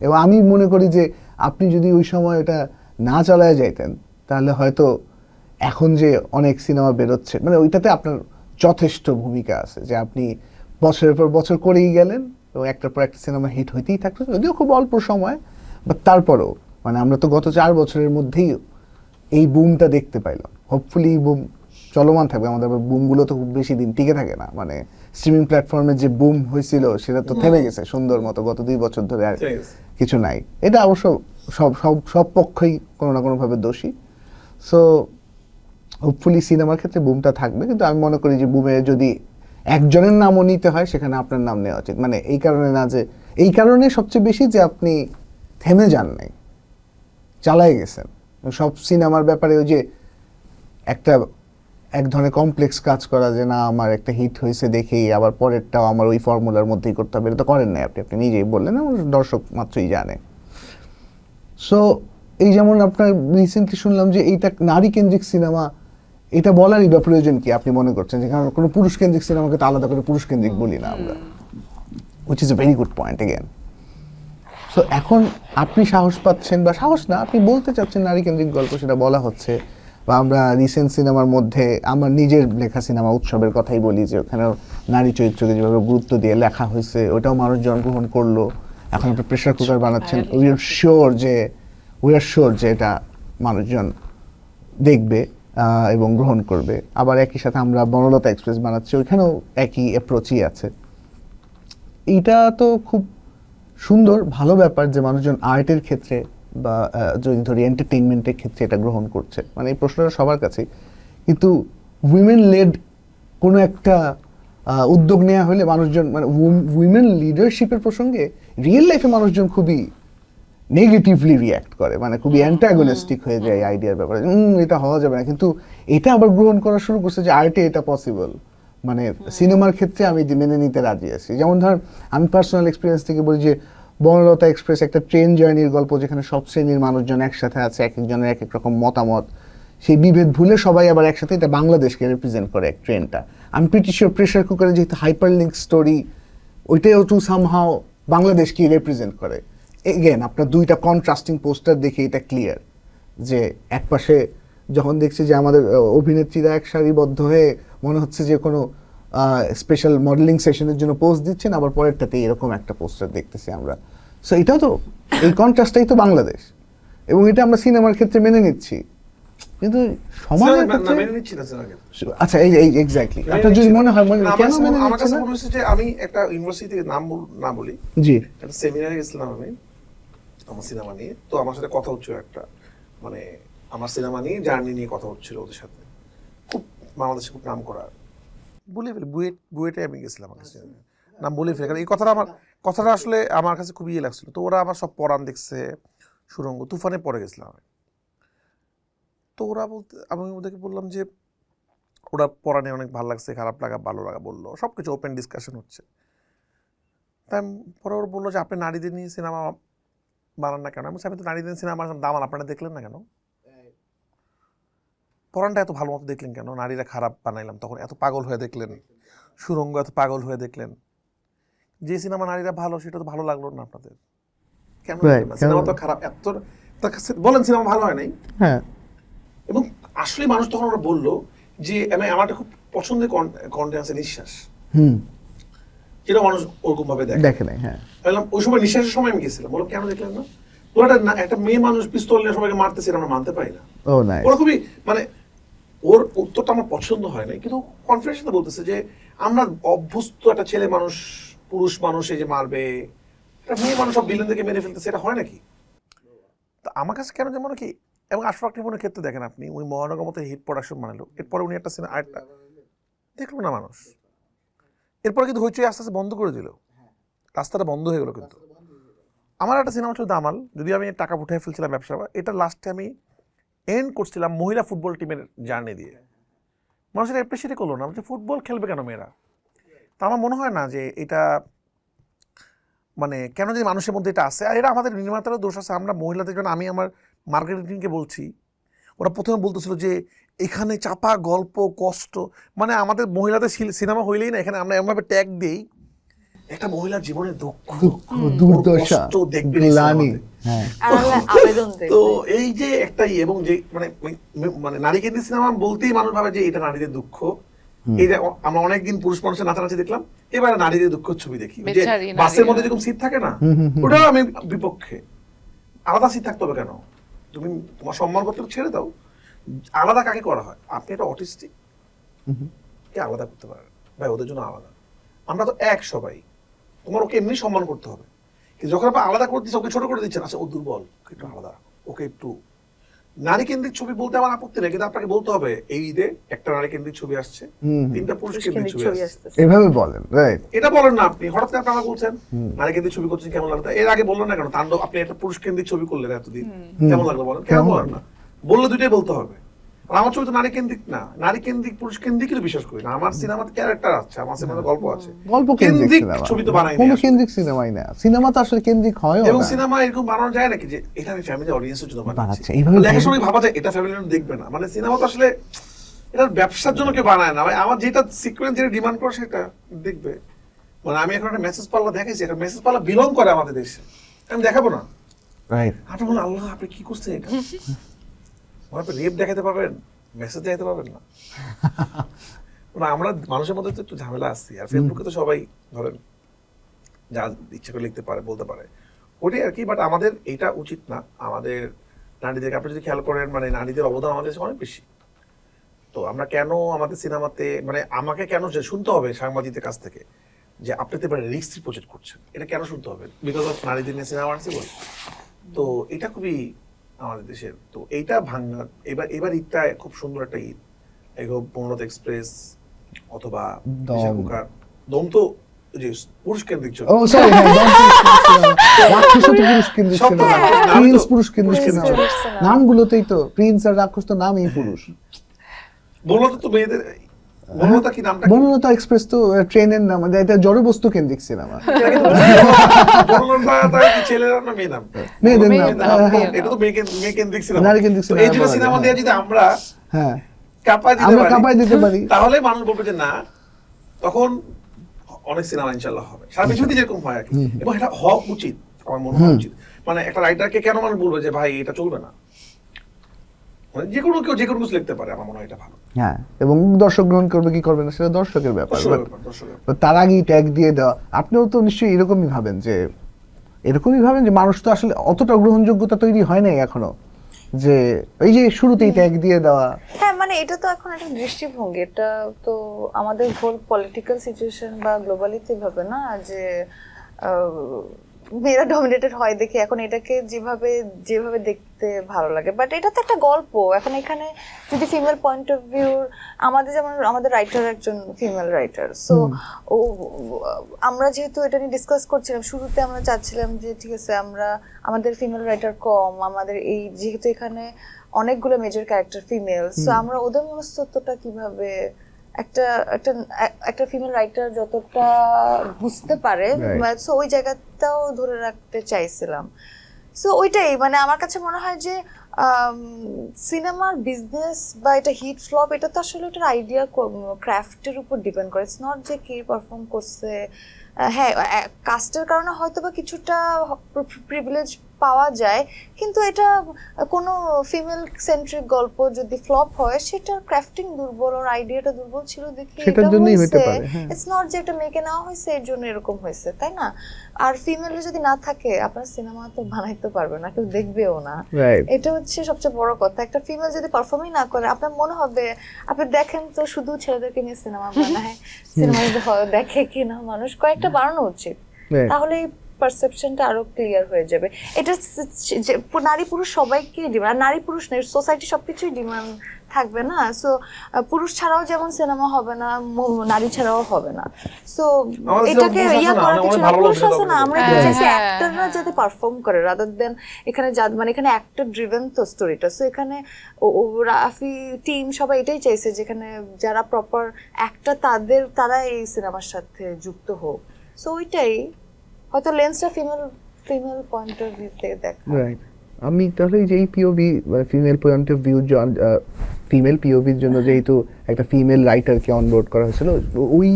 S1: এবং আমি মনে করি যে আপনি যদি ওই সময় এটা না চালায় যাইতেন তাহলে হয়তো এখন যে অনেক সিনেমা বেরোচ্ছে, মানে ওইটাতে আপনার যথেষ্ট ভূমিকা আছে যে আপনি বছরের পর বছর করেই গেলেন এবং একটার পর একটা সিনেমা হিট হইতেই থাকতো, যদিও খুব অল্প সময়, বাট তারপরেও মানে আমরা তো গত 4 বছরের মধ্যেই এই বুমটা দেখতে পাইলাম। হোপফুলি বুম চলমান থাকবে, আমাদের বুমগুলো তো খুব বেশি দিন টিকে থাকে না, মানে স্ট্রিমিং প্ল্যাটফর্মে যে বুম হয়েছিল সেটা তো থেমে গেছে সুন্দর মতো গত 2 বছর ধরে, আর কিছু নাই। এটা অবশ্য সব সব সব পক্ষই কোনো না কোনোভাবে দোষী। সো হোপফুলি সিনেমার ক্ষেত্রে বুমটা থাকবে, কিন্তু আমি মনে করি যে বুমে যদি একজনের নামও নিতে হয় সেখানে আপনার নাম নেওয়া উচিত। মানে এই কারণে না যে, এই কারণে সবচেয়ে বেশি যে আপনি থেমে যান নাই, চালাই গেছেন। সব সিনেমার ব্যাপারে ওই যে একটা এক ধরনের কমপ্লেক্স কাজ করা যে না আমার একটা হিট হয়েছে দেখেই আবার পরেরটাও আমার ওই ফর্মুলার মধ্যেই করতে হবে, এটা তো করেন নাই আপনি, আপনি নিজেই বললেন, আমার দর্শক মাত্রই জানে। সো এই যেমন আপনার রিসেন্টলি শুনলাম যে এইটা নারী কেন্দ্রিক সিনেমা, এটা বলারই বা প্রয়োজন কি আপনি মনে করছেন? যে কারণ কোনো পুরুষ কেন্দ্রিক সিনেমাকে তো আলাদা করে পুরুষ কেন্দ্রিক বলি না আমরা, which is a very good point again. So এখন আপনি সাহস পাচ্ছেন, বা সাহস না, আপনি বলতে চাচ্ছেন নারী কেন্দ্রিক গল্প, সেটা বলা হচ্ছে। বা আমরা রিসেন্ট সিনেমার মধ্যে আমার নিজের লেখা সিনেমা উৎসবের কথাই বলি, যে ওখানেও নারী চরিত্রকে যেভাবে গুরুত্ব দিয়ে লেখা হয়েছে ওটাও মানুষজন গ্রহণ করলো। এখন আপনি প্রেশার কুকার বানাচ্ছেন, উই আর শিওর যে এটা মানুষজন দেখবে এবং গ্রহণ করবে। আবার একই সাথে আমরা বনলতা এক্সপ্রেস বানাচ্ছি, ওইখানেও একই অ্যাপ্রোচই আছে। এইটা তো খুব সুন্দর ভালো ব্যাপার যে মানুষজন আর্টের ক্ষেত্রে বা যদি ধরি এন্টারটেইনমেন্টের ক্ষেত্রে এটা গ্রহণ করছে। মানে এই প্রশ্নটা সবার কাছেই, কিন্তু উইমেন লেড কোনো একটা উদ্যোগ নেওয়া হলে মানুষজন, মানে উইমেন লিডারশিপের প্রসঙ্গে রিয়েল লাইফে মানুষজন খুবই নেগেটিভলি রিয়্যাক্ট করে, মানে খুবই অ্যান্টাগনিস্টিক হয়ে যায় এই আইডিয়ার ব্যাপারে, এটা হওয়া যাবে না। কিন্তু এটা আবার গ্রহণ করা শুরু করছে যে আর্টে এটা পসিবল, মানে সিনেমার ক্ষেত্রে আমি মেনে নিতে রাজি আছি। যেমন ধর আমি পার্সোনাল এক্সপিরিয়েন্স থেকে বলি যে বনলতা এক্সপ্রেস একটা ট্রেন জার্নির গল্প, যেখানে সব শ্রেণীর মানুষজন একসাথে আছে, এক একজনের এক এক রকম মতামত, সেই বিভেদ ভুলে সবাই আবার একসাথে, এটা বাংলাদেশকে রিপ্রেজেন্ট করে এক ট্রেনটা। আমি প্রিটি শিওর প্রেশার কুকারে যেহেতু হাইপার লিঙ্ক স্টোরি, ওইটাও টু সামহাও বাংলাদেশকে রিপ্রেজেন্ট করে। এগেন আপনার দুইটা কন্ট্রাস্টিং পোস্টার দেখে এটা ক্লিয়ার যে একপাশে যখন দেখছি যে আমাদের অভিনেত্রীরা এক সারিবদ্ধ হয়ে মনে হচ্ছে যে কোনো স্পেশাল মডেলিং সেশনের জন্য পোস্ট দিচ্ছেন, আবার পরেরটাতে এরকম একটা পোস্টার দেখতেছি আমরা। সো এটাও তো, এই কন্ট্রাস্টটাই তো বাংলাদেশ, এবং এটা আমরা সিনেমার ক্ষেত্রে মেনে নিচ্ছি, কিন্তু সমাজের ক্ষেত্রে আচ্ছা এই এক্স্যাক্টলি আপনার যদি মনে হয় কেন মেনে
S2: আমার কাছে
S1: নিচ্ছেন না?
S2: মনে হচ্ছে যে আমি একটা ইউনিভার্সিটি থেকে নাম না বলি,
S1: জি
S2: একটা সেমিনারে গেছিলাম আমি আমার সিনেমা নিয়ে। তো আমার সাথে কথা হচ্ছিল একটা, মানে আমার সিনেমা নিয়ে জার্নি নিয়ে কথা হচ্ছিল ওদের সাথে, খুব বাংলাদেশে খুব নাম করা, বলে ফেলি বুয়েটে আমি গেছিলাম, আমার কাছে নাম বলে ফেলি, কারণ এই কথাটা আসলে আমার কাছে খুব ইয়ে লাগছিল। তো ওরা আমার সব পড়ান দেখছে, সুরঙ্গ তুফানে পড়ে গেছিলাম আমি। তো ওরা বলতে, আমি ওদেরকে বললাম যে ওরা পড়ানে অনেক ভালো লাগছে, খারাপ লাগা ভালো লাগা বললো, সব কিছু ওপেন ডিসকাশন হচ্ছে। তাই পরে ওরা বললো যে আপনি নারীদের নিয়ে সিনেমা বানান না কেন? আমি তো নারীদের সিনেমা দামাল, আপনারা দেখলেন না কেন? পরানটা এত ভালো মতো দেখলেন কেন? নারীরা খারাপ বানাইলাম তখন এত পাগল হয়ে দেখলেন, সুরঙ্গ এত পাগল হয়ে দেখলেন, যে সিনেমা নারীরা ভালো সেটা তো ভালো লাগলো না আপনাদের কেন? সিনেমা তো খারাপ, এত বলেন সিনেমা ভালো হয় নাই।
S1: হ্যাঁ,
S2: এবং আসলে মানুষ তখন ওরা বললো যে আমার খুব পছন্দের কন্টেন্ট আছে নিঃশ্বাস, যেটা মানুষ ওরকম ভাবে দেখে নাই। হ্যাঁ, বললাম ওই সময় নিঃশ্বাসের সময় আমি গেছিলাম, বললাম কেন দেখলেন না? ওরা একটা মেয়ে মানুষ পিস্তল নিয়ে সবাইকে মারতেছে, আমরা মানতে পারি না। ওরা খুবই, মানে ওর উত্তরটা আমার পছন্দ হয় না, কিন্তু কনফিডেন্স বলতেছে যে আমরা অভ্যস্ত, একটা ছেলে মানুষ পুরুষ মানুষ এই যে মারবে, একটা মেয়ে মানুষ সব ভিলেনদেরকে মেরে ফেলতেছে, এটা হয় নাকি? তো আমার কাছে কেন যেমন কি, এবং আশফাক রিপনের ক্ষেত্রে দেখেন আপনি, উনি মহানগর মতো হিট প্রোডাকশন বানালো, এরপরে উনি একটা সিনেমা আরেকটা দেখলো না মানুষ, এরপরে কিন্তু হইচই আস্তে আস্তে বন্ধ করে দিল, রাস্তাটা বন্ধ হয়ে গেল। কিন্তু আমার একটা সিনেমা ছিল দামাল, যদি আমি টাকা উঠে ফেলছিলাম ব্যবসা, এটা লাস্টে আমি এন্ড করছিলাম মহিলা ফুটবল টিমের জার্নি দিয়ে। মানুষের অ্যাপ্রিসিয়েট করলো না, যে ফুটবল খেলবে কেন মেয়েরা? তা আমার মনে হয় না যে এটা মানে কেন যে মানুষের মধ্যে এটা আছে, আর এটা আমাদের নির্মাতারও দোষ আছে। আমরা মহিলাদের জন্য, আমি আমার মার্কেটিংকে বলছি, ওরা প্রথমে বলতেছিল যে এখানে চাপা গল্প, কষ্ট, মানে আমাদের মহিলাদের সিনেমা হইলেই না এখানে আমরা এমনভাবে ট্যাগ দিই একটা মহিলার জীবনের দুঃখ,
S1: দুর্দশা,
S2: কষ্ট দেখবে
S1: গ্লানি।
S2: সিনেমাতে।
S1: হ্যাঁ,
S3: আবেদন
S2: তো এই যে একটা এবং যে মানে মানে নারী কেন্দ্রিক সিনেমা বলতেই মানুষ ভাবে যে এটা নারীদের দুঃখ। এই যে আমরা অনেকদিন পুরুষ মানুষের নাচানাচি দেখলাম, এবারে নারীদের দুঃখ ছবি দেখি। যে
S4: বেচারি নারীরা।
S2: বাসের মধ্যে যেরকম সিট থাকে না, ওটাও আমি বিপক্ষে। আলাদা সিট থাকতে হবে কেন? তুমি তোমার সম্মান করতে ছেড়ে দাও। আলাদা কাকে করা হয়? আপনি একটা অটিস্টিক কে আলাদা করতে পারেন ভাই, ওদের জন্য আলাদা। আমরা তো এক সবাই, তোমার ওকে এমনি সম্মান করতে হবে। কিন্তু যখন আপনি আলাদা করে দিচ্ছেন, ওকে ছোট করে দিচ্ছেন, আচ্ছা ও দুর্বল, ওকে একটু আলাদা, ওকে একটু। নারী কেন্দ্রিক ছবি বলতে আমার আপত্তি নেই, কিন্তু আপনাকে বলতে হবে এই ঈদে একটা নারী কেন্দ্রিক ছবি আসছে, 3টা পুরুষ কেন্দ্রিক ছবি আসছে।
S1: এভাবে বলেন, রাইট?
S2: এটা বলেন না আপনি, হঠাৎ করে আপনারা বলছেন নারী কেন্দ্রিক ছবি করছেন কেমন লাগতো। এর আগে বললেন না কেন তাণ্ডব? আপনি একটা পুরুষ কেন্দ্রিক ছবি করলেন এতদিন, কেমন লাগলো বলেন? কেন বলেন না? বললে দুইটাই বলতে হবে। আর আমার ছবি তো নারী কেন্দ্রিক না, নারী কেন্দ্রিক পুরুষ কেন্দ্রিকই তো বিশ্বাস করি না। আমার সিনেমাতে ক্যারেক্টার আছে, আমার সিনেমাতে গল্প আছে।
S1: গল্প কেন্দ্রিক সিনেমা,
S2: ছবি তো বানাই
S1: কোনো কেন্দ্রিক সিনেমাই না। সিনেমা তো আসলে কেন্দ্রিক হয়
S2: এবং
S1: না।
S2: সিনেমা এরকম বানানো যায় নাকি যে এটা আমি ফ্যামিলি অডিয়েন্সের জন্য বানাচ্ছি,
S1: বানাচ্ছে, এইভাবে
S2: দেখার সময় ভাবা যায় এটা ফ্যামিলি দেখবে না। মানে সিনেমা তো আসলে এটা ব্যবসার জন্য কেউ বানায় না ভাই। আমার যেটা সিকোয়েন্স যেটা ডিমান্ড করে সেটা দেখবে। মানে আমি এখন একটা মেসেজ পাল্লা দেখাইছি, একটা মেসেজ পাল্লা বিলং করে আমাদের দেশে, আমি দেখাবো না।
S1: রাইট।
S2: আপনি বলেন আল্লাহ আপনি কি করছেন এটা? আপনি রেপ দেখাতে পারবেন, মেসেজ দেখাতে পারবেন না। মানে আমরা মানুষের মধ্যে তো একটু ঝামেলা আসছি। আর ফেসবুকে তো সবাই ধরেন যা ইচ্ছা করে লিখতে পারে, বলতে পারে, ওটাই আর কি। বাট আমাদের এটা উচিত না। আমাদের নারীদেরকে আপনি যদি খেয়াল করেন, মানে নারীদের অবদান আমাদের দেশে অনেক বেশি। তো আমরা কেন আমাদের সিনেমাতে, মানে আমাকে কেন যে শুনতে হবে সাংবাদিকদের কাছ থেকে যে আপনি তো এবার রিস্ক প্রজেক্ট করছেন, এটা কেন শুনতে হবে? বিকজ অফ নারীদের নিয়ে সিনেমা আসছে বলে। তো এটা খুবই আমাদের দেশের, তো এইটা ভাঙা। এবার ঈদটা খুব সুন্দর একটা ঈদ। এগো পূর্ণত এক্সপ্রেস অথবা প্রেসার কুকার, দম তো যে পুরুষ কেন্দ্রিক ছবি।
S1: ও সরি, হ্যাঁ, রাক্ষস তো পুরুষ কেন্দ্রিক
S2: সব তো
S1: সিনেমা,
S2: নাম তো
S1: প্রিন্স পুরুষ কেন্দ্রিক
S2: পুরুষ
S1: সিনেমা।
S2: কেন্দ্রিক
S1: নামগুলোতেই তো প্রিন্স আর রাক্ষস তো নামই পুরুষ।
S2: বনলতা তো মেয়েদের, বনলতা কি নামটা?
S1: বনলতা এক্সপ্রেস তো ট্রেনের নাম, এটা জড়বস্তু কেন্দ্রিক সিনেমা।
S2: বনলতা তার কি ছেলেরা না মেয়ে নাম?
S1: মেয়েদের নাম,
S4: মেয়েদের নাম,
S1: হ্যাঁ,
S4: মেয়েদের
S2: এটা তো মেয়ে কেন্দ্রিক সিনেমা।
S1: নারী কেন্দ্রিক
S2: তো
S1: সিনেমা
S2: এই জন্য
S1: বলা যায়,
S2: সিনেমা
S1: হ্যাঁ।
S2: দিয়ে যদি আমরা
S1: হ্যাঁ,
S2: কাঁপায় দিতে
S1: আমরা
S2: পারি,
S1: কাঁপায় দিতে পারি।
S2: তাহলে মানুষ বলবে যে না, তখন অনেক সিনেমা ইনশাল্লাহ হবে। সারা পৃথিবীতে যেরকম হয় আর কি। এবং এটা হওয়া উচিত, আমার মনে হয় উচিত। মানে একটা রাইটারকে কেন মানুষ বলবে যে ভাই এটা চলবে না? মানে যে কোনো কেউ যে কোনো কিছু লিখতে পারে, আমার মনে হয় এটা ভালো।
S1: হ্যাঁ, এবং দর্শক গ্রহণ করবে কি করবে না সেটা দর্শকের ব্যাপার।
S2: দর্শকের ব্যাপার, দর্শকের ব্যাপার।
S1: But তার আগেই ট্যাগ দিয়ে দেওয়া, আপনিও তো নিশ্চয়ই এরকমই ভাবেন যে মানুষ তো আসলে অতটা গ্রহণযোগ্যতা তৈরি হয় নাই এখনো, যে এই যে শুরুতেই ট্যাগ দিয়ে দেওয়া।
S3: হ্যাঁ, মানে এটা তো এখন একটা দৃষ্টিভঙ্গি। এটা তো আমাদের হোল পলিটিক্যাল সিচুয়েশন বা গ্লোবালিতে ভাবে না যে মেয়েরা ডমিনেটেড হয় দেখে এখন এটাকে যেভাবে দেখতে ভালো লাগে। বাট এটা তো একটা গল্প। এখন এখানে যদি ফিমেল পয়েন্ট অফ ভিউ, আমাদের রাইটার একজন ফিমেল রাইটার, সো আমরা যেহেতু এটা নিয়ে ডিসকাস করছিলাম, শুরুতে আমরা চাচ্ছিলাম যে ঠিক আছে আমাদের ফিমেল রাইটার কম, আমাদের এই যেহেতু এখানে অনেকগুলো মেজর ক্যারেক্টার ফিমেল, সো আমরা ওদের মনস্তত্ত্বটা কিভাবে একটা ফিমেল রাইটার যতটা বুঝতে পারে, সো ওই জায়গাটাও ধরে রাখতে চাইছিলাম। সো ওইটাই, মানে আমার কাছে মনে হয় যে সিনেমার বিজনেস বা এটা হিট ফ্লপ, এটা তো আসলে ওটার আইডিয়া ক্রাফটের উপর ডিপেন্ড করে। ইটস নট যে কে পারফর্ম করছে। হ্যাঁ, কাস্টের কারণে হয়তো বা কিছুটা প্রিভিলেজ পাওয়া যায়, কিন্তু এটা কোনো ফিমেল সেন্ট্রিক গল্প যদি ফ্লপ হয়, সেটার ক্রাফটিং দুর্বল, ওর আইডিয়াটা দুর্বল ছিল দেখে
S1: সেটার জন্যই হতে পারে।
S3: ইটস নট যে একটা মেয়েকে নেওয়া হয়েছে এর জন্য এরকম হয়েছে, তাই না? আর ফিমেল যদি না থাকে, আপনার সিনেমা তো বানাইতে পারবে না, কেউ দেখবেও না। এটা হচ্ছে সবচেয়ে বড় কথা। একটা ফিমেল যদি পারফর্মই না করে, আপনার মনে হবে, আপনি দেখেন তো শুধু ছেলেদেরকে নিয়ে সিনেমা বানায়, সিনেমা দেখে কিনা মানুষ, কয়েকটা বানানো উচিত, তাহলে পারসেপশনটা আরো ক্লিয়ার হয়ে যাবে। এটা নারী পুরুষ সবাইকে ডিমান্ড, নারী পুরুষ নেই, সোসাইটি সবকিছুই ডিমান্ড থাকবে না। সো পুরুষ ছাড়াও যেমন সিনেমা হবে না, নারী ছাড়াও হবে না। সো এটাকে করার কিছু না, পুরুষ আছে না, আমরা চাইছি অ্যাক্টররা যাতে পারফর্ম করে, রাদার দেন এখানে মানে এখানে অ্যাক্টর ড্রিভেন তো স্টোরিটা। সো এখানে রাফি টিম সবাই এটাই চাইছে, যেখানে যারা প্রপার অ্যাক্টর তারা এই সিনেমার সাথে যুক্ত হোক। সো ওইটাই হয়তো লেন্সটা ফিমেল পয়েন্ট অফ ভিউ থেকে দেখ।
S1: রাইট। আমি তাহলে যেই পিওভি মানে female point of view female পিওভির জন্য যেহেতু একটা ফিমেল রাইটারকে অনবোর্ড করা হয়েছিল, ওই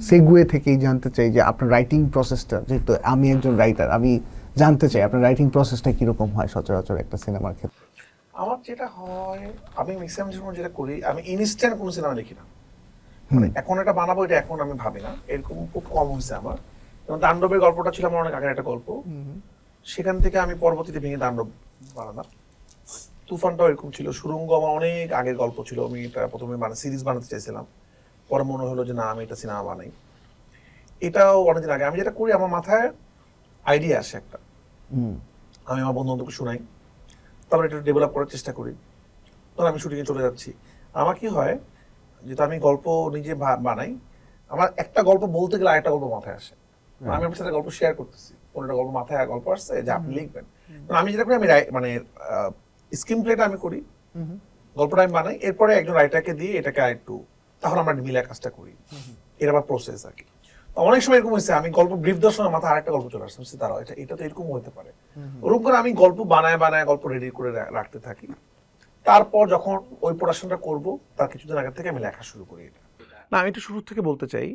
S1: সেগুয়ে থেকেই জানতে চাই যে আপনার রাইটিং প্রসেসটা, যেহেতু আমি একজন রাইটার, আমি জানতে চাই আপনার রাইটিং প্রসেসটা কীরকম হয় সচরাচর একটা সিনেমার ক্ষেত্রে।
S2: আমার যেটা হয়, আমি ম্যাক্সিমাম সময় যেটা করি, আমি ইনস্ট্যান্ট কোনো সিনেমা লিখি না। মানে এখন এটা বানাবো, এটা এখন আমি ভাবি না, এরকম খুব কম হয়েছে আমার। যেমন তাণ্ডবের গল্পটা ছিল আমার অনেক আগের একটা গল্প, সেখান থেকে আমি পরবর্তীতে ভেঙে তাণ্ডব বানালাম। তুফানটাও এরকম ছিল। সুড়ঙ্গ আমার অনেক আগের গল্প ছিল, আমি এটা প্রথমে সিরিজ বানাতে চাইছিলাম, পরে মনে হলো যে না, আমি এটা সিনেমা বানাই। এটাও অনেকদিন আগে। আমি যেটা করি, আমার মাথায় আইডিয়া আসে একটা, আমি আমার বন্ধু বান্ধবকে শোনাই, তারপর এটা ডেভেলপ করার চেষ্টা করি, তখন আমি শুটিংয়ে চলে যাচ্ছি। আমার কি হয়, যেহেতু আমি গল্প নিজে বানাই, আমার একটা গল্প বলতে গেলে আরেকটা গল্প মাথায় আসে। আমি আপনার সাথে গল্প শেয়ার করতেছি, কোনটা গল্প মাথায় গল্প আসছে যে আপনি লিখবেন। আমি যেটা করি, আমি মানে স্ক্রিন প্লেটা আমি করি, গল্পটা আমি বানাই, এরপরে একজন রাইটারকে দিয়ে এটাকে আরেকটু, তখন আমরা মিলে কাজটা করি। এর আবার প্রসেস আর কি। অনেক সময় এরকম হয়েছে, আমি গল্প ব্রিফ দেওয়ার সময় মাথায় আরেকটা গল্প চলে আসছে, তারা এটা তো এরকম হতে পারে। ওরকম করে আমি গল্প বানায় গল্প রেডি করে রাখতে থাকি। তারপর যখন ওই প্রোডাকশনটা করব, তার কিছুদিন আগে থেকে আমি লেখা শুরু করি। এটা না, আমি একটু শুরু থেকে বলতে চাই,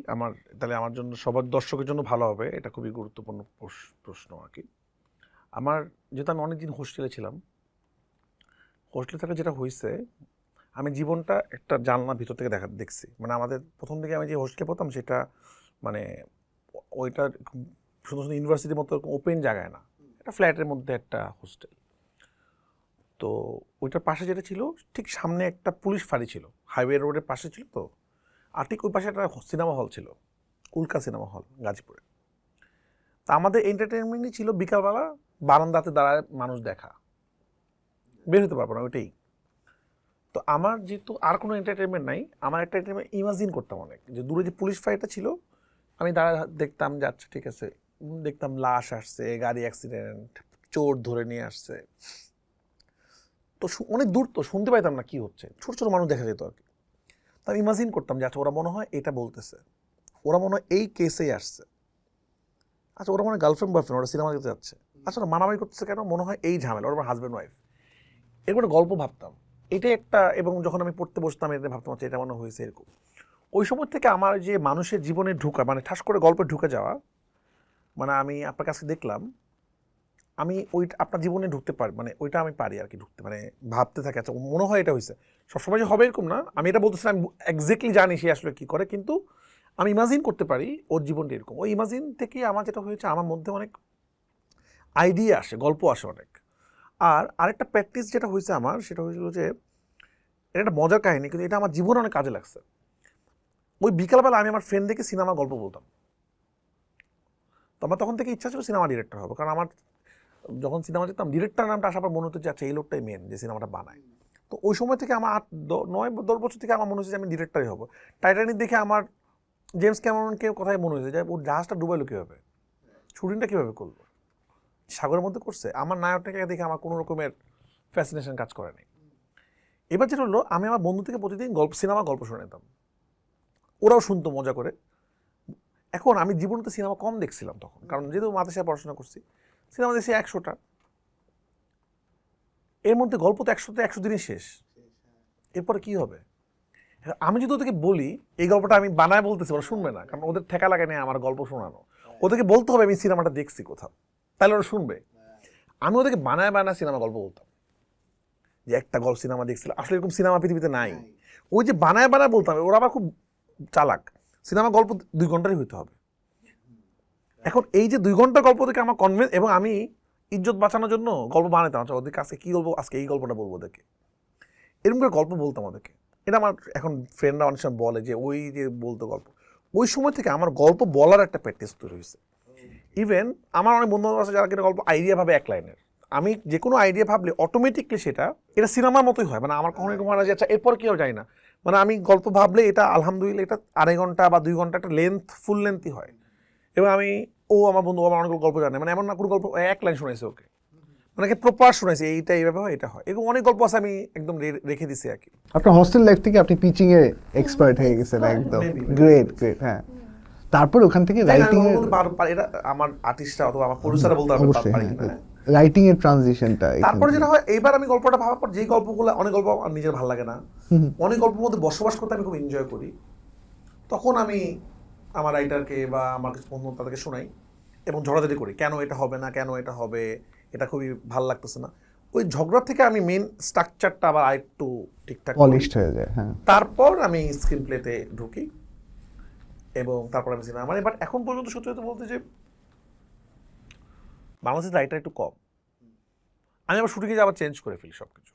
S2: তাহলে আমার জন্য, সবার দর্শকের জন্য ভালো হবে। এটা খুবই গুরুত্বপূর্ণ প্রশ্ন আর কি। আমার যেহেতু আমি অনেকদিন হোস্টেলে ছিলাম, হোস্টেলে থাকলে যেটা হয়েছে, আমি জীবনটা একটা জানলার ভিতর থেকে দেখছি। মানে আমাদের প্রথম দিকে আমি যে হোস্টেলে পড়তাম, সেটা মানে ওইটা সুন্দর সুন্দর ইউনিভার্সিটির মতো ওপেন জায়গায় না, এটা ফ্ল্যাটের মধ্যে একটা হোস্টেল। তো ওইটার পাশে যেটা ছিল, ঠিক সামনে একটা পুলিশ ফাঁড়ি ছিল, হাইওয়ে রোডের পাশে ছিল। তো আর ঠিক ওই পাশে একটা সিনেমা হল ছিল, উল্কা সিনেমা হল গাজীপুরে। তা আমাদের এন্টারটেনমেন্টই ছিল বিকালবেলা বারান্দাতে দাঁড়ায় মানুষ দেখা, বের হতে পারবো না, ওইটাই। তো আমার যেহেতু আর কোনো এন্টারটেনমেন্ট নাই, আমার একটা এন্টারটেনমেন্ট ইমাজিন করতাম অনেক, যে দূরে যে পুলিশ ফাঁড়িটা ছিল, আমি দাঁড়ায় দেখতাম যে আচ্ছা ঠিক আছে, দেখতাম লাশ আসছে, গাড়ি অ্যাক্সিডেন্ট, চোর ধরে নিয়ে আসছে। তো অনেক দূর, তো শুনতে পাইতাম না কি হচ্ছে, ছোট ছোট মানুষ দেখা যেত আর কি। তো আমি ইমাজিন করতাম যে আচ্ছা ওরা মনে হয় এটা বলতেছে, ওরা মনে হয় এই কেসেই আসছে, আচ্ছা ওরা মনে হয় গার্লফ্রেন্ড বয়ফ্রেন্ড, ওরা সিনেমা দেখতে যাচ্ছে, আচ্ছা ওরা মারামারি করতেছে কেন, মনে হয় এই ঝামেলা, ওরা হাজব্যান্ড ওয়াইফ। এরপরে গল্প ভাবতাম, এটাই একটা। এবং যখন আমি পড়তে বসতাম, এটা ভাবতাম আচ্ছা এটা মনে হয়েছে এরকম। ওই সময় থেকে আমার যে মানুষের জীবনে ঢুকা, মানে ঠাস করে গল্পে ঢুকে যাওয়া, মানে আমি আপনার কাছে দেখলাম, আমি ওইটা আপনার জীবনে ঢুকতে পারি, মানে ওইটা আমি পারি আর কি ঢুকতে, মানে ভাবতে থাকি আচ্ছা মনে হয় এটা হয়েছে। সবসময় যে হবে এরকম না, আমি এটা বলতেছি আমি এক্স্যাক্টলি জানি সে আসলে কী করে, কিন্তু আমি ইমাজিন করতে পারি ওর জীবনটা এরকম। ওই ইমাজিন থেকে আমার যেটা হয়েছে, আমার মধ্যে অনেক আইডিয়া আসে, গল্প আসে অনেক। আর আরেকটা প্র্যাকটিস যেটা হয়েছে আমার, সেটা হয়েছিল যে এটা একটা মজার কাহিনী, কিন্তু এটা আমার জীবনে অনেক কাজে লাগছে। ওই বিকালবেলা আমি আমার ফ্রেন্ডদেরকে সিনেমা গল্প বলতাম। তো আমার তখন থেকে ইচ্ছা ছিল সিনেমা ডিরেক্টর হবে, কারণ আমার যখন সিনেমা দেখতাম, ডিরেক্টর নামটা আসার পর মনে হতো যে আচ্ছা এই লোকটাই মেন যে সিনেমাটা বানায়। তো ওই সময় থেকে আমার 9-10 বছর থেকে আমার মনে হচ্ছে যে আমি ডিরেক্টরই হবো। টাইটানিক দেখে আমার জেমস ক্যামেরনকে কথাই মনে হয়েছে যে ওর জাহাজটা ডুবাইলো কীভাবে, শুটিংটা কীভাবে করলো, সাগরের মধ্যে করছে। আমার নায়কটাকে দেখে আমার কোনো রকমের ফ্যাসিনেশন কাজ করেনি। এবার যেটা হলো, আমি আমার বন্ধু থেকে প্রতিদিন সিনেমা গল্প শুনতাম, ওরাও শুনতো মজা করে। এখন আমি জীবনে তো সিনেমা কম দেখছিলাম তখন, কারণ যেহেতু মাদ্রাসায় পড়াশোনা করছি, সিনেমা দেখছি 100টা, এর মধ্যে গল্প তো 100 দিনই শেষ। এরপরে কি হবে? আমি যদি ওদেরকে বলি এই গল্পটা আমি বানায় বলতেছি, ওরা শুনবে না, কারণ ওদের ঠেকা লাগে না আমার গল্প শোনানো। ওদেরকে বলতে হবে আমি সিনেমাটা দেখছি কোথাও, তাহলে ওরা শুনবে। আমি ওদেরকে বানায় সিনেমা গল্প বলতাম, যে একটা গল্প সিনেমা দেখছিল, আসলে এরকম সিনেমা পৃথিবীতে নাই। ওই যে বানায় বলতাম, ওরা আবার খুব চালাক, সিনেমা গল্প 2 ঘন্টারই হইতে হবে। এখন এই যে 2 ঘন্টার গল্প থেকে আমার কনভিন্স, এবং আমি ইজ্জত বাঁচানোর জন্য গল্প বানাতাম, আচ্ছা ওদেরকে আজকে কী বলবো, আজকে এই গল্পটা বলবো ওদেরকে, এরকম করে গল্প বলতাম ওদেরকে। এটা আমার এখন ফ্রেন্ডরা অনেক সময় বলে যে ওই যে বলতো গল্প, ওই সময় থেকে আমার গল্প বলার একটা প্র্যাকটিস তৈরি হয়েছে। ইভেন আমার অনেক বন্ধু আছে যারা কিনা গল্প আইডিয়া ভাবে 1 লাইনের, আমি যে কোনো আইডিয়া ভাবলে অটোমেটিকলি এটা সিনেমার মতোই হয়। মানে আমার কখনো এরকম হয় না যে আচ্ছা এরপর কী হবে জানি না, মানে আমি গল্প ভাবলে এটা আলহামদুলিল্লাহ এটা 2.5 ঘন্টা বা 2 ঘন্টা একটা ফুল লেন্থই হয়। এবং আমার বন্ধু আমার অনেকগুলো গল্প জানে, মানে এমন না কোনো গল্প 1 লাইন শোনাইছে ওকে, মানে প্রপার শোনাইছে এইটা এইভাবে হয়, এটা হয়। এরকম অনেক গল্প আছে আমি একদম রেখে দিছি আর কি।
S1: আপনার হস্টেল লাইফ থেকে আপনি পিচিং এ এক্সপার্ট হয়ে গেছেন একদম। গ্রেট। হ্যাঁ, তারপর ওখান থেকে
S2: জানি না, আমি
S1: রাইটিং এর
S2: বলতে এটা আমার আর্টিস্টরা অথবা আমার প্রডিউসাররা বলতে পারবে
S1: অবশ্যই
S2: পারি
S1: হ্যাঁ,
S2: কিনা।
S1: রাইটিং এর ট্রানজিশনটা
S2: তারপর যেটা হয়, এইবার আমি গল্পটা ভাবার পর যে গল্পগুলো, অনেক গল্প আমার নিজের ভালো লাগে না, অনেক গল্পের মধ্যে বসবাস করতে আমি খুব এনজয় করি, তখন আমি আমার রাইটারকে বা আমার কিছু বন্ধু তাদেরকে শোনাই এবং ঝগড়াঝাটি করি, কেন এটা হবে না, কেন এটা হবে, এটা খুবই ভালো লাগতেছে না। ওই ঝগড়া থেকে আমি মেন স্ট্রাকচারটা আবার আরেকটু ঠিকঠাক করি।
S1: পলিশড হয়ে যায়। হ্যাঁ,
S2: তারপর আমি স্ক্রিন প্লেতে ঢুকি এবং তারপর আমি সিনেমা, মানে বাট এখন পর্যন্ত সত্যি কথা বলতে যে বাংলাদেশের রাইটার একটু কম। আমি আবার শুটিংয়ে আবার চেঞ্জ করে ফেলি সব কিছু।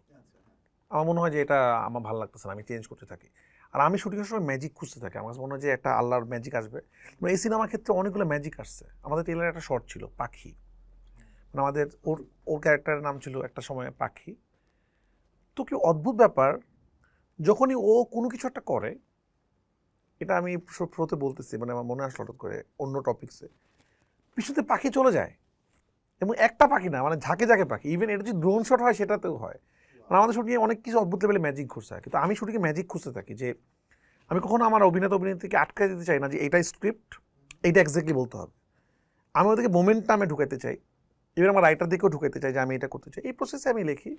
S2: আমার মনে হয় যে এটা আমার ভালো লাগতেছে না, আমি চেঞ্জ করতে থাকি। আর আমি শুটিংয়ের সময় ম্যাজিক খুঁজতে থাকি, আমার কাছে মনে হয় যে একটা আল্লাহর ম্যাজিক আসবে। মানে এই সিনেমার ক্ষেত্রে অনেকগুলো ম্যাজিক আসছে। আমাদের টেলার একটা শর্ট ছিল পাখি, মানে আমাদের ওর ক্যারেক্টারের নাম ছিল একটা সময় পাখি। তো কি অদ্ভুত ব্যাপার, যখনই ও কোনো কিছু একটা করে, এটা আমি ফ্লোতে বলতেছি, মানে আমার মনে আসলো হঠাৎ করে অন্য টপিকসে, পিছনে পাখি চলে যায় এবং একটা পাখি না, মানে ঝাঁকে ঝাঁকে পাখি। ইভেন এটা যদি ড্রোন শট হয় সেটাতেও হয়। মানে আমাদের শুটিংয়ে অনেক কিছু অদ্ভুত লেভেলে ম্যাজিক ঘুরছে। কিন্তু আমি শুটিংয়ে ম্যাজিক খুঁজতে থাকি, যে আমি কখনো আমার অভিনেত্রীকে আটকায় দিতে চাই না যে এইটাই স্ক্রিপ্ট, এইটা এক্স্যাক্টলি বলতে হবে। আমি ওদেরকে মোমেন্টামে ঢুকাইতে চাই, এবার আমার রাইটার দিকেও ঢুকাইতে চাই যে আমি এটা করতে চাই। এই প্রসেসে আমি লিখি।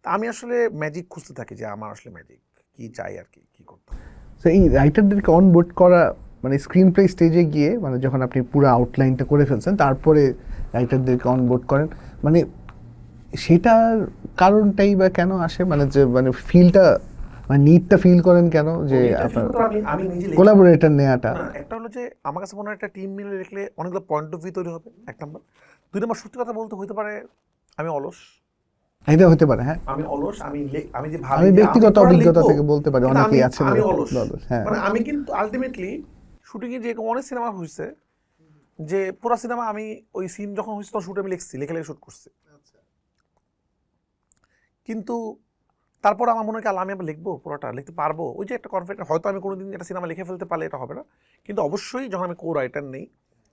S2: তা আমি আসলে ম্যাজিক খুঁজতে থাকি যে আমার আসলে ম্যাজিক কী চাই আর কি করতে হবে।
S1: তো এই রাইটারদেরকে অনবোর্ড করা, মানে স্ক্রিন প্লে স্টেজে গিয়ে, মানে যখন আপনি পুরো আউটলাইনটা করে ফেলছেন তারপরে রাইটারদেরকে অনবোর্ড করেন, মানে সেটার কারণটাই বা কেন আসে, মানে যে মানে ফিলটা, মানে নিডটা ফিল করেন কেন যে আপনার
S2: আমি নিজে
S1: কোলাবোরেটর নেওয়াটা?
S2: না, একটা হলো যে আমার কাছে মনে হয় একটা টিম মিলে লিখলে অনেকগুলো পয়েন্ট অফ ভিউ তৈরি হবে, এক নাম্বার। দুই নাম্বার, সত্যি কথা বলতে হতে পারে আমি অলস।
S1: এটা হতে পারে, হ্যাঁ।
S2: আমি অলস, আমি যে ভাবি
S1: আমি
S2: যে
S1: ব্যক্তিগত
S2: পড়া
S1: অভিজ্ঞতা
S2: লিখবো,
S1: থেকে বলতে পারি,
S2: কিন্তু
S1: অনেকেই আছে
S2: আমি
S1: এরকম
S2: অলস।
S1: অলস, হ্যাঁ।
S2: মানে আমি কিন্তু আলটিমেটলি শুটিংয়ে যে অনেক সিনেমা হয়েছে, যে পুরো সিনেমা আমি ওই সিন যখন হয়েছে তখন শুট আমি লিখছি, লিখে লিখে শুট করছি। কিন্তু তারপর আমার মনে হয় আমি আবার লিখবো, পুরোটা লিখতে পারবো, ওই যে একটা কনফিডেন্ট। হয়তো আমি কোনোদিন একটা সিনেমা লিখে ফেলতে পারলে এটা হবে না, কিন্তু অবশ্যই যখন আমি কো রাইটার নেই,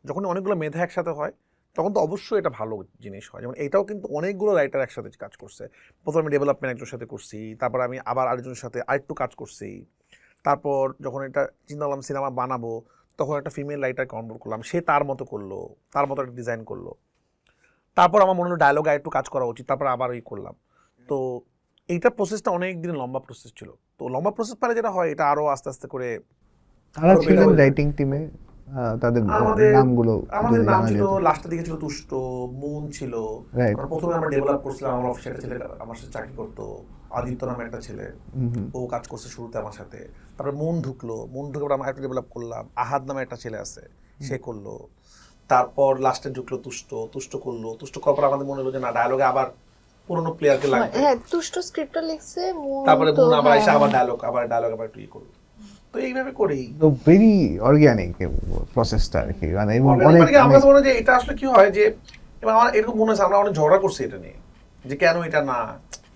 S2: যখন অনেকগুলো মেধা একসাথে হয়, তখন তো অবশ্যই এটা ভালো জিনিস হয়। যেমন এটাও কিন্তু অনেকগুলো রাইটার একসাথে কাজ করছে। প্রথমে আমি ডেভেলপমেন্ট একজনের সাথে করছি, তারপর আমি আবার আরেকজনের সাথে আরেকটু কাজ করছি। তারপর যখন এটা চিন্তা করলাম সিনেমা বানাবো, তখন একটা ফিমেল রাইটারকে অনবোর্ড করলাম, সে তার মতো করলো, তার মতো একটা ডিজাইন করলো। তারপর আমার মনে হলো ডায়লগে একটু কাজ করা উচিত, তারপর আবার ওই করলাম। তো এইটা প্রসেসটা অনেক দিন লম্বা প্রসেস ছিল। তো লম্বা প্রসেস পরে যেটা হয়, এটা আরো আস্তে আস্তে করে
S1: তারা ছিলেন রাইটিং টিমে, তাদের নামগুলো
S2: আমাদের
S1: যদি
S2: নাম
S1: জানা
S2: ছিল,
S1: যেত।
S2: লাস্টের দিকে ছিল তুষ্ট, মুন ছিল।
S1: রাইট।
S2: প্রথমে আমরা ডেভেলপ করছিলাম, আমার অফিসে একটা ছেলে আমার সাথে চাকরি করতো, আদিত্য নামে একটা ছেলে, ও কাজ করছে শুরুতে আমার সাথে। তারপরে মুন ঢুকলো, মুন ঢুকে আমরা একটা ডেভেলপ করলাম। আহাদ নামে একটা ছেলে আছে, সে করলো। তারপর লাস্টে ঢুকলো তুষ্ট করলো। তুষ্ট করার পর আমাদের মনে হলো যে না, ডায়লগে আবার পুরোনো প্লেয়ারকে লাগবে।
S3: হ্যাঁ, তুষ্ট স্ক্রিপ্টটা লিখছে,
S2: তারপরে মুন আবার এসে
S3: হ্যাঁ,
S2: আবার ডায়লগ আবার একটু করলো। তো এইভাবে করেই
S1: তো ভেরি অর্গানিক প্রসেসটা আর কি, মানে এবং
S2: অনেক
S1: অনেক
S2: আমার কাছে মনে হয় যে এটা আসলে কি হয় যে, এবং আমার এরকম মনে হচ্ছে আমরা অনেক ঝগড়া করছি এটা নিয়ে, যে কেন এটা না,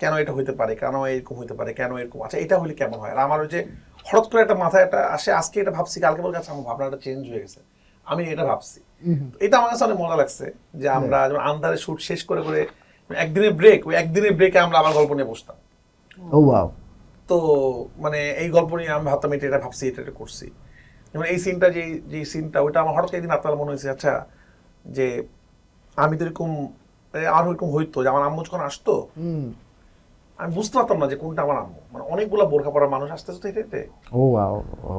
S2: কেন এটা হইতে পারে, কেন এরকম হইতে পারে, কেন এরকম, আচ্ছা এটা হলে কেমন হয়। আর আমার ওই যে হঠাৎ করে একটা মাথায় একটা আসে, আজকে এটা ভাবছি, কালকে বলে গেছে আমার ভাবনাটা চেঞ্জ হয়ে গেছে, আমি এটা ভাবছি। এটা আমার কাছে অনেক মজা লাগছে যে আমরা যেমন আন্ধারে শুট শেষ করে একদিনের ব্রেক, ওই একদিনের ব্রেকে আমরা আবার গল্প নিয়ে বসতাম।
S1: ও ওয়াও।
S2: তো মানে এই গল্প নিয়ে আমি ভাবতাম এটা ভাবছি, এটা করছি। যেমন এই সিনটা, যে সিনটা, ওইটা আমার হঠাৎ একদিন আপনার মনে হয়েছে, আচ্ছা যে আমি তো এরকম, আমার ওইরকম হইতো যে আমার আম্মু যখন আসতো, আমি বুঝতে পারতাম না যে কোনটা আমার আম্মু, মানে অনেকগুলো বোরখা পরা মানুষ আসতেছে হেঁটে।
S1: ও ওয়াও, ও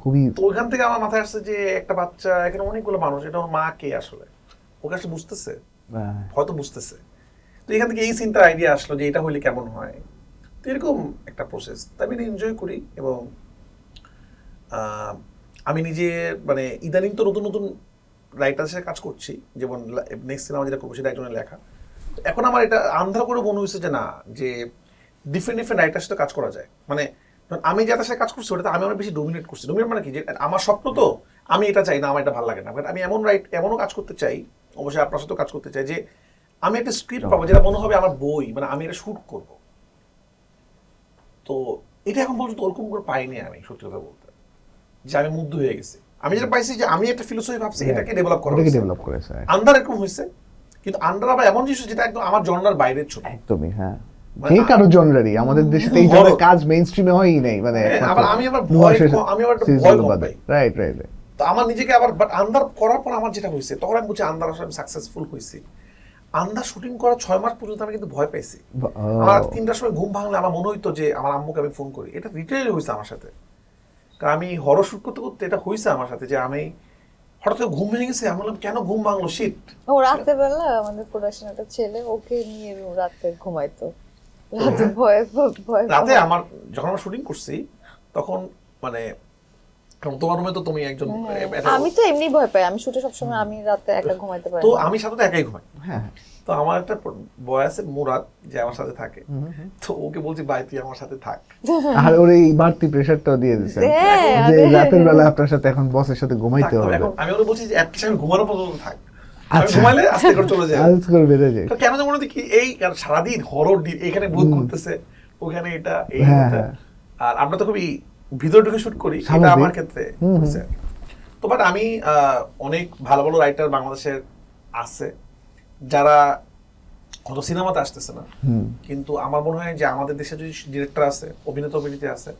S1: খুবই।
S2: তো ওইখান থেকে আমার মাথায় আসছে যে একটা বাচ্চা, এখানে অনেকগুলো মানুষ, এটা ওর মা কে আসলে, ওকে আসলে বুঝতেছে, হয়তো বুঝতেছে। তো এখান থেকে এই সিনটার আইডিয়া আসলো যে এটা হইলে কেমন হয়। তো এরকম একটা প্রসেস, তাই আমি এনজয় করি। এবং আমি নিজে মানে ইদানিং তো নতুন নতুন রাইটারের সাথে কাজ করছি, যেমন নেক্সট সিনেমা যেটা করবো সেটা একজনের লেখা। এখন আমার এটা আন্ধার করে মনে হয়েছে যে না, যে ডিফারেন্ট রাইটারের সাথে কাজ করা যায়। মানে আমি যাদের সাথে কাজ করছি ওটাতে আমি অনেক বেশি ডোমিনেট করছি। ডোমিনেট মানে কি, যে আমার স্বপ্ন তো, আমি এটা চাই না, আমার এটা ভালো লাগে না, বাট আমি এমনও কাজ করতে চাই, অবশ্যই আপনার সাথেও কাজ করতে চাই, যে আমি একটা স্ক্রিপ্ট পাবো যেটা মনে হবে আমার বই, মানে আমি এটা শুট করব। তো এটা এখন পর্যন্ত ওরকম করে পাইনি আমি, সত্যি কথা বলতে, যে আমি মুগ্ধ হয়ে গেছি। আমি যেটা পাইছি যে আমি একটা ফিলোসফি ভাবছি, এটাকে ডেভেলপ করেছে। আন্ডার এরকম হয়েছে, কিন্তু আন্ডার আবার এমন জিনিস যেটা একদম আমার জনরার বাইরের ছবি,
S1: একদমই। হ্যাঁ, যে কারো জনরারই, আমাদের দেশে এই ধরনের কাজ মেইন স্ট্রিমে হয়ই নাই, মানে
S2: আবার আমি আবার ভয় কম পাই।
S1: Right right.
S2: তো আমার নিজেকে আবার বাট আন্দার করার পর আমার যেটা হয়েছে তখন আমি বলছি আন্দার আসলে আমি সাকসেসফুল হয়েছি। আন্দার শুটিং করার 6 মাস পর্যন্ত আমি কিন্তু ভয় পাইছি। আমার 3টার সময় ঘুম ভাঙলে আমার মনে হইতো যে আমার আম্মুকে আমি ফোন করি। এটা রিটেইল হয়েছে আমার সাথে, কারণ আমি হরর শুট করতে করতে এটা হয়েছে আমার সাথে যে আমি হঠাৎ করে ঘুম ভেঙে গেছে। আমি বললাম কেন ঘুম ভাঙলো, শিট।
S3: ও রাতে বেলা আমাদের প্রোডাকশন একটা ছেলে ওকে নিয়ে রাতে ঘুমাইতো, রাতে ভয় ভয়
S2: রাতে আমার যখন আমরা শুটিং করছি তখন মানে কারণ তোমার রুমে তো তুমি একজন
S3: আমি তো এমনি ভয় পাই, আমি শুটে সবসময় আমি রাতে একা ঘুমাইতে পারি
S2: তো
S3: না।
S2: আমি সাথে তো একাই ঘুমাই।
S1: হ্যাঁ
S2: তো আমার একটা বয় আছে মুরাদ, যে আমার সাথে থাকে। তো ওকে বলছি ভাই তুই আমার সাথে থাক।
S1: আর ওর এই বাড়তি প্রেশারটাও দিয়ে দিচ্ছেন
S3: হ্যাঁ,
S1: যে
S3: আরে।
S1: রাতের বেলা আপনার সাথে এখন বসের সাথে ঘুমাইতে
S2: থাকতে হবে।
S1: হবে।
S2: এখন আমি ওকে বলছি যে অ্যাটলিস্ট আমি ঘুমানো পর্যন্ত থাক, আমি
S1: আচ্ছা।
S2: ঘুমাইলে আস্তে করে চলে যায়।
S1: আলস করে বেড়ে যায়।
S2: তো কেন যেন মনে হচ্ছে কি এই কারণ সারাদিন হরর এখানে ভূত করতেছে, ওখানে এটা এই
S1: হ্যাঁ,
S2: এটা।
S1: হ্যাঁ।
S2: আর আমরা তো খুবই ভিতরে ঢুকে শুট করি, এটা
S1: স্বাভাবিক।
S2: আমার ক্ষেত্রে হয়েছে। তো বাট আমি অনেক ভালো ভালো রাইটার বাংলাদেশের আছে যারা হয়তো সিনেমাতে আসতেছে না, কিন্তু আমার মনে হয় যে আমাদের দেশে যদি ডিরেক্টর আছে, অভিনেতা অভিনেত্রী আছে,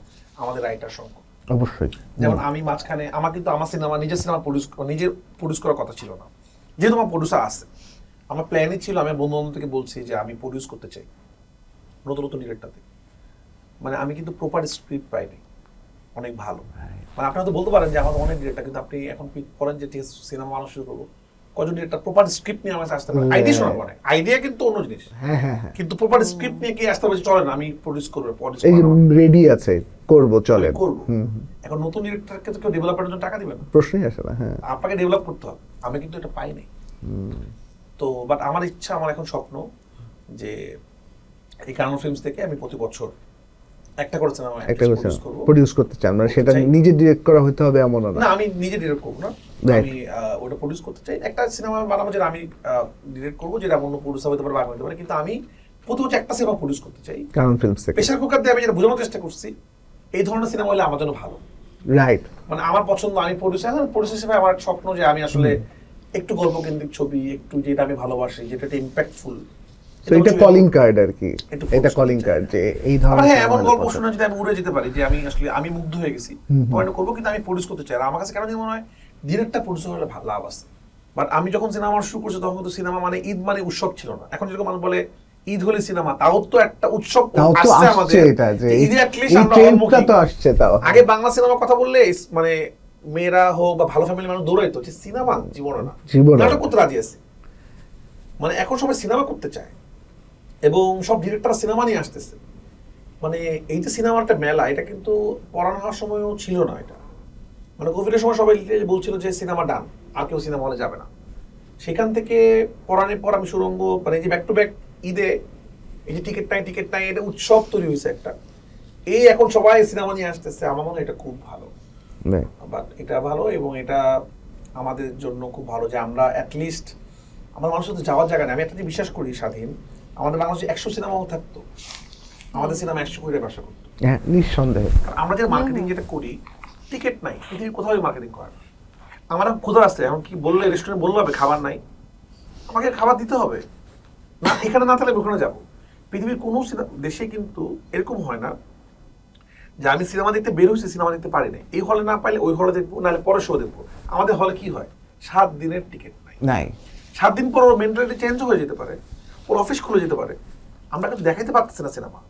S2: আমাদের রাইটার সংখ্যা।
S1: অবশ্যই।
S2: যেমন আমি মাঝখানে আমার কিন্তু আমার সিনেমা নিজের প্রডিউস করার কথা ছিল না, যেহেতু আমার প্রডিউসার আছে। আমার প্ল্যানই ছিল আমি বন্ধু বান্ধবকে বলছি যে আমি প্রডিউস করতে চাই নতুন নতুন ডিরেক্টরতে। মানে আমি কিন্তু প্রপার স্ক্রিপ্ট পাইনি অনেক ভালো। মানে আপনি হয়তো বলতে পারেন যে আমাদের অনেক ডিরেক্টর, কিন্তু আপনি এখন করেন যে সিনেমা বানানো শুরু করবো, কজন ডিরেক্টর প্রপার স্ক্রিপ্ট নিয়ে আমার কাছে আসতে পারে। আইডিয়া শোনা মানে আইডিয়া কিন্তু অন্য জিনিস,
S1: হ্যাঁ হ্যাঁ হ্যাঁ।
S2: কিন্তু প্রপার স্ক্রিপ্ট নিয়ে কি আসতে পারে চলে না আমি প্রডিউস করবো,
S1: এই যে রেডি আছে করব চলে
S2: করবো। এখন নতুন ডিরেক্টরকে তো কেউ ডেভেলপারের জন্য টাকা দিবে না,
S1: প্রশ্নই আসে না। হ্যাঁ
S2: আপনাকে ডেভেলপ করতে হবে। আমি কিন্তু এটা পাইনি। তো বাট আমার ইচ্ছা, আমার এখন স্বপ্ন যে এই কারণ ফিল্মস থেকে আমি প্রতি বছর একটা করে সিনেমা
S1: একটা
S2: প্রডিউস করবো।
S1: প্রডিউস করতে চান, মানে সেটা
S2: চাই।
S1: নিজে ডিরেক্ট করা হতে হবে এমন না।
S2: না আমি নিজে ডিরেক্ট করবো না,
S1: Right.
S2: আমি ওটা প্রডিউস করতে চাই। একটা সিনেমা বানাবো যেটা আমি ডিরেক্ট করবো, যেটা অন্য প্রডিউসার হতে পারে বা আমি হতে পারে, কিন্তু আমি প্রতি বছর একটা সিনেমা প্রডিউস করতে চাই।
S1: কারণ ফিল্মস থেকে
S2: প্রেশার কুকার দিয়ে আমি যেটা বোঝানোর চেষ্টা করছি, এই ধরনের সিনেমা হলে আমার জন্য ভালো।
S1: রাইট।
S2: মানে আমার পছন্দ, আমি প্রডিউসার হিসেবে আমার স্বপ্ন যে আমি আসলে একটু গল্প কেন্দ্রিক ছবি, একটু যেটা আমি ভালোবাসি, যেটা ইম্প্যাক্টফুল।
S1: তো এটা কলিং কার্ড আর কি,
S2: একটু
S1: এটা
S2: focus
S1: কলিং
S2: করতে
S1: কার্ড যে এই
S2: আবার
S1: ধরনের
S2: হ্যাঁ এমন
S1: সিনেমা
S2: গল্প
S1: পছন্দ।
S2: শুনে যদি আমি উড়ে যেতে পারি যে আমি আসলে আমি মুগ্ধ হয়ে গেছি, পয়েন্ট করবো, কিন্তু আমি প্রডিউস করতে চাই। আর আমার কাছে কেন জানি মনে হয় ডিরেক্টর প্রডিউসার হলে লাভ আছে। বাট আমি যখন সিনেমা শুরু করছি তখন কিন্তু সিনেমা মানে ঈদ মানে উৎসব ছিল না। এখন যেরকম মানুষ বলে ঈদ হলে সিনেমা, তাও তো একটা উৎসব
S1: তাও তো
S2: আসছে
S1: আসছে
S2: আমাদের।
S1: এটা যে
S2: ঈদে at least
S1: এই
S2: আমরা
S1: ট্রেন্ডটা
S2: অন্মুখী।
S1: তো আসছে তাও।
S2: আগে বাংলা সিনেমার কথা বললে মানে মেয়েরা হোক বা ভালো ফ্যামিলি মানুষ দৌড়াইতো যে সিনেমা জীবনে না,
S1: জীবনে না।
S2: নাটক করতে রাজি আছে। মানে এখন সবাই সিনেমা করতে চায় এবং সব ডিরেক্টর সিনেমা নিয়ে আসতেছে। মানে এই যে সিনেমার একটা মেলা, এটা কিন্তু পড়ানো হওয়ার সময়ও ছিল না। এটা মানে কোভিডের সময় সবাই বলছিল যে সিনেমা ডান, আর কেউ সিনেমা হলে যাবে না। সেখান থেকে পড়ানোর পর আমি সুরঙ্গ মানে এই যে ব্যাক টু ব্যাক ঈদে এই যে টিকিট নাই এটা উৎসব তৈরি হয়েছে একটা। এই এখন সবাই সিনেমা নিয়ে আসতেছে, আমার মনে হয় এটা খুব ভালো।
S1: Right.
S2: বাট এটা ভালো এবং এটা আমাদের জন্য খুব ভালো যে আমরা অ্যাটলিস্ট আমার মানুষের তো যাওয়ার জায়গা নেই। আমি একটা বিশ্বাস করি স্বাধীন, আমাদের বাংলাদেশে 100 সিনেমা হল থাকতো, আমাদের সিনেমা 100 কোটি ব্যবসা করতো।
S1: হ্যাঁ নিঃসন্দেহে।
S2: আমরা যে মার্কেটিং যেটা করি, টিকিট নাই, পৃথিবীর কোথাও মার্কেটিং করে না। আমার ক্ষুধা আসছে, এখন কি বললে রেস্টুরেন্ট বললো হবে খাবার নাই, আমাকে খাবার দিতে হবে না, এখানে না থাকলে ওখানে যাবো। পৃথিবীর কোনো দেশে কিন্তু এরকম হয় না যে আমি সিনেমা দেখতে বের হয়েছি, সিনেমা দেখতে পারি না, এই হলে না পাইলে ওই হলে দেখবো, নাহলে পরে শো দেখবো। আমাদের হলে কি হয়, 7 দিনের টিকিট নাই।
S1: নাই
S2: 7 দিন পর ওর মেন্টালিটি চেঞ্জ হয়ে যেতে পারে, ওর অফিস খুলে যেতে পারে, আমরা কিন্তু দেখাইতে পারতেছি না সিনেমা।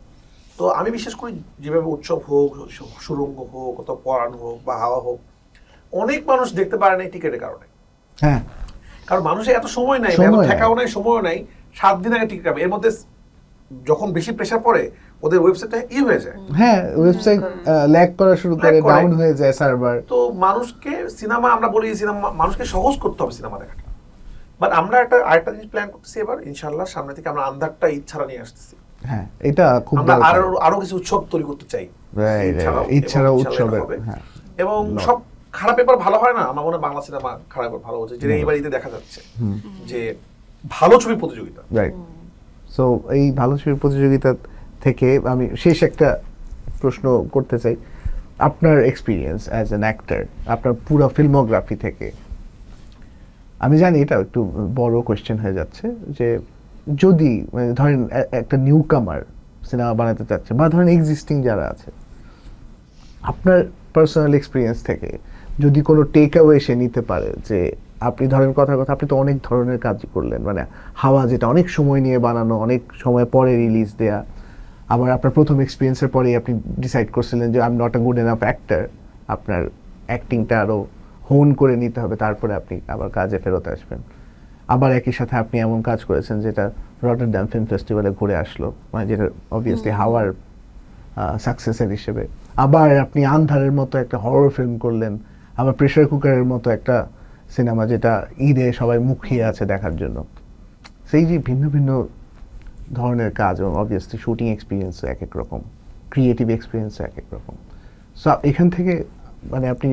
S2: তো আমি বিশ্বাস করি যেভাবে উৎসব হোক, সুরঙ্গ হোক, অথবা পরাণ হোক বা হাওয়া হোক, অনেক মানুষ দেখতে পারে না এই টিকিটের কারণে।
S1: হ্যাঁ
S2: কারণ মানুষের এত সময় নাই, এত ঠেকাও নাই, সময়ও নাই, 7 দিন আগে টিকিট পাবে। এর মধ্যে যখন বেশি প্রেশার পড়ে ওদের ওয়েবসাইটটা হয়ে যায়,
S1: হ্যাঁ ওয়েবসাইট ল্যাগ করা শুরু করে, ডাউন হয়ে যায় সার্ভার।
S2: তো মানুষকে সিনেমা আমরা বলি সিনেমা মানুষকে সহজ করতে হবে সিনেমা দেখাটা। বাট আমরা আরেকটা জিনিস প্ল্যান করতেছি এবার ইনশাআল্লাহ, সামনে থেকে আমরা আন্ধারটা ঈদ ছাড়া নিয়ে আসতেছি।
S1: হ্যাঁ এটা খুব
S2: আমরা
S1: দরকার।
S2: আরো কিছু উৎসব তৈরি করতে চাই
S1: এছাড়াও
S2: এবং
S1: উৎসবের
S2: হবে।
S1: হ্যাঁ
S2: এবং সব খারাপ পেপার ভালো হয় না, আমার মনে হয় বাংলা সিনেমা খারাপ পেপার ভালো হচ্ছে, যেটা এইবার ঈদে দেখা যাচ্ছে যে ভালো ছবি প্রতিযোগিতা।
S1: রাইট। সো এই ভালো ছবির প্রতিযোগিতা থেকে আমি শেষ একটা প্রশ্ন করতে চাই। আপনার এক্সপিরিয়েন্স অ্যাজ অ্যান অ্যাক্টর, আপনার পুরো ফিল্মোগ্রাফি থেকে, আমি জানি এটা একটু বড় কোয়েশ্চেন হয়ে যাচ্ছে, যে যদি মানে ধরেন একটা নিউ কামার সিনেমা বানাতে চাচ্ছে বা ধরেন এক্সিস্টিং যারা আছে, আপনার পার্সোনাল এক্সপিরিয়েন্স থেকে যদি কোনো টেক অ্যাওয়ে সে নিতে পারে, যে আপনি ধরেন কথার কথা, আপনি তো অনেক ধরনের কাজ করলেন, মানে হাওয়া যেটা অনেক সময় নিয়ে বানানো, অনেক সময় পরে রিলিজ দেয়া, আবার আপনার প্রথম এক্সপিরিয়েন্সের পরেই আপনি ডিসাইড করছিলেন যে I am not a good enough actor, আপনার অ্যাক্টিংটা আরও হোন করে নিতে হবে, তারপরে আপনি আবার কাজে ফেরত আসবেন। আবার একই সাথে আপনি এমন কাজ করেছেন যেটা রটারড্যাম ফিল্ম ফেস্টিভ্যালে ঘুরে আসলো, মানে যেটা অবভিয়াসলি হাওয়ার সাকসেসের হিসেবে। আবার আপনি আন্ধারের মতো একটা হরর ফিল্ম করলেন, আবার প্রেসার কুকারের মতো একটা সিনেমা যেটা ঈদে সবাই মুখিয়ে আছে দেখার জন্য। সেই যে ভিন্ন ভিন্ন ধরনের কাজ, এবং অবভিয়াসলি শুটিং এক্সপিরিয়েন্স এক এক রকম, ক্রিয়েটিভ এক্সপিরিয়েন্স এক এক রকম। সো এখান থেকে মানে আপনি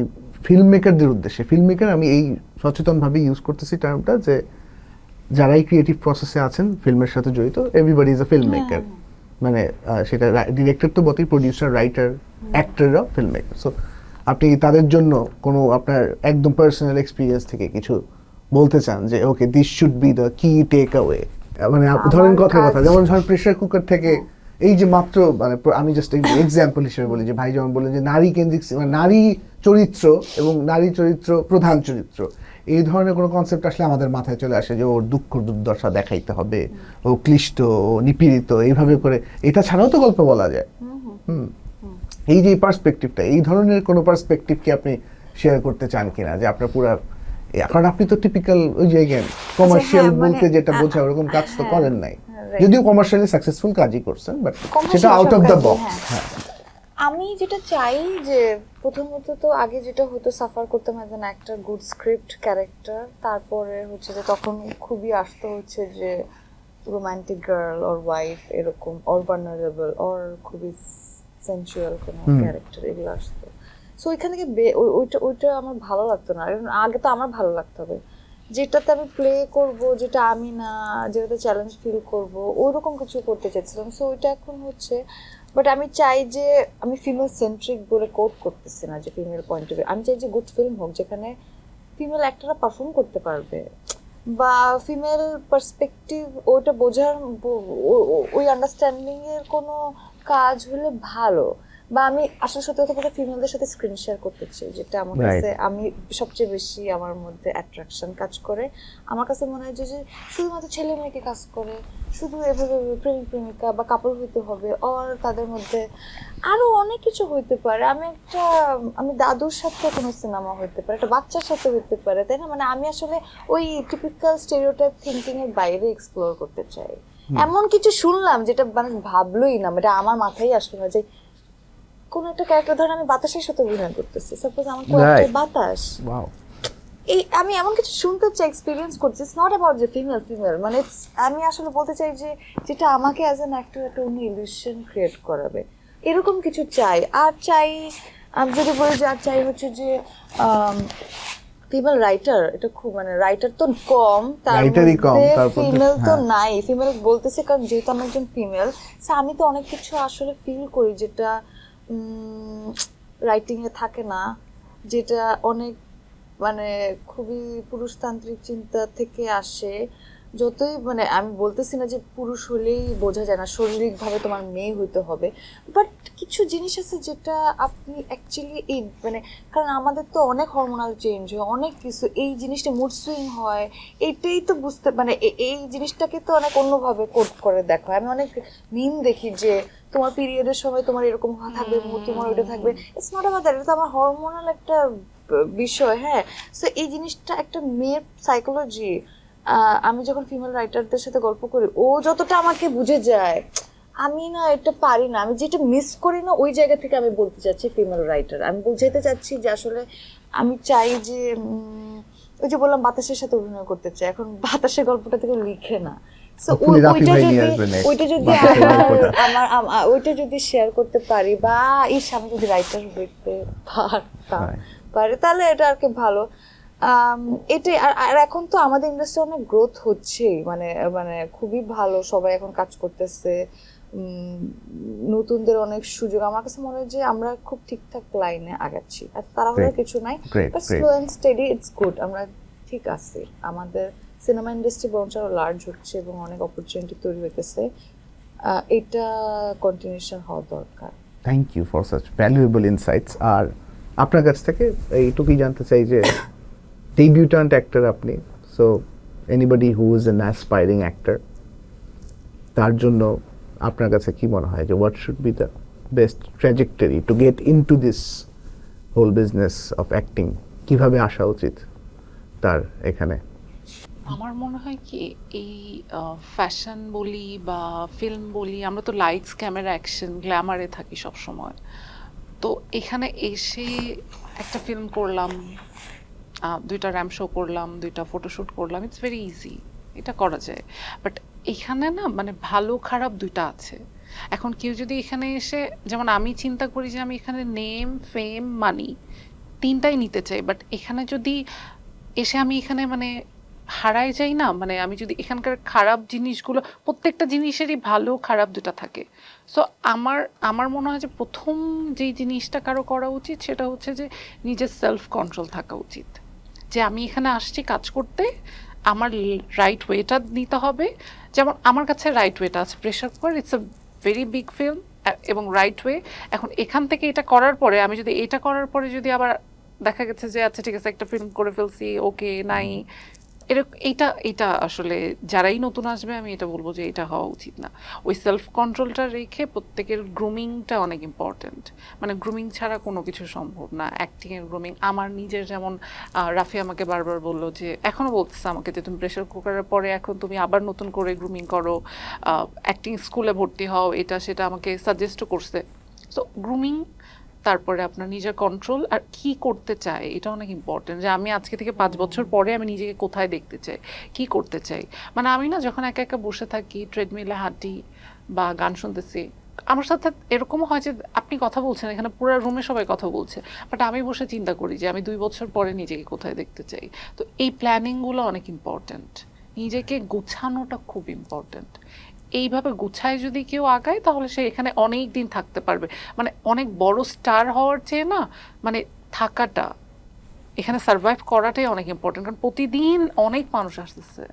S1: ফিল্ম মেকারদের উদ্দেশ্যে, ফিল্ম মেকার আমি এই সচেতনভাবে ইউজ করতেছি টার্মটা, যে যারাই ক্রিয়েটিভ প্রসেসে আছেন, ফিল্মের সাথে জড়িত, everybody is a film maker. মানে সেটা ডিরেক্টর তো বটেই, প্রডিউসার, রাইটার, অ্যাক্টররাও ফিল্ম মেকার। সো আপনি তাদের জন্য কোনো আপনার একদম পার্সোনাল এক্সপিরিয়েন্স থেকে কিছু বলতে চান যে okay this should be the কি টেক অ্যাওয়ে, মানে ধরেন কথার কথা, যেমন ধরেন প্রেসার কুকার থেকে এই যে মাত্র মানে আমি জাস্ট এক্সাম্পল হিসেবে বলি যে ভাই যেমন বললেন যে নারী কেন্দ্রিক, মানে নারী চরিত্র এবং নারী চরিত্র প্রধান চরিত্র, এই ধরনের কোনো কনসেপ্ট আসলে আমাদের মাথায় চলে আসে যে ওর দুঃখ দুর্দশা দেখাইতে হবে, ও ক্লিষ্ট, ও নিপীড়িত, এইভাবে করে। এটা ছাড়াও তো গল্প বলা যায়। এই যে পার্সপেক্টিভটা, এই ধরনের কোনো পার্সপেক্টিভ কি আপনি শেয়ার করতে চান কিনা, যে আপনার পুরা, কারণ আপনি তো টিপিক্যাল ওই জায়গায় কমার্শিয়াল বলতে যেটা বোঝায় ওরকম কাজ তো করেন নাই, যদিও কমার্শিয়ালি সাকসেসফুল কাজই করছেন, বাট সেটা আউট অফ দ্য বক্স।
S3: আমি যেটা চাই যে প্রথমত তো আগে যেটা হতো, সাফার করতাম as an actor, good script, character, তারপরে হচ্ছে যে তখন খুবই আসতো হচ্ছে যে রোমান্টিক গার্ল অর ওয়াইফ এরকম, অর ভালনারেবল, অর খুবই সেন্সুয়াল কোনো ক্যারেক্টার, এগুলো আসতো। সো ওইখান থেকে ওইটা আমার ভালো লাগতো না। আগে তো আমার ভালো লাগতে হবে, যেটাতে আমি প্লে করব, যেটা আমি না, যেটাতে চ্যালেঞ্জ ফিল করব, ওইরকম কিছু করতে চাইছিলাম। সো ওইটা এখন হচ্ছে, বাট আমি চাই যে আমি ফিমেল সেন্ট্রিক বলে কোট করতেছি না, যে ফিমেল পয়েন্ট অফ ভিউ। আমি চাই যে গুড ফিল্ম হোক যেখানে ফিমেল অ্যাক্টররা পারফর্ম করতে পারবে, বা ফিমেল পার্সপেক্টিভ ওইটা বোঝার, ওই আন্ডারস্ট্যান্ডিং এর কোনো কাজ হলে ভালো। বা আমি আসলে সত্যি কথা বলতে ফিমেলদের সাথে স্ক্রিন শেয়ার করতে চাই, যেটা আমার কাছে আমি সবচেয়ে বেশি আমার মধ্যে অ্যাট্রাকশন কাজ করে। আমার কাছে মনে হয় যে শুধুমাত্র ছেলে মেয়েকে কাজ করে, শুধু এভাবে প্রেমিক প্রেমিকা বা কাপড় হইতে হবে, আর তাদের মধ্যে আরো অনেক কিছু হইতে পারে। আমি দাদুর সাথে কোনো সিনেমা হইতে পারে, একটা বাচ্চার সাথে হইতে পারে, তাই না? মানে আমি আসলে ওই টিপিক্যাল স্টেরিওটাইপ থিঙ্কিং এর বাইরে এক্সপ্লোর করতে চাই। এমন কিছু শুনলাম যেটা মানুষ ভাবলোই না, এটা আমার মাথায় আসলো না, যে কোন একটা ক্যারেক্টার, ধরেন আমি বাতাসের সাথে অভিনয় করতেছি, সাপোজ আমার ক্যারেক্টার বাতাস, এই আমি এমন কিছু শুনতে চাই, এক্সপিরিয়েন্স করছি। ইটস নট অ্যাবাউট যে ফিমেল, মানে আমি আসলে বলতে চাই যে যেটা আমাকে অ্যাজ অ্যান অ্যাক্টর একটা অন্য ইলিউশন ক্রিয়েট করাবে, এরকম কিছু চাই। আর চাই, আমি যদি বলি যে আর চাই হচ্ছে যে ফিমেল রাইটার, এটা খুব, মানে রাইটার তো কম, তার মধ্যে ফিমেল তো নাই। ফিমেল বলতেছে কারণ যেহেতু আমি একজন ফিমেল, আমি তো অনেক কিছু আসলে ফিল করি যেটা রাইটিং এ থাকে না, যেটা অনেক মানে খুবই পুরুষতান্ত্রিক চিন্তা থেকে আসে। যতই মানে আমি বলতেছি না যে পুরুষ হলেই বোঝা যায় না, শারীরিকভাবে তোমার মেয়ে হইতে হবে, বাট কিছু জিনিস আছে যেটা আপনি অ্যাকচুয়ালি এই মানে, কারণ আমাদের তো অনেক হরমোনাল চেঞ্জ হয়, অনেক কিছু, এই জিনিসটা মুড সুইং হয়, এইটাই তো বুঝতে মানে এই জিনিসটাকে তো অনেক অন্যভাবে কোড করে দেখা হয়। আমি অনেক মিম দেখি যে তোমার পিরিয়ডের সময় তোমার এরকম থাকবে, তোমার ওইটা থাকবে, ইটস নট অ্যাবাউট দ্যাট, এটা তো আমার হরমোনাল একটা বিষয়। হ্যাঁ, সো এই জিনিসটা একটা মেয়ের সাইকোলজি, আমি যখন ফিমেল রাইটারদের সাথে গল্প করি, ও যতটা আমাকে বুঝে যায়, আমি না এটা পারি না, আমি যেটা মিস করি না, ওই জায়গা থেকে আমি বলতে চাচ্ছি ফিমেল রাইটার। আমি বুঝাইতে চাচ্ছি যে আসলে আমি চাই যে ওই যে বললাম বাতাসের সাথে অভিনয় করতে চাই, এখন বাতাসের গল্পটা থেকে লিখে না, ওইটা যদি শেয়ার করতে পারি, বা আমি যদি রাইটার হইতে পারি, তাহলে এটা আর কি ভালো। এটাই। আর এখন তো আমাদের ইন্ডাস্ট্রি অনেক গ্রোথ হচ্ছে, মানে মানে খুবই ভালো, সবাই এখন কাজ করতেছে, নতুনদের অনেক সুযোগ। আমার কাছে মনে হয় যে আমরা খুব ঠিকঠাক লাইনে আগাচ্ছি, আর তাড়াহুড়োর কিছু নাই, slow and steady, it's good, আমরা ঠিক আছি। আমাদের সিনেমা ইন্ডাস্ট্রি বরঞ্চ আরো লার্জ হচ্ছে এবং অনেক অপরচুনিটি তৈরি হইতেছে, এটা কন্টিনিউশন হওয়া দরকার।
S1: Thank you for such valuable insights. আর আপনার কাছ থেকে এইটুকুই জানতে চাই যে ডেবিউট্যান্ট অ্যাক্টর আপনি, so anybody who is an aspiring actor, তার জন্য আপনার কাছে কি মনে হয় যে what should be the best trajectory to get into this whole business of acting? কিভাবে আসা উচিত তার এখানে?
S4: আমার মনে হয় কি এই ফ্যাশন বলি বা ফিল্ম বলি, আমরা তো লাইটস ক্যামেরা অ্যাকশন গ্ল্যামারে থাকি সব সময়। তো এখানে এসে একটা ফিল্ম করলাম, 2টা র্যাম্প শো করলাম, 2টা ফটোশ্যুট করলাম, ইটস ভেরি ইজি, এটা করা যায়। বাট এখানে না মানে ভালো খারাপ 2টা আছে। এখন কেউ যদি এখানে এসে, যেমন আমি চিন্তা করি যে আমি এখানে নেম ফেম মানি 3টাই নিতে চাই, বাট এখানে যদি এসে আমি এখানে মানে হারাই যাই না, মানে আমি যদি এখানকার খারাপ জিনিসগুলো, প্রত্যেকটা জিনিসেরই ভালো খারাপ 2টা থাকে। সো আমার আমার মনে হয় যে প্রথম যেই জিনিসটা কারো করা উচিত সেটা হচ্ছে যে নিজের সেলফ কন্ট্রোল থাকা উচিত, যে আমি এখানে আসছি কাজ করতে, আমার রাইট ওয়েটা নিতে হবে। যেমন আমার কাছে রাইট ওয়েটা আছে, pressure cooker it's a very big film এবং রাইট ওয়ে। এখন এখান থেকে এটা করার পরে আমি যদি এটা করার পরে যদি আবার দেখা গেছে যে আচ্ছা ঠিক আছে একটা ফিল্ম করে ফেলছি, ওকে নাই, এরকম এইটা এইটা আসলে যারাই নতুন আসবে আমি এটা বলবো যে এটা হওয়া উচিত না। ওই সেলফ কন্ট্রোলটা রেখে প্রত্যেকের গ্রুমিংটা অনেক ইম্পর্ট্যান্ট, মানে গ্রুমিং ছাড়া কোনো কিছু সম্ভব না। অ্যাক্টিংয়ের গ্রুমিং আমার নিজের, যেমন রাফি আমাকে বারবার বললো যে, এখনও বলতেছে আমাকে যে তুমি প্রেশার কুকারের পরে এখন তুমি আবার নতুন করে গ্রুমিং করো, অ্যাক্টিং স্কুলে ভর্তি হও, এটা সেটা আমাকে সাজেস্টও করছে। সো গ্রুমিং, তারপরে আপনার নিজের কন্ট্রোল আর কি করতে চায় এটা অনেক ইম্পর্টেন্ট, যে আমি আজকে থেকে 5 বছর পরে আমি নিজেকে কোথায় দেখতে চাই, কি করতে চাই। মানে আমি না যখন একা একা বসে থাকি, ট্রেডমিলে হাঁটি বা গান শুনতেছি, আমার সাথে এরকমও হয় যে আপনি কথা বলছেন এখানে পুরো রুমে সবাই কথা বলছে, বাট আমি বসে চিন্তা করি যে আমি 2 বছর পরে নিজেকে কোথায় দেখতে চাই। তো এই প্ল্যানিংগুলো অনেক ইম্পর্টেন্ট, নিজেকে গোছানোটা খুব ইম্পর্টেন্ট। এইভাবে গুছায় যদি কেউ আগায় তাহলে সে এখানে অনেক দিন থাকতে পারবে। মানে অনেক বড় স্টার হওয়ার চেয়ে না মানে থাকাটা, এখানে সার্ভাইভ করাটাই অনেক ইম্পর্টেন্ট, কারণ প্রতিদিন অনেক মানুষ আসতেছে।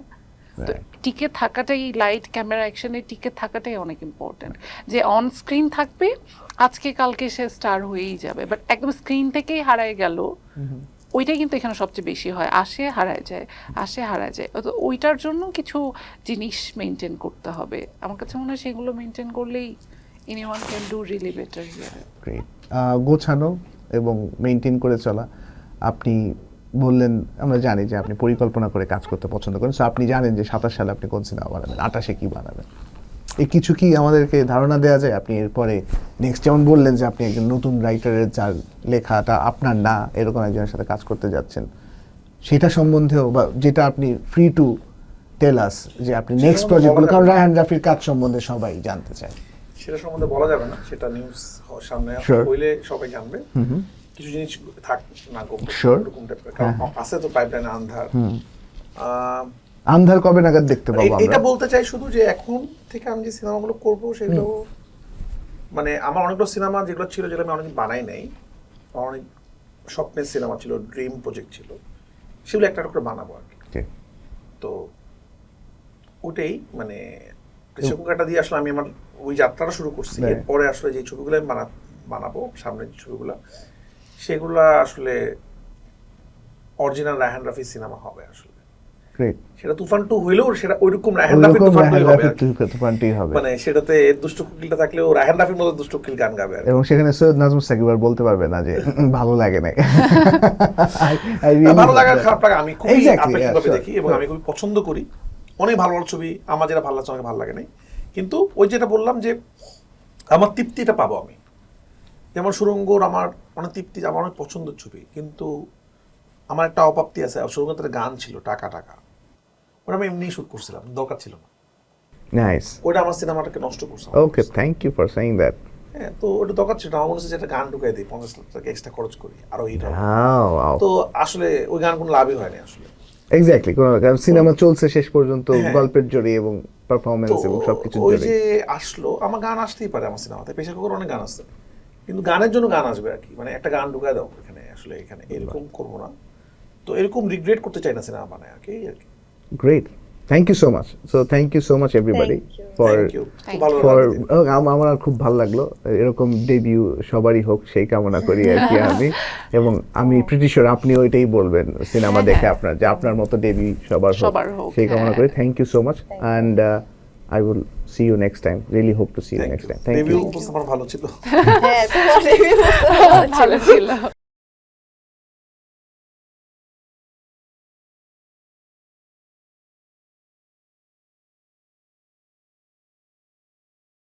S4: তো টিকে থাকাটাই, লাইট ক্যামেরা অ্যাকশনে টিকে থাকাটাই অনেক ইম্পর্টেন্ট। যে অন স্ক্রিন থাকবে আজকে কালকে সে স্টার হয়েই যাবে, বাট একদম স্ক্রিন থেকেই হারায় গেল, ওইটাই কিন্তু এখানে সবচেয়ে বেশি হয়, আসে হারায় যায়, আসে হারায় যায়। তো ওইটার জন্য কিছু জিনিস মেনটেন করতে হবে, আমার কাছে মনে হয় সেগুলো মেনটেন করলেই anyone can do really better here.
S1: Great. গোছানো এবং মেনটেন করে চলা। আপনি বললেন, আমরা জানি যে আপনি পরিকল্পনা করে কাজ করতে পছন্দ করেন, সো আপনি জানেন যে 27 সালে আপনি কোন সিনেমা বানাবেন, 28-এ কি বানাবেন। এই কিছু কি আমাদেরকে ধারণা দেওয়া যায় আপনি এরপরে নেক্সট, যেমন বললেন যে আপনি একজন নতুন রাইটারের যার লেখাটা আপনার না এরকম একজনের সাথে কাজ করতে যাচ্ছেন, সেটা সম্বন্ধেও বা যেটা আপনি ফ্রি টু টেল আস যে আপনি নেক্সট প্রজেক্টগুলো, কারণ রায়হান রাফির কাজ সম্বন্ধে সবাই জানতে চায়।
S2: সেটা সম্বন্ধে বলা যাবে না, সেটা নিউজ সামনে হইলে সবাই জানবে। কিছু জিনিস থাক না এরকম টাইপের, কারণ আছে তো পাইপলাইনে আন্ধার।
S1: আন্ধার কবে নাগাদ দেখতে পাবো আমরা?
S2: এটা বলতে চাই শুধু যে এখন থেকে আমি যে সিনেমাগুলো করব সেগুলো, মানে আমার অনেকগুলো সিনেমা যেগুলো ছিল, যেগুলো আমি অনেক বানাই নাই, আমার অনেক স্বপ্নের সিনেমা ছিল, ড্রিম প্রজেক্ট ছিল, সেগুলো একটা করে বানাবো আর কি। তো ওটাই মানে প্রেসার কুকারটা দিয়ে আসলে আমি আমার ওই যাত্রাটা শুরু করছি। এরপরে আসলে যে ছবিগুলো আমি বানাবো সামনের যে ছবিগুলো, সেগুলা আসলে অরিজিনাল রায়হান রাফি সিনেমা হবে আসলে। সেটা তুফান 2 হইলেও সেটা ওইরকম রায়হান রাফির তুফানটাই হবে, মানে সেটাতে দুষ্ট কুকিলটা থাকলেও রায়হান রাফির মতো দুষ্ট কুকিল গান গাবে, এবং
S1: সেখানে সৈয়দ নাজমুস সাকিব আর বলতে পারবে না যে ভালো লাগে না।
S2: ভালো লাগার খারাপ লাগা আমি খুবই আপেক্ষিকভাবে দেখি, এবং আমি খুবই পছন্দ করি। অনেক ভালো ভালো ছবি আমার যেটা ভালো লাগছে, অনেক ভালো লাগে নাই, কিন্তু ওই যেটা বললাম যে আমার তৃপ্তিটা পাবো আমি। যেমন সুরঙ্গর আমার অনেক তৃপ্তি, আমার অনেক পছন্দের ছবি, কিন্তু আমার একটা অপ্রাপ্তি আছে। সুরঙ্গের গান ছিল টাকা টাকা, ওটা আমি এমনি শুট করছিলাম, দরকার ছিল না।
S1: নাইস।
S2: ওটা আমার সিনেমাটাকে নষ্ট করছে।
S1: Okay, thank you for saying that.
S2: হ্যাঁ, তো ওটা দরকার ছিল না। আমার মনে হচ্ছে যে একটা গান ঢুকাই দিই, 50 লাখ টাকা এক্সট্রা খরচ করি, আরো হিট হবে। তো আসলে ওই গান কোনো লাভই হয়নি আসলে।
S1: এক্স্যাক্টলি, কারণ সিনেমা চলছে শেষ পর্যন্ত গল্পের জোরে এবং পারফরম্যান্স এবং সবকিছু জোরে।
S2: ওই যে আসলো, আমার গান আসতেই পারে আমার সিনেমাতে, প্রেসার কুকার অনেক গান আছে, কিন্তু গানের জন্য গান আসবে আর কি, মানে একটা গান ঢুকায় দাও এখানে, আসলে এখানে এরকম করবো না। তো এরকম রিগ্রেট করতে চাই না সিনেমা বানায় আর কি।
S1: Great. Thank you so much, so thank you so much everybody
S3: Thank you.
S1: For
S2: thank you
S4: Thank
S2: ভালো
S1: ফর
S2: লাগলো।
S1: আমার আর খুব ভালো লাগলো, এরকম ডেবিউ সবারই হোক সেই কামনা করি আর কি আমি, এবং আমি প্রিটি শিওর আপনি ওইটাই বলবেন সিনেমা দেখে আপনার, যে আপনার মতো ডেবিউ সবার
S4: সবার হোক,
S1: সেই কামনা
S4: হ্যাঁ।
S1: করি। Thank you so much, and I will see you next time, really hope to see you next time. Thank
S2: debut
S1: you.
S2: উপস্থাপনা ভালো ছিল।
S3: হ্যাঁ তোমার review বুঝতে পারছি।
S4: ভালো ছিল।